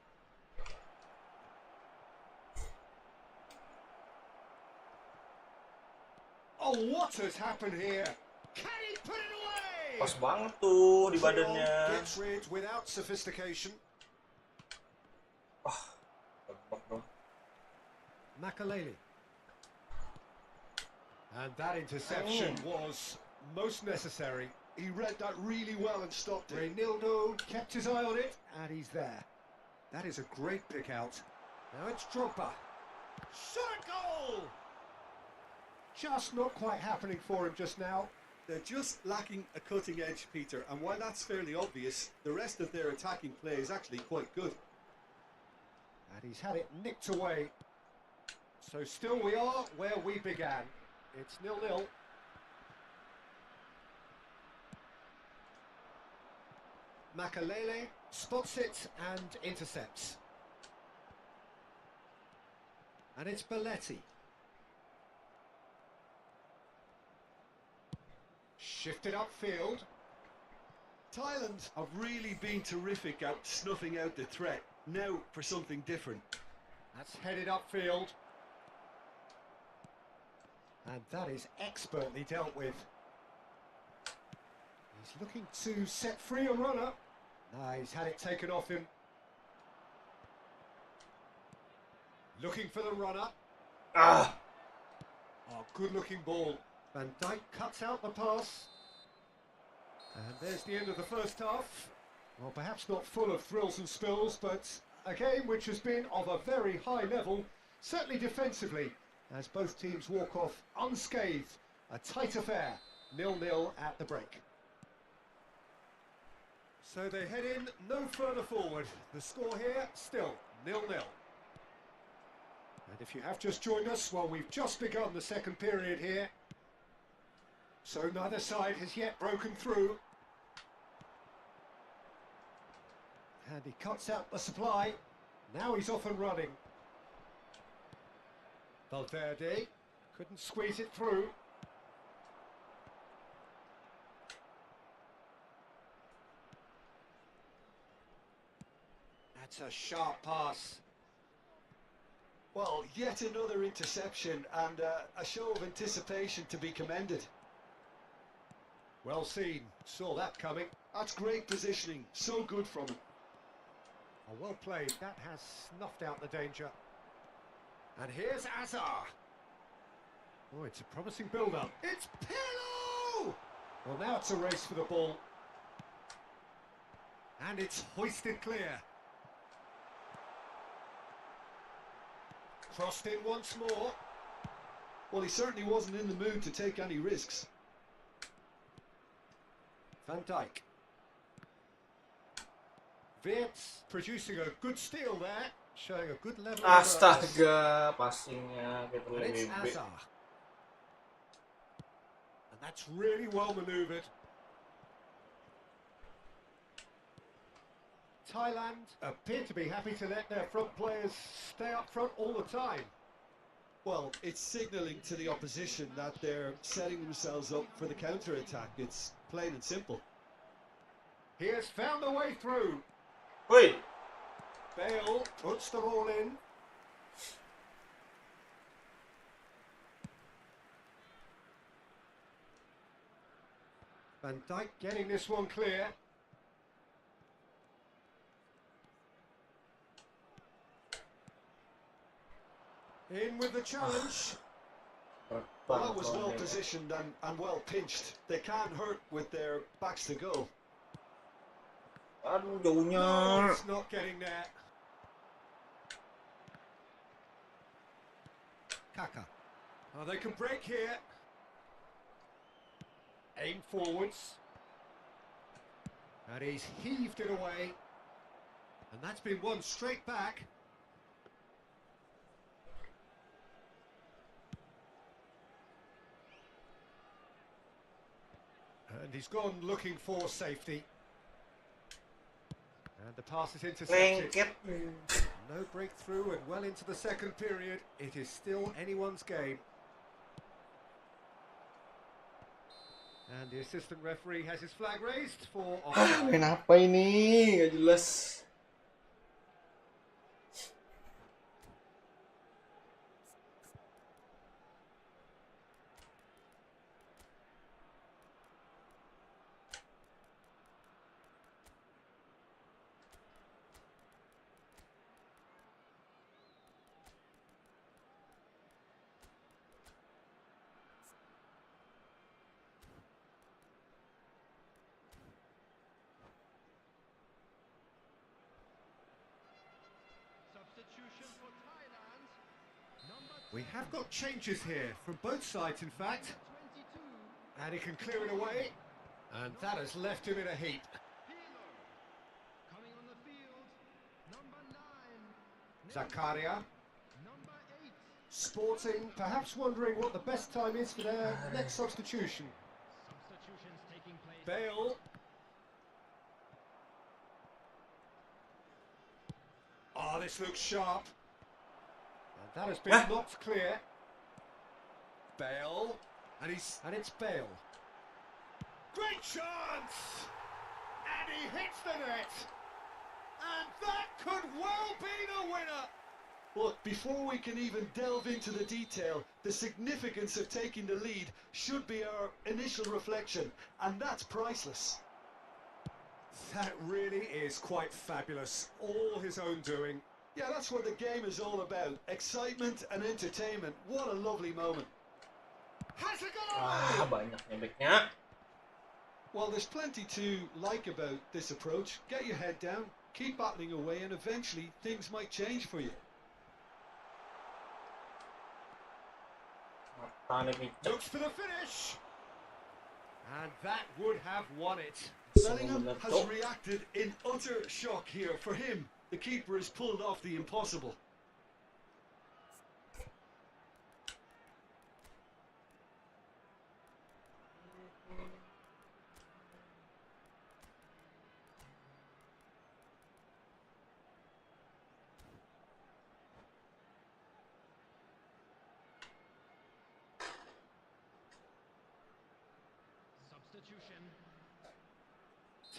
Oh, what has happened here? Can he put it away? Pas banget tuh di Trion badannya. gets rid without sophistication. Tebak dong. Makaleli. And that interception was most necessary. He read that really well and stopped it. Reynildo kept his eye on it, and he's there. That is a great pick out. Now it's Drogba. Shot a goal! Just not quite happening for him just now. They're just lacking a cutting edge, Peter, and while that's fairly obvious, the rest of their attacking play is actually quite good. And he's had it nicked away. So still we are where we began. It's 0-0. Makalele spots it and intercepts. And it's Belletti. Shifted upfield. Thailand have really been terrific at snuffing out the threat. Now for something different. That's headed upfield. And that is expertly dealt with. He's looking to set free a runner. Nah, he's had it taken off him. Looking for the runner. Ah, Oh, good looking ball. Van Dijk cuts out the pass. And there's the end of the first half. Well, perhaps not full of thrills and spills, but a game which has been of a very high level, certainly defensively, as both teams walk off unscathed. A tight affair, 0-0 at the break. So they head in no further forward. The score here, still 0-0. And if you have just joined us, well, we've just begun the second period here. So neither side has yet broken through. And he cuts out the supply. Now he's off and running. Valverde couldn't squeeze it through. That's a sharp pass. Well, yet another interception and a show of anticipation to be commended. Well seen, saw that coming. That's great positioning, so good from him. Oh, well played, that has snuffed out the danger. And here's Azar. Oh, it's a promising build-up. It's Pirlo! Well, now it's a race for the ball. And it's hoisted clear. Crossed in once more. Well, he certainly wasn't in the mood to take any risks. Van Dijk. Wirtz producing a good steal there, showing a good level of awareness. astaga, passingnya kayak And it's terlebih. Azar. And that's really well manoeuvred. Thailand appear to be happy to let their front players stay up front all the time. Well, it's signalling to the opposition that they're setting themselves up for the counter-attack. It's plain and simple. He has found a way through. Woi, Bale puts the ball in. Van Dijk getting this one clear. In with the challenge. Well, that was well positioned and well pinched. They can't hurt with their backs to goal. Aduh, No, jauhnya. it's not getting there. Kaka. Oh, they can break here. Aim forwards. And he's heaved it away. And that's been won straight back. And he's gone looking for safety. And the pass is intercepted. Lengket. No breakthrough and well into the second period. It is still anyone's game. And the assistant referee has his flag raised for offside. Main apa ini? Gak jelas. Substitution for Thailand. Number We have got changes here from both sides, in fact. 22. And he can clear it away. And that has left him in a heap. Hilo. Coming on the field. Number 9. Zakaria. Number 8. Sporting, perhaps wondering what the best time is for their next substitution. Substitutions taking place. Bale. Oh, this looks sharp. And that has been knocked clear. Bale. And it's Bale. Great chance! And he hits the net. And that could well be the winner. But before we can even delve into the detail, the significance of taking the lead should be our initial reflection, and that's priceless. That really is quite fabulous. All his own doing. Yeah, that's what the game is all about. Excitement and entertainment. What a lovely moment. Has a Ah, goal! banyak nyebeknya. Well, there's plenty to like about this approach. Get your head down, keep battling away, and eventually things might change for you. Tahan ni Looks for the finish. And that would have won it. Bellingham has reacted in utter shock here. For him, the keeper has pulled off the impossible. Substitution.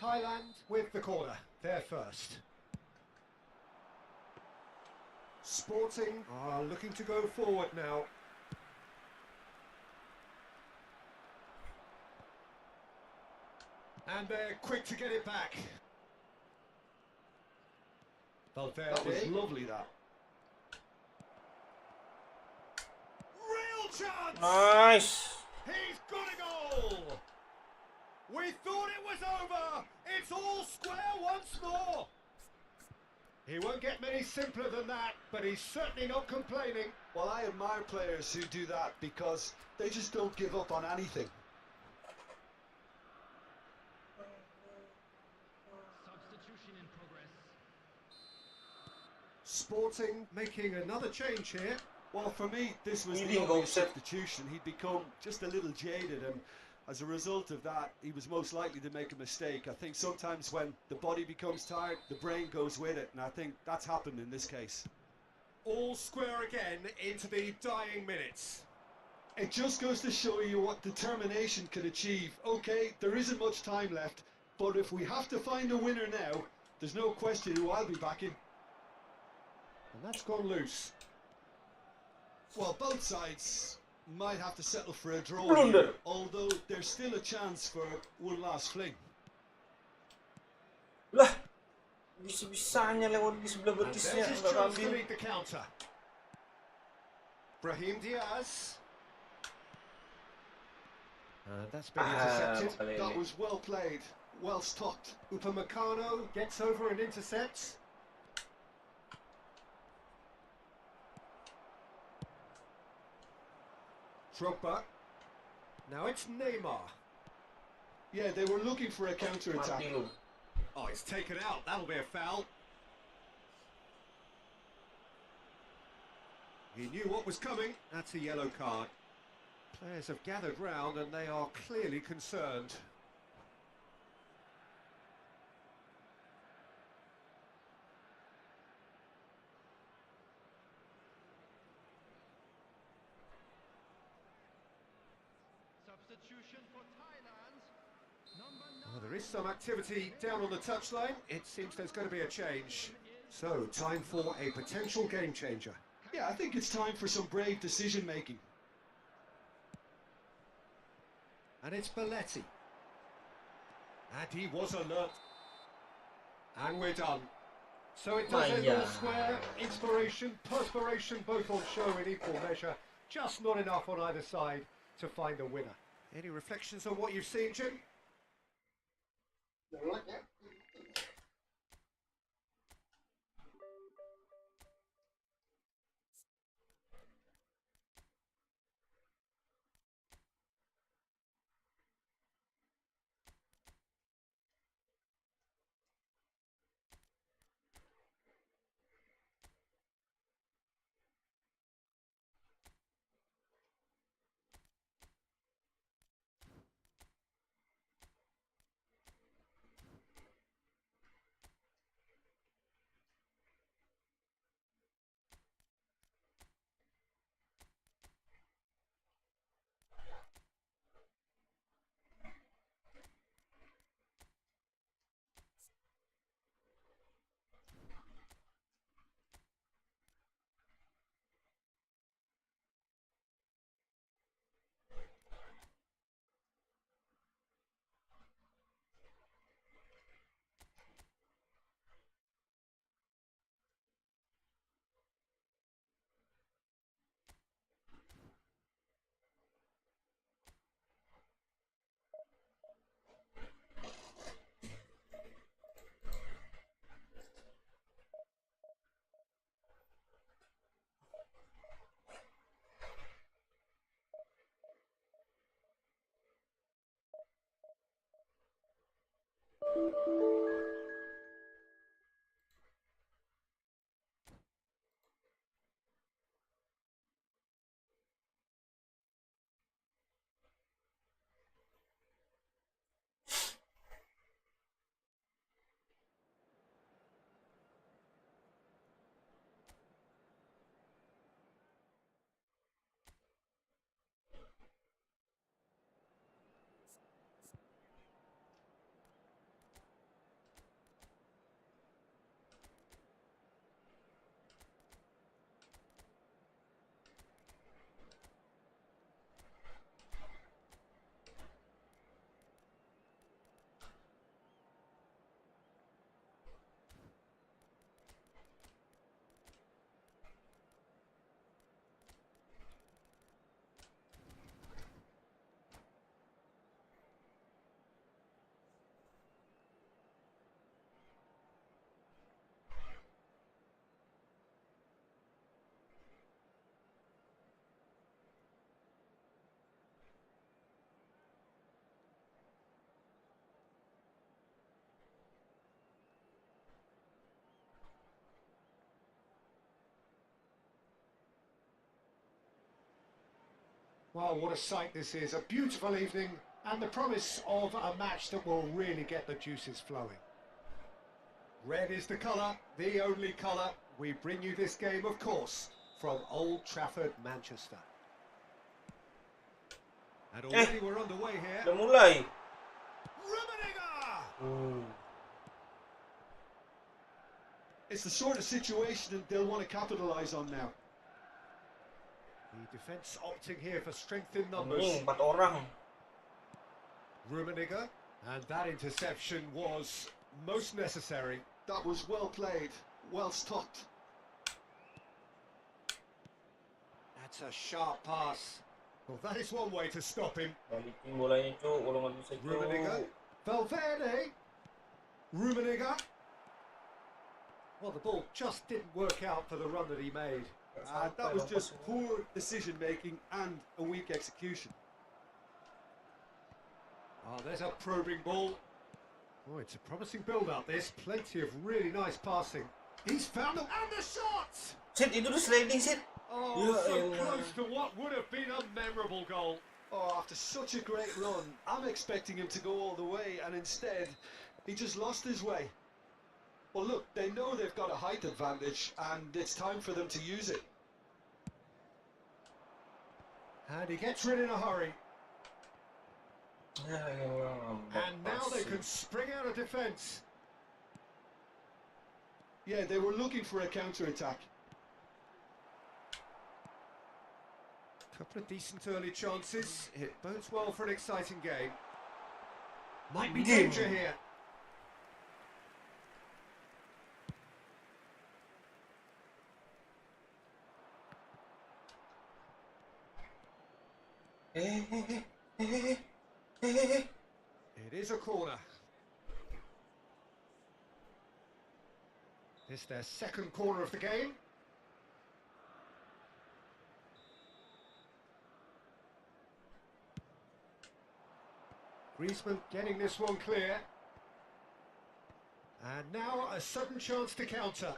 Thailand with the corner. They're first. Sporting are looking to go forward now. And they're quick to get it back. That was Valverde. lovely, that. Real chance! Nice. He's got a goal! We thought it was over! It's all square once more! He won't get many simpler than that, but he's certainly not complaining. Well, I admire players who do that because they just don't give up on anything. Substitution in progress. Sporting making another change here. Well, for me, this was He the didn't go obvious set. substitution. He'd become just a little jaded, and as a result of that, he was most likely to make a mistake. I think sometimes when the body becomes tired, the brain goes with it, and I think that's happened in this case. All square again into the dying minutes. It just goes to show you what determination can achieve. Okay, there isn't much time left, but if we have to find a winner now, there's no question who I'll be backing. And that's gone loose. Well, both sides might have to settle for a draw Blunder. here, although there's still a chance for one last fling. Lah, bisa-bisanya lewat di sebelah And betisnya. there's his Nggak chance to ambil. lead the counter. Brahim Diaz. That's been intercepted. Malele. That was well played, well stopped. Upamecano gets over and intercepts. Drogba. Now it's Neymar. Yeah, they were looking for a counter-attack. Mati lu. Oh, it's taken out. That'll be a foul. He knew what was coming. That's a yellow card. Players have gathered round and they are clearly concerned. substitution for Thailand. Number Well, there is some activity down on the touchline. It seems there's going to be a change. So, time for a potential game changer. Yeah, I think it's time for some brave decision making. And it's Belletti. And he was alert. And we're done. So it does end all square. Inspiration, perspiration, both on show in equal measure. Just not enough on either side to find a winner. Any reflections on what you've seen, Jim? Don't like that. Well, what a sight this is. A beautiful evening and the promise of a match that will really get the juices flowing. Red is the colour, the only colour. We bring you this game, of course, from Old Trafford, Manchester. And already we're underway here. Udah mulai. Rummenigge! It's the sort of situation that they'll want to capitalise on now. The defence opting here for strength in numbers. 4 orang. Rummenigge, and that interception was most necessary. That was well played, well stopped. That's a sharp pass. Well, that is one way to stop him. Balikin bolanya, Cuk. Kalau nggak bisa, Cuk. Rummenigge, Valverde, Rummenigge. Well, the ball just didn't work out for the run that he made. That was just poor decision making and a weak execution. Oh, there's a probing ball. Oh, it's a promising build-up, this. Plenty of really nice passing. He's found them, and the shot! Sit, itu tuh sliding, Sit. Oh, Ya so elah. close to what would have been a memorable goal. Oh, after such a great run, I'm expecting him to go all the way, and instead, he just lost his way. Well, look, they know they've got a height advantage, and it's time for them to use it. And he gets rid in a hurry. And now they can spring out of defence. Yeah, they were looking for a counter-attack. Couple of decent early chances. It bodes well for an exciting game. Might be danger here. It is a corner. It's their second corner of the game. Griezmann getting this one clear. And now a sudden chance to counter.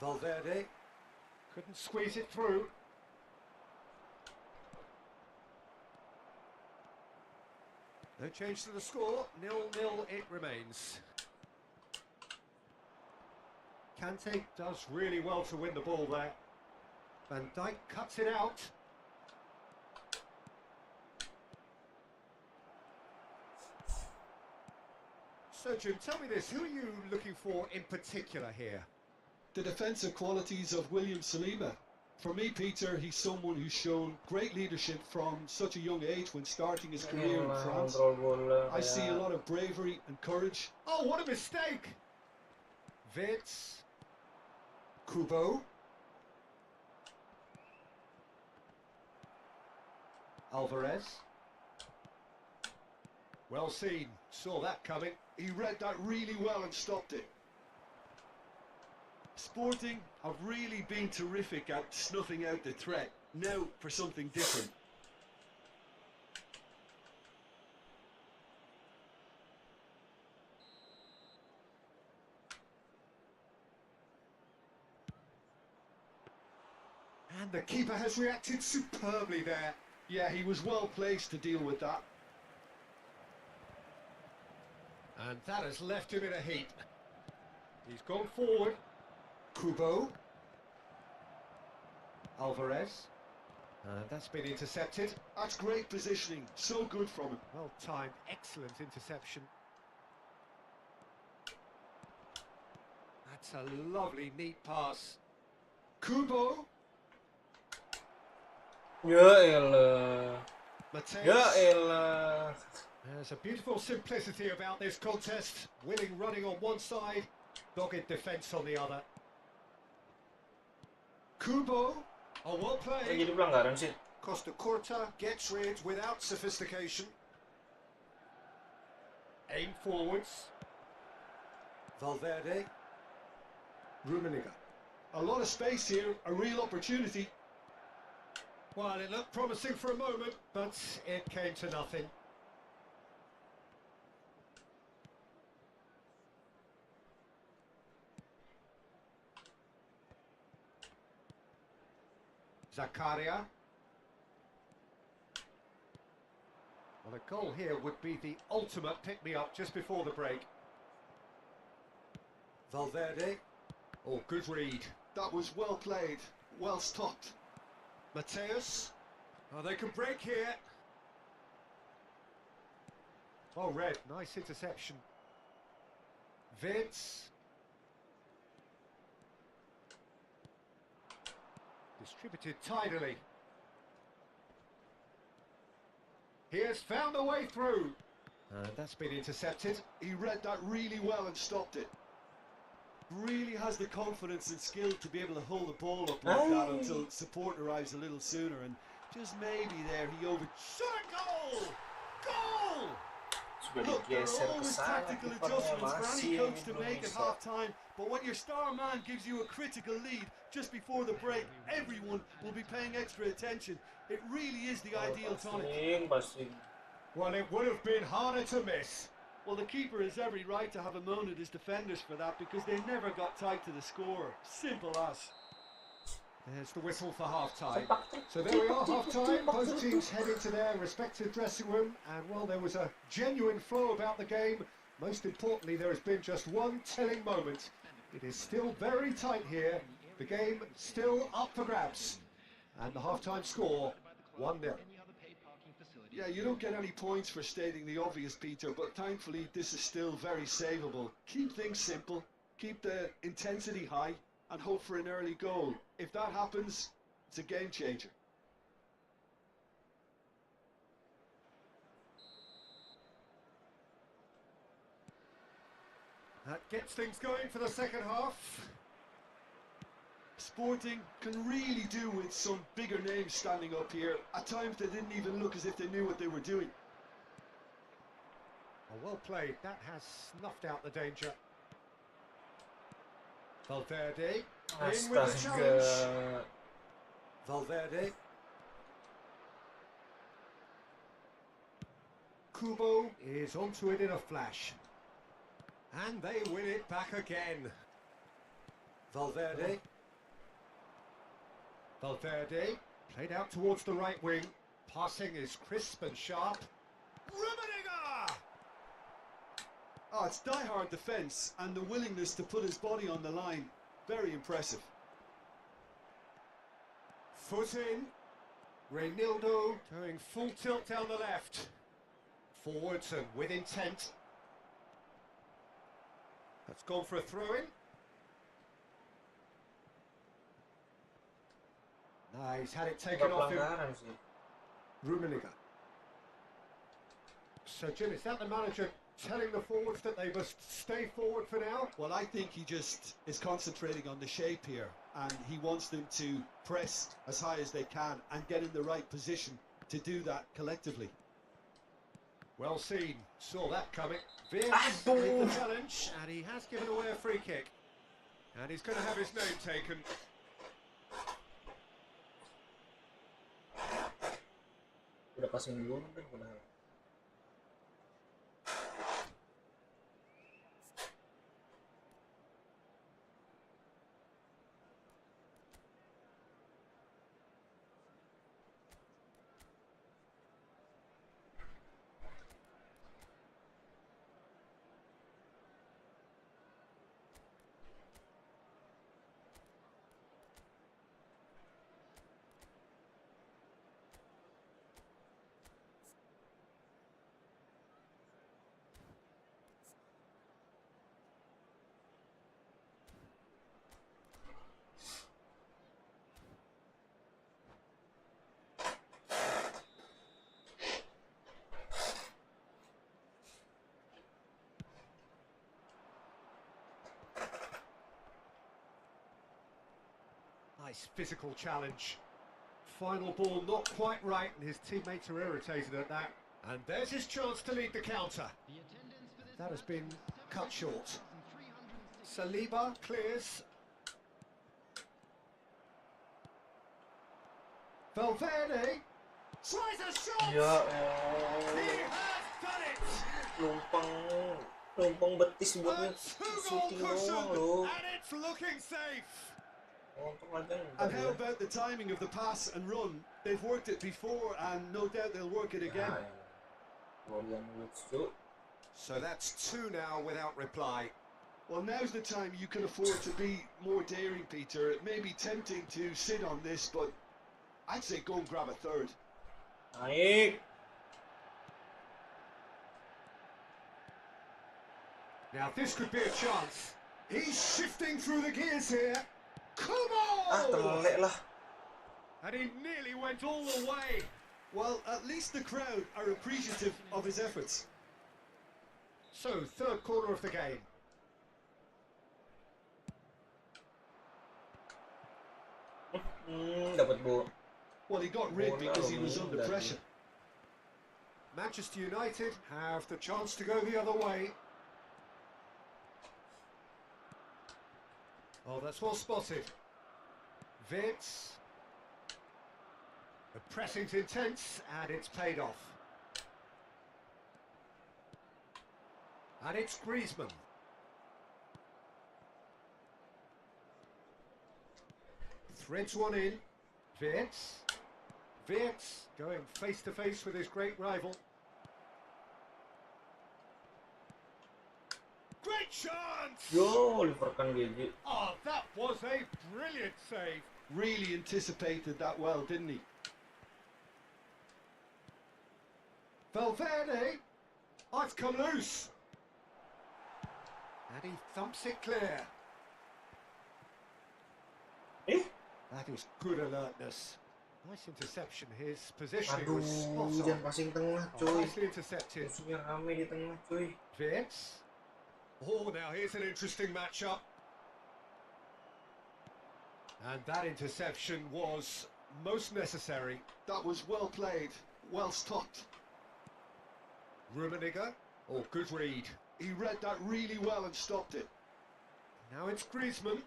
Valverde couldn't squeeze it through. No change to the score, 0-0 it remains. Kante does really well to win the ball there. Van Dijk cuts it out. So Jim, tell me this, who are you looking for in particular here? The defensive qualities of William Saliba. For me, Peter, he's someone who's shown great leadership from such a young age when starting his career in France. I see a lot of bravery and courage. Oh, what a mistake! Vitz. Kubo. Alvarez. Well seen, saw that coming. He read that really well and stopped it. Sporting have really been terrific at snuffing out the threat. Now for something different. And the keeper has reacted superbly there. Yeah, he was well placed to deal with that. And that has left him in a heap. He's gone forward. Kubo. Alvarez. That's been intercepted. That's great positioning. So good from him. Well timed, excellent interception. That's a lovely, neat pass. Kubo. Mateus. There's a beautiful simplicity about this contest. Willing running on one side, dogged defence on the other. Kubo, oh well played. Jadi pelanggaran sih. Costa Curta gets rid without sophistication. Aim forwards. Valverde. Rummenigge. A lot of space here, a real opportunity. Well, it looked promising for a moment, but it came to nothing. Zakaria. Well, a goal here would be the ultimate pick-me-up just before the break. Valverde. Oh, good read. That was well played, well stopped. Mateus. Oh, they can break here. Oh, red. Nice interception. Vitz. Distributed tidily. He has found a way through. That's been intercepted. He read that really well and stopped it. Really has the confidence and skill to be able to hold the ball up like that until support arrives a little sooner, and just maybe there he shot a goal! Goal! Look, there are always tactical adjustments for any coach to make at half-time, but when your star man gives you a critical lead just before the break, everyone will be paying extra attention. It really is the ideal tonic. Well, it would have been harder to miss. Well, the keeper has every right to have a moan at his defenders for that, because they never got tight to the score. Simple as. There's the whistle for half-time. So there we are, half-time. Both teams heading to their respective dressing room. And, well, there was a genuine flow about the game. Most importantly, there has been just one telling moment. It is still very tight here. The game still up for grabs. And the half-time score, 1-0. Yeah, you don't get any points for stating the obvious, Peter, but thankfully this is still very savable. Keep things simple, keep the intensity high, and hope for an early goal. If that happens, it's a game changer. That gets things going for the second half. Sporting can really do with some bigger names standing up here. At times they didn't even look as if they knew what they were doing. Oh, well played. That has snuffed out the danger. Valverde in with the challenge. Astaga. Valverde. Kubo is onto it in a flash. And they win it back again. Valverde. Valverde played out towards the right wing. Passing is crisp and sharp. Rummenigge! Oh, it's die-hard defence and the willingness to put his body on the line. Very impressive. Foot in. Reinildo going full tilt down the left. Forwards and with intent. That's gone for a throw-in. He's had it taken off him. Pelanggaran sih. Rummenigge. So Jim, is that the manager telling the forwards that they must stay forward for now? Well, I think he just is concentrating on the shape here, and he wants them to press as high as they can and get in the right position to do that collectively. Well seen. Saw that coming. Vince with the challenge, and he has given away a free kick. And he's going to have his name taken. Udah passing dulu kan udah. Nice physical challenge. Final ball not quite right, and his teammates are irritated at that. And there's his chance to lead the counter. That has been cut short. Saliba clears. Valverde tries a shot! Ya He has done it! Lumpang betis A buatnya two-goal shooting doang cushion, loh. and it's looking safe. Untung aja And enggak how ya. about the timing of the pass and run? They've worked it before and no doubt they'll work it again. Florian Wirtz. So that's two now without reply. Well, now's the time you can afford to be more daring, Peter. It may be tempting to sit on this, but I'd say go and grab a third. Naik. Now this could be a chance. He's shifting through the gears here. Come Ah, on! telek lah. And he nearly went all the way. Well, at least the crowd are appreciative of his efforts. So, third corner of the game. Dapat bola. Well, he got rid because he was under pressure. Manchester United have the chance to go the other way. Oh, that's well spotted. Wirtz. The pressing's intense, and it's paid off. And it's Griezmann. Threads one in. Wirtz. Wirtz going face to face with his great rival. Great chance! Yo, Oliver kan GG. Oh, that was a brilliant save. really anticipated that well, didn't he? Valverde. Oh, it's come loose. And he thumps it clear. Eh? That is good alertness. Nice interception. His positioning Aduh, was spot jangan on. passing tengah, Oh, coy. nicely intercepted. Musuhnya rame di tengah, coy. Vince. Oh, now here's an interesting matchup. And that interception was most necessary. That was well played, well stopped. Rummenigge. Oh, good read. He read that really well and stopped it. Now it's Griezmann.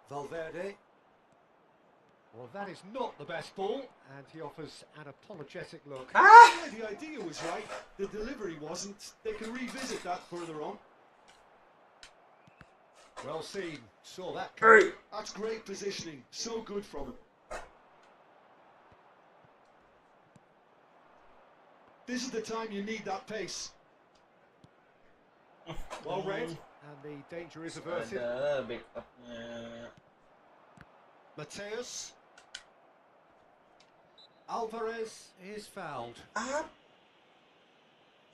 Valverde. Well, that is not the best ball, and he offers an apologetic look. Ah! Yeah, the idea was right, the delivery wasn't. They can revisit that further on. Well seen. Saw that Hey! coming. That's great positioning, so good from him. This is the time you need that pace. Well read, and the danger is averted. Ada backupnya. Mateus. Alvarez is fouled. Ah!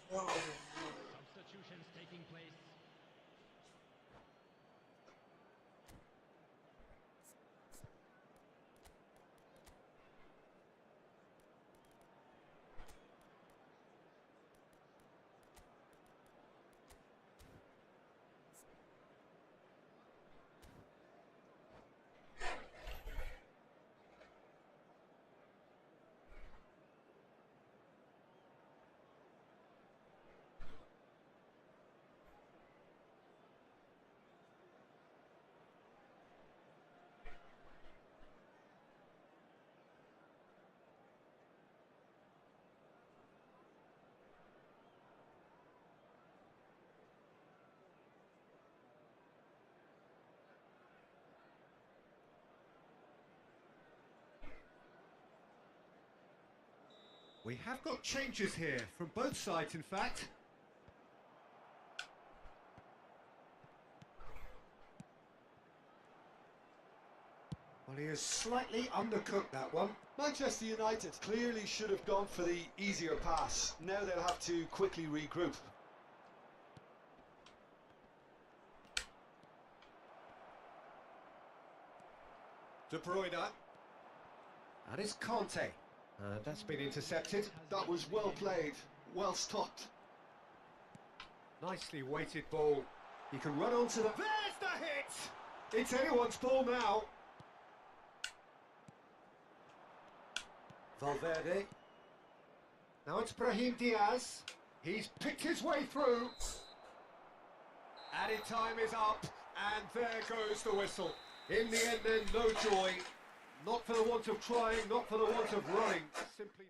Wow. Substitutions taking place. We have got changes here, from both sides in fact. Well, he has slightly undercooked that one. Manchester United clearly should have gone for the easier pass. Now they'll have to quickly regroup. De Bruyne. And it's Conte. That's been intercepted. That was well played, well stopped. Nicely weighted ball. He can run onto the... There's the hit! It's anyone's ball now. Valverde. Now it's Brahim Diaz. He's picked his way through. Added time is up, and there goes the whistle. In the end then, no joy. Not for the want of trying, not for the want of running. Simply...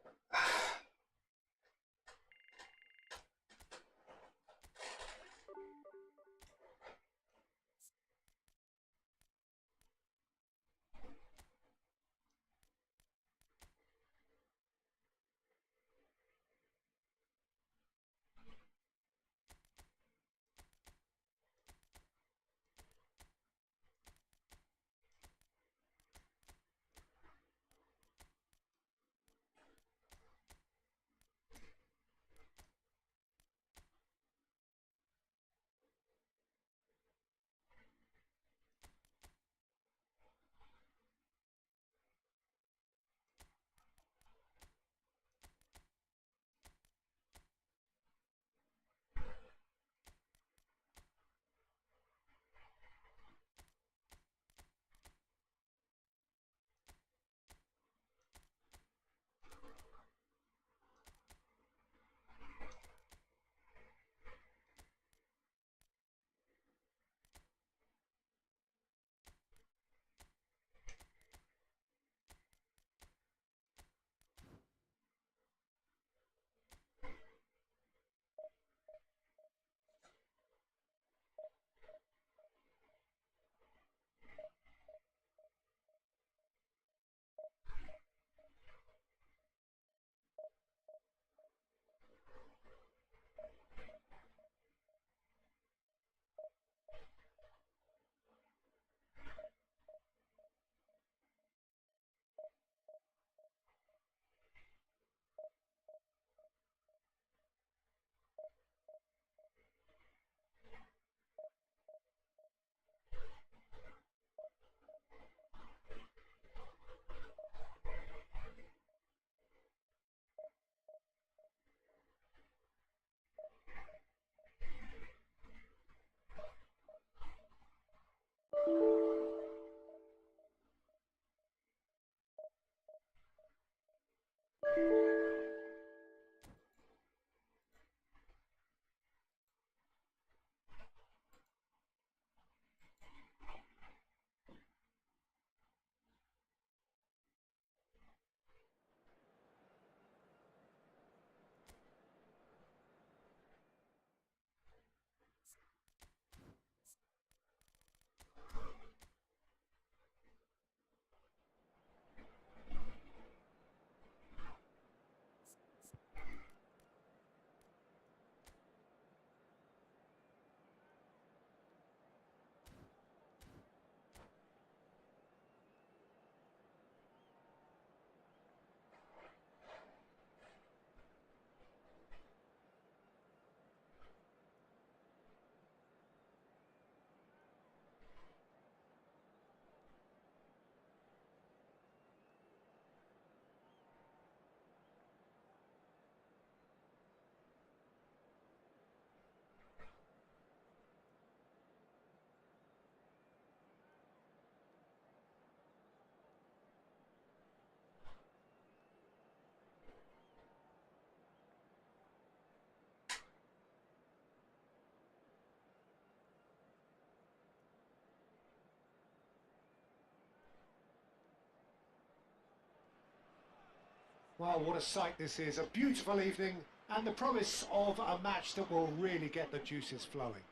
Well, what a sight this is. A beautiful evening and the promise of a match that will really get the juices flowing.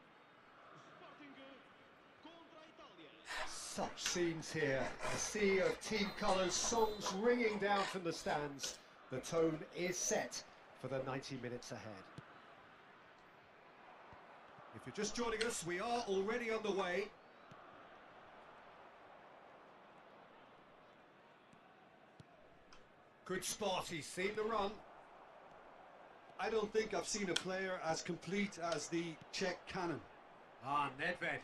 Sporting contra Itália. Such scenes here. A sea of team colours, songs ringing down from the stands. The tone is set for the 90 minutes ahead. If you're just joining us, we are already on the way. Good spot, he's seen the run. I don't think I've seen a player as complete as the Czech cannon. Ah, Nedved.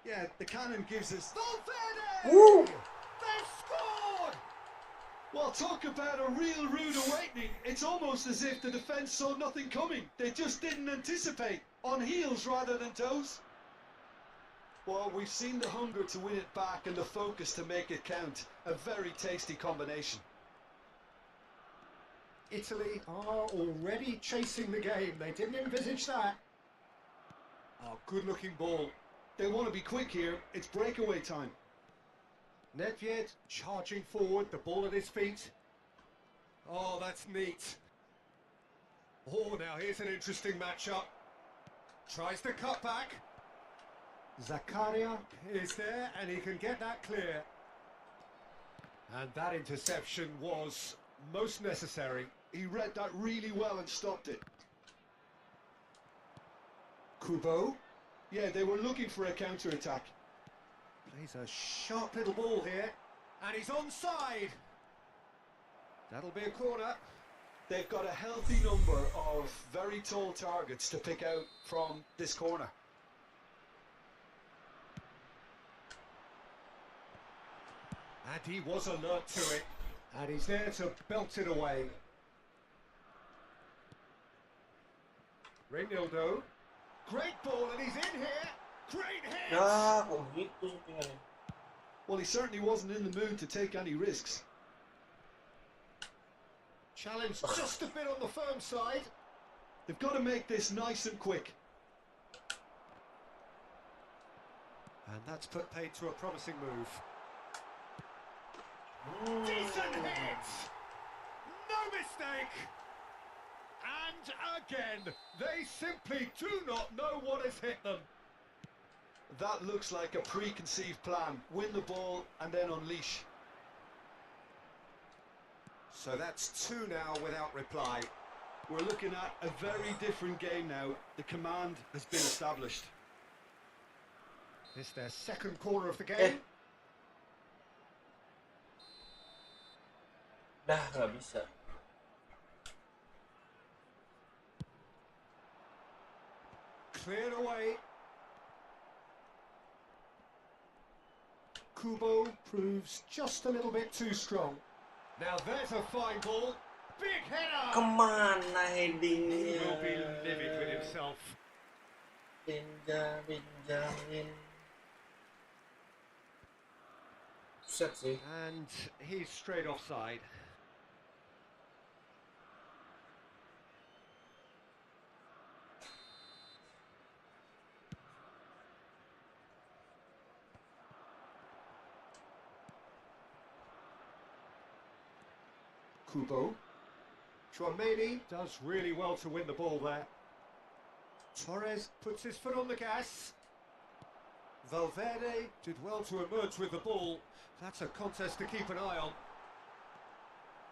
Yeah, the cannon gives us... Valverde! Woo! They've scored! Well, talk about a real rude awakening. It's almost as if the defence saw nothing coming. They just didn't anticipate. On heels rather than toes. Well, we've seen the hunger to win it back and the focus to make it count. A very tasty combination. Italy are already chasing the game. They didn't envisage that. Oh, good-looking ball. They want to be quick here. It's breakaway time. Nedved charging forward, the ball at his feet. Oh, that's neat. Oh, now here's an interesting matchup. Tries to cut back. Zakaria is there and he can get that clear. And that interception was most necessary. He read that really well and stopped it. Kubo Yeah, they were looking for a counter-attack. plays a sharp little ball here. And he's onside. That'll be a corner. They've got a healthy number of very tall targets to pick out from this corner. And he was alert to it. And he's there to belt it away. Reinildo. Great ball and he's in here. Great hit. Ya, kok gitu syutingannya? Well, he certainly wasn't in the mood to take any risks. Challenge just a bit on the firm side. They've got to make this nice and quick. And that's put paid to a promising move. Decent hit! No mistake! And again, they simply do not know what has hit them. That looks like a preconceived plan. Win the ball and then unleash. So that's two now without reply. We're looking at a very different game now. The command has been established. It's their second corner of the game. Dah nggak bisa. Cleared away. Kubo proves just a little bit too strong. Now there's a fine ball. Big header! Kemana He headingnya? will be livid with himself. Benjamin. Set sih. And he's straight offside. Kubo. Chouameni does really well to win the ball there. Torres puts his foot on the gas. Valverde did well to emerge with the ball. That's a contest to keep an eye on.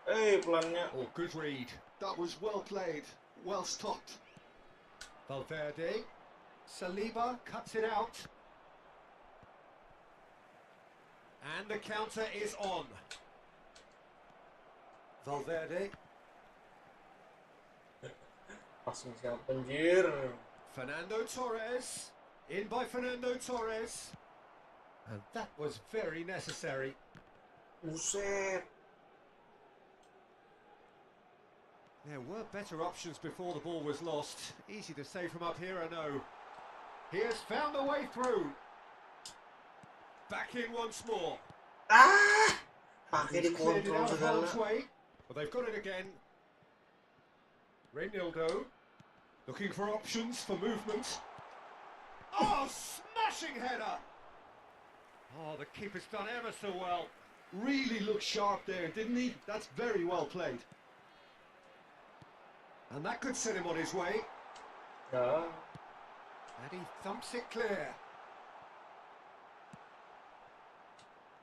Pelannya. Oh, good read. That was well played, well stopped. Valverde. Saliba cuts it out. And the counter is on. Valverde. Passing siapa anjir. Fernando Torres. In by Fernando Torres. And that was very necessary. Buset. There were better options before the ball was lost. Easy to say from up here, I know. He has found a way through. Back in once more. Ah! Pakai He's cleared it dikontrol out of segala. harm's way. But they've got it again. Reynaldo. Looking for options for movement. Oh, smashing header! Oh, the keeper's done ever so well. Really looked sharp there, didn't he? That's very well played. And that could set him on his way. Ya. And he thumps it clear.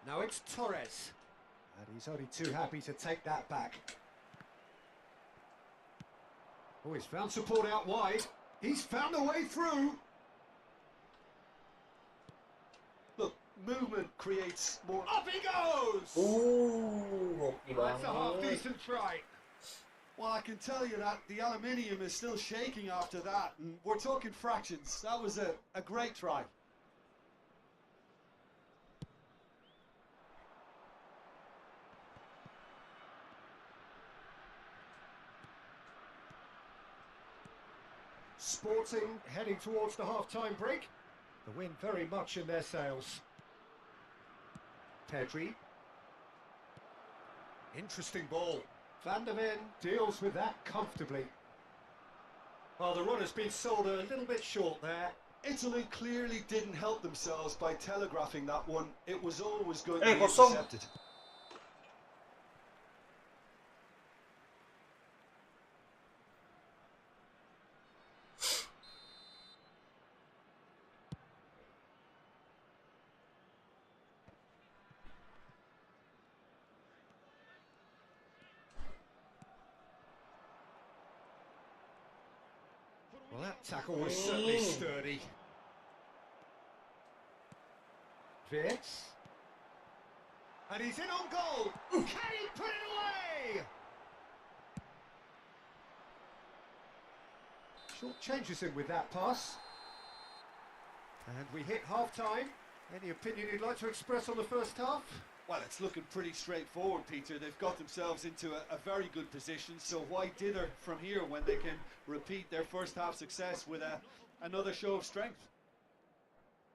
Now it's Torres. And he's only too happy to take that back. Oh, he's found support out wide. He's found a way through. Look, movement creates more... Up he goes! Hoki That's a banget. half-decent try. Well, I can tell you that the aluminium is still shaking after that, and we're talking fractions. That was a great try. Sporting heading towards the half-time break. The wind very much in their sails. Pedri. Interesting ball. Van der Ven deals with that comfortably. Well, the run has been sold a little bit short there. Italy clearly didn't help themselves by telegraphing that one. It was always going to be kosong. intercepted. Well, that tackle was certainly sturdy. Vitz. And he's in on goal. Can he put it away? Short changes him with that pass. And we hit half-time. Any opinion you'd like to express on the first half? Well, it's looking pretty straightforward, Peter. They've got themselves into a very good position, so why dither from here when they can repeat their first half success with another show of strength?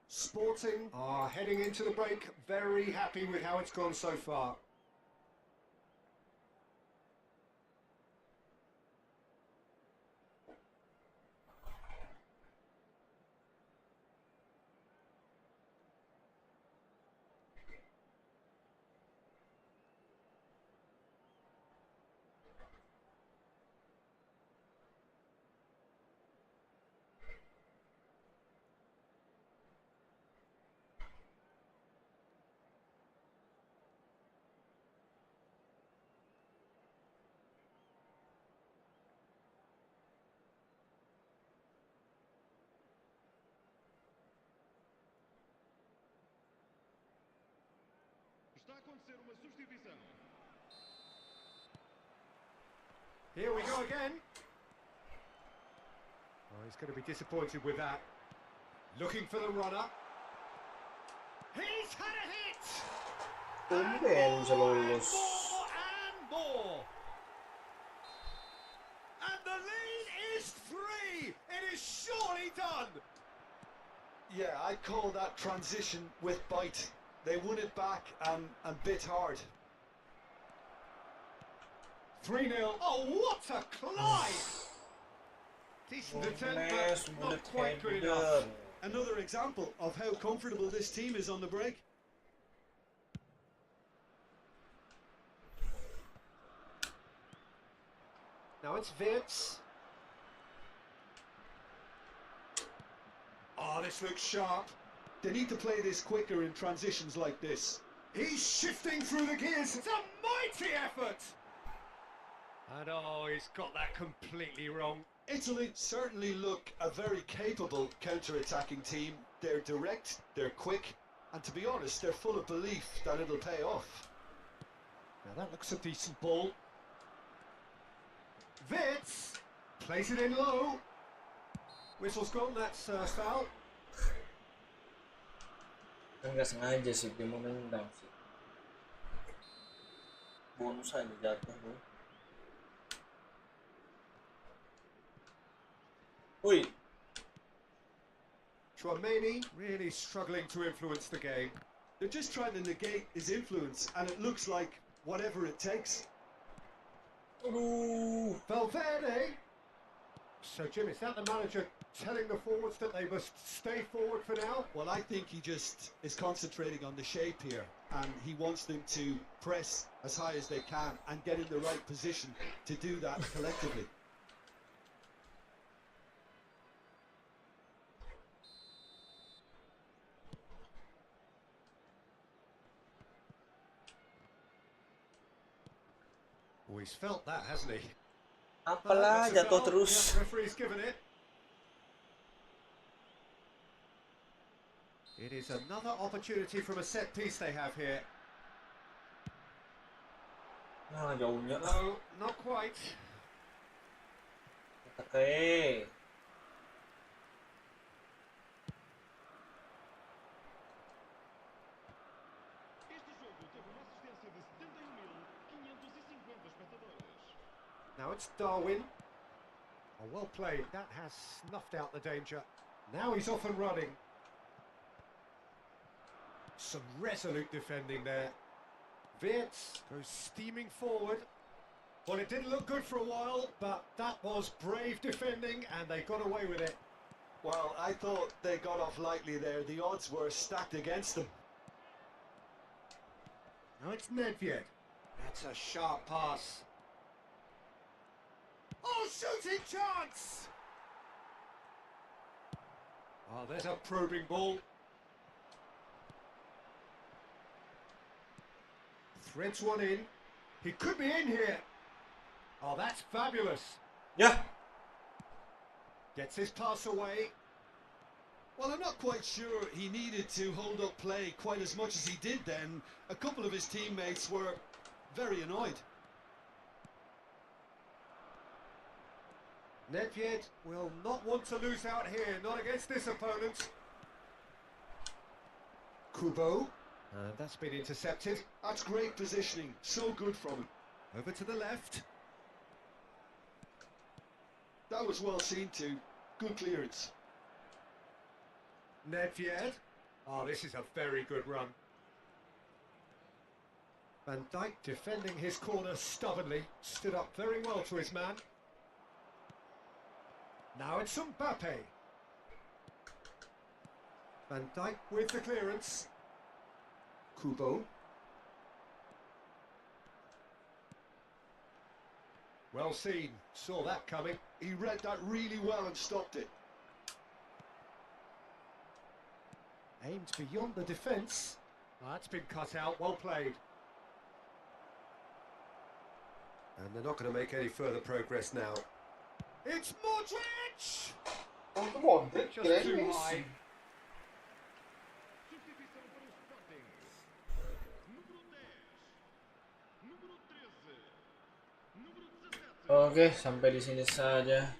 Sporting are heading into the break very happy with how it's gone so far. Está a acontecer uma substituição. Here we go again. Oh, he's going to be disappointed with that. Looking for the runner. He's had a hit! Tumben bisa lulus. And more! And the lead is 3! It is surely done! Yeah, I call that transition with bite. They won it back and bit hard. 3-0. Oh, what a climb! Decent attempt, but not quite good enough. Another example of how comfortable this team is on the break. Now it's Wirtz. Oh, this looks sharp. They need to play this quicker in transitions like this. He's shifting through the gears. It's a mighty effort. And oh, he's got that completely wrong. Italy certainly look a very capable counter-attacking team. They're direct, they're quick, and to be honest, they're full of belief that it'll pay off. Now that looks a decent ball. Wirtz plays it in low. Whistle's gone, that's foul. Kan nggak sengaja sih dia mau nendang sih. Bonus aja jatuh bro. Ui. Chouameni really struggling to influence the game. They're just trying to negate his influence, and it looks like whatever it takes. Aduh. Valverde. So Jim, is that the manager telling the forwards that they must stay forward for now? Well, I think he just is concentrating on the shape here, and he wants them to press as high as they can and get in the right position to do that collectively. Oh, he's felt that, hasn't he? Apalah That's a jatuh foul. terus. Yeah, the referee's given it. It is another opportunity from a set piece they have here. Nah, jauhnya. No, not quite. Oke. Este jogo teve uma assistência de 71.550 espectadores. Now it's Darwin. Oh, well played. That has snuffed out the danger. Now he's off and running. Some resolute defending there. Wirtz goes steaming forward. Well, it didn't look good for a while, but that was brave defending and they got away with it. Well, I thought they got off lightly there. The odds were stacked against them. Now it's Nedved. That's a sharp pass. Oh, shooting chance! Oh, there's a probing ball. Threads one in. He could be in here. Oh, that's fabulous. Ya. Gets his pass away. Well, I'm not quite sure he needed to hold up play quite as much as he did then. A couple of his teammates were very annoyed. Nedved will not want to lose out here, not against this opponent. Kubo. That's been intercepted. That's great positioning. So good from him. Over to the left. That was well seen too. Good clearance. Nedved. Oh, this is a very good run. Van Dijk defending his corner stubbornly. Stood up very well to his man. Now it's Mbappe. Van Dijk with the clearance. Kubo. Well seen. Saw that coming. He read that really well and stopped it. Aimed beyond the defence. That's been cut out. Well played. And they're not going to make any further progress now. It's Modric! Untuk Modric, Just kirain too Messi. high. Substituição para o Sporting. Número 10. Número 13. Número 17. Oke, sampai di sini saja.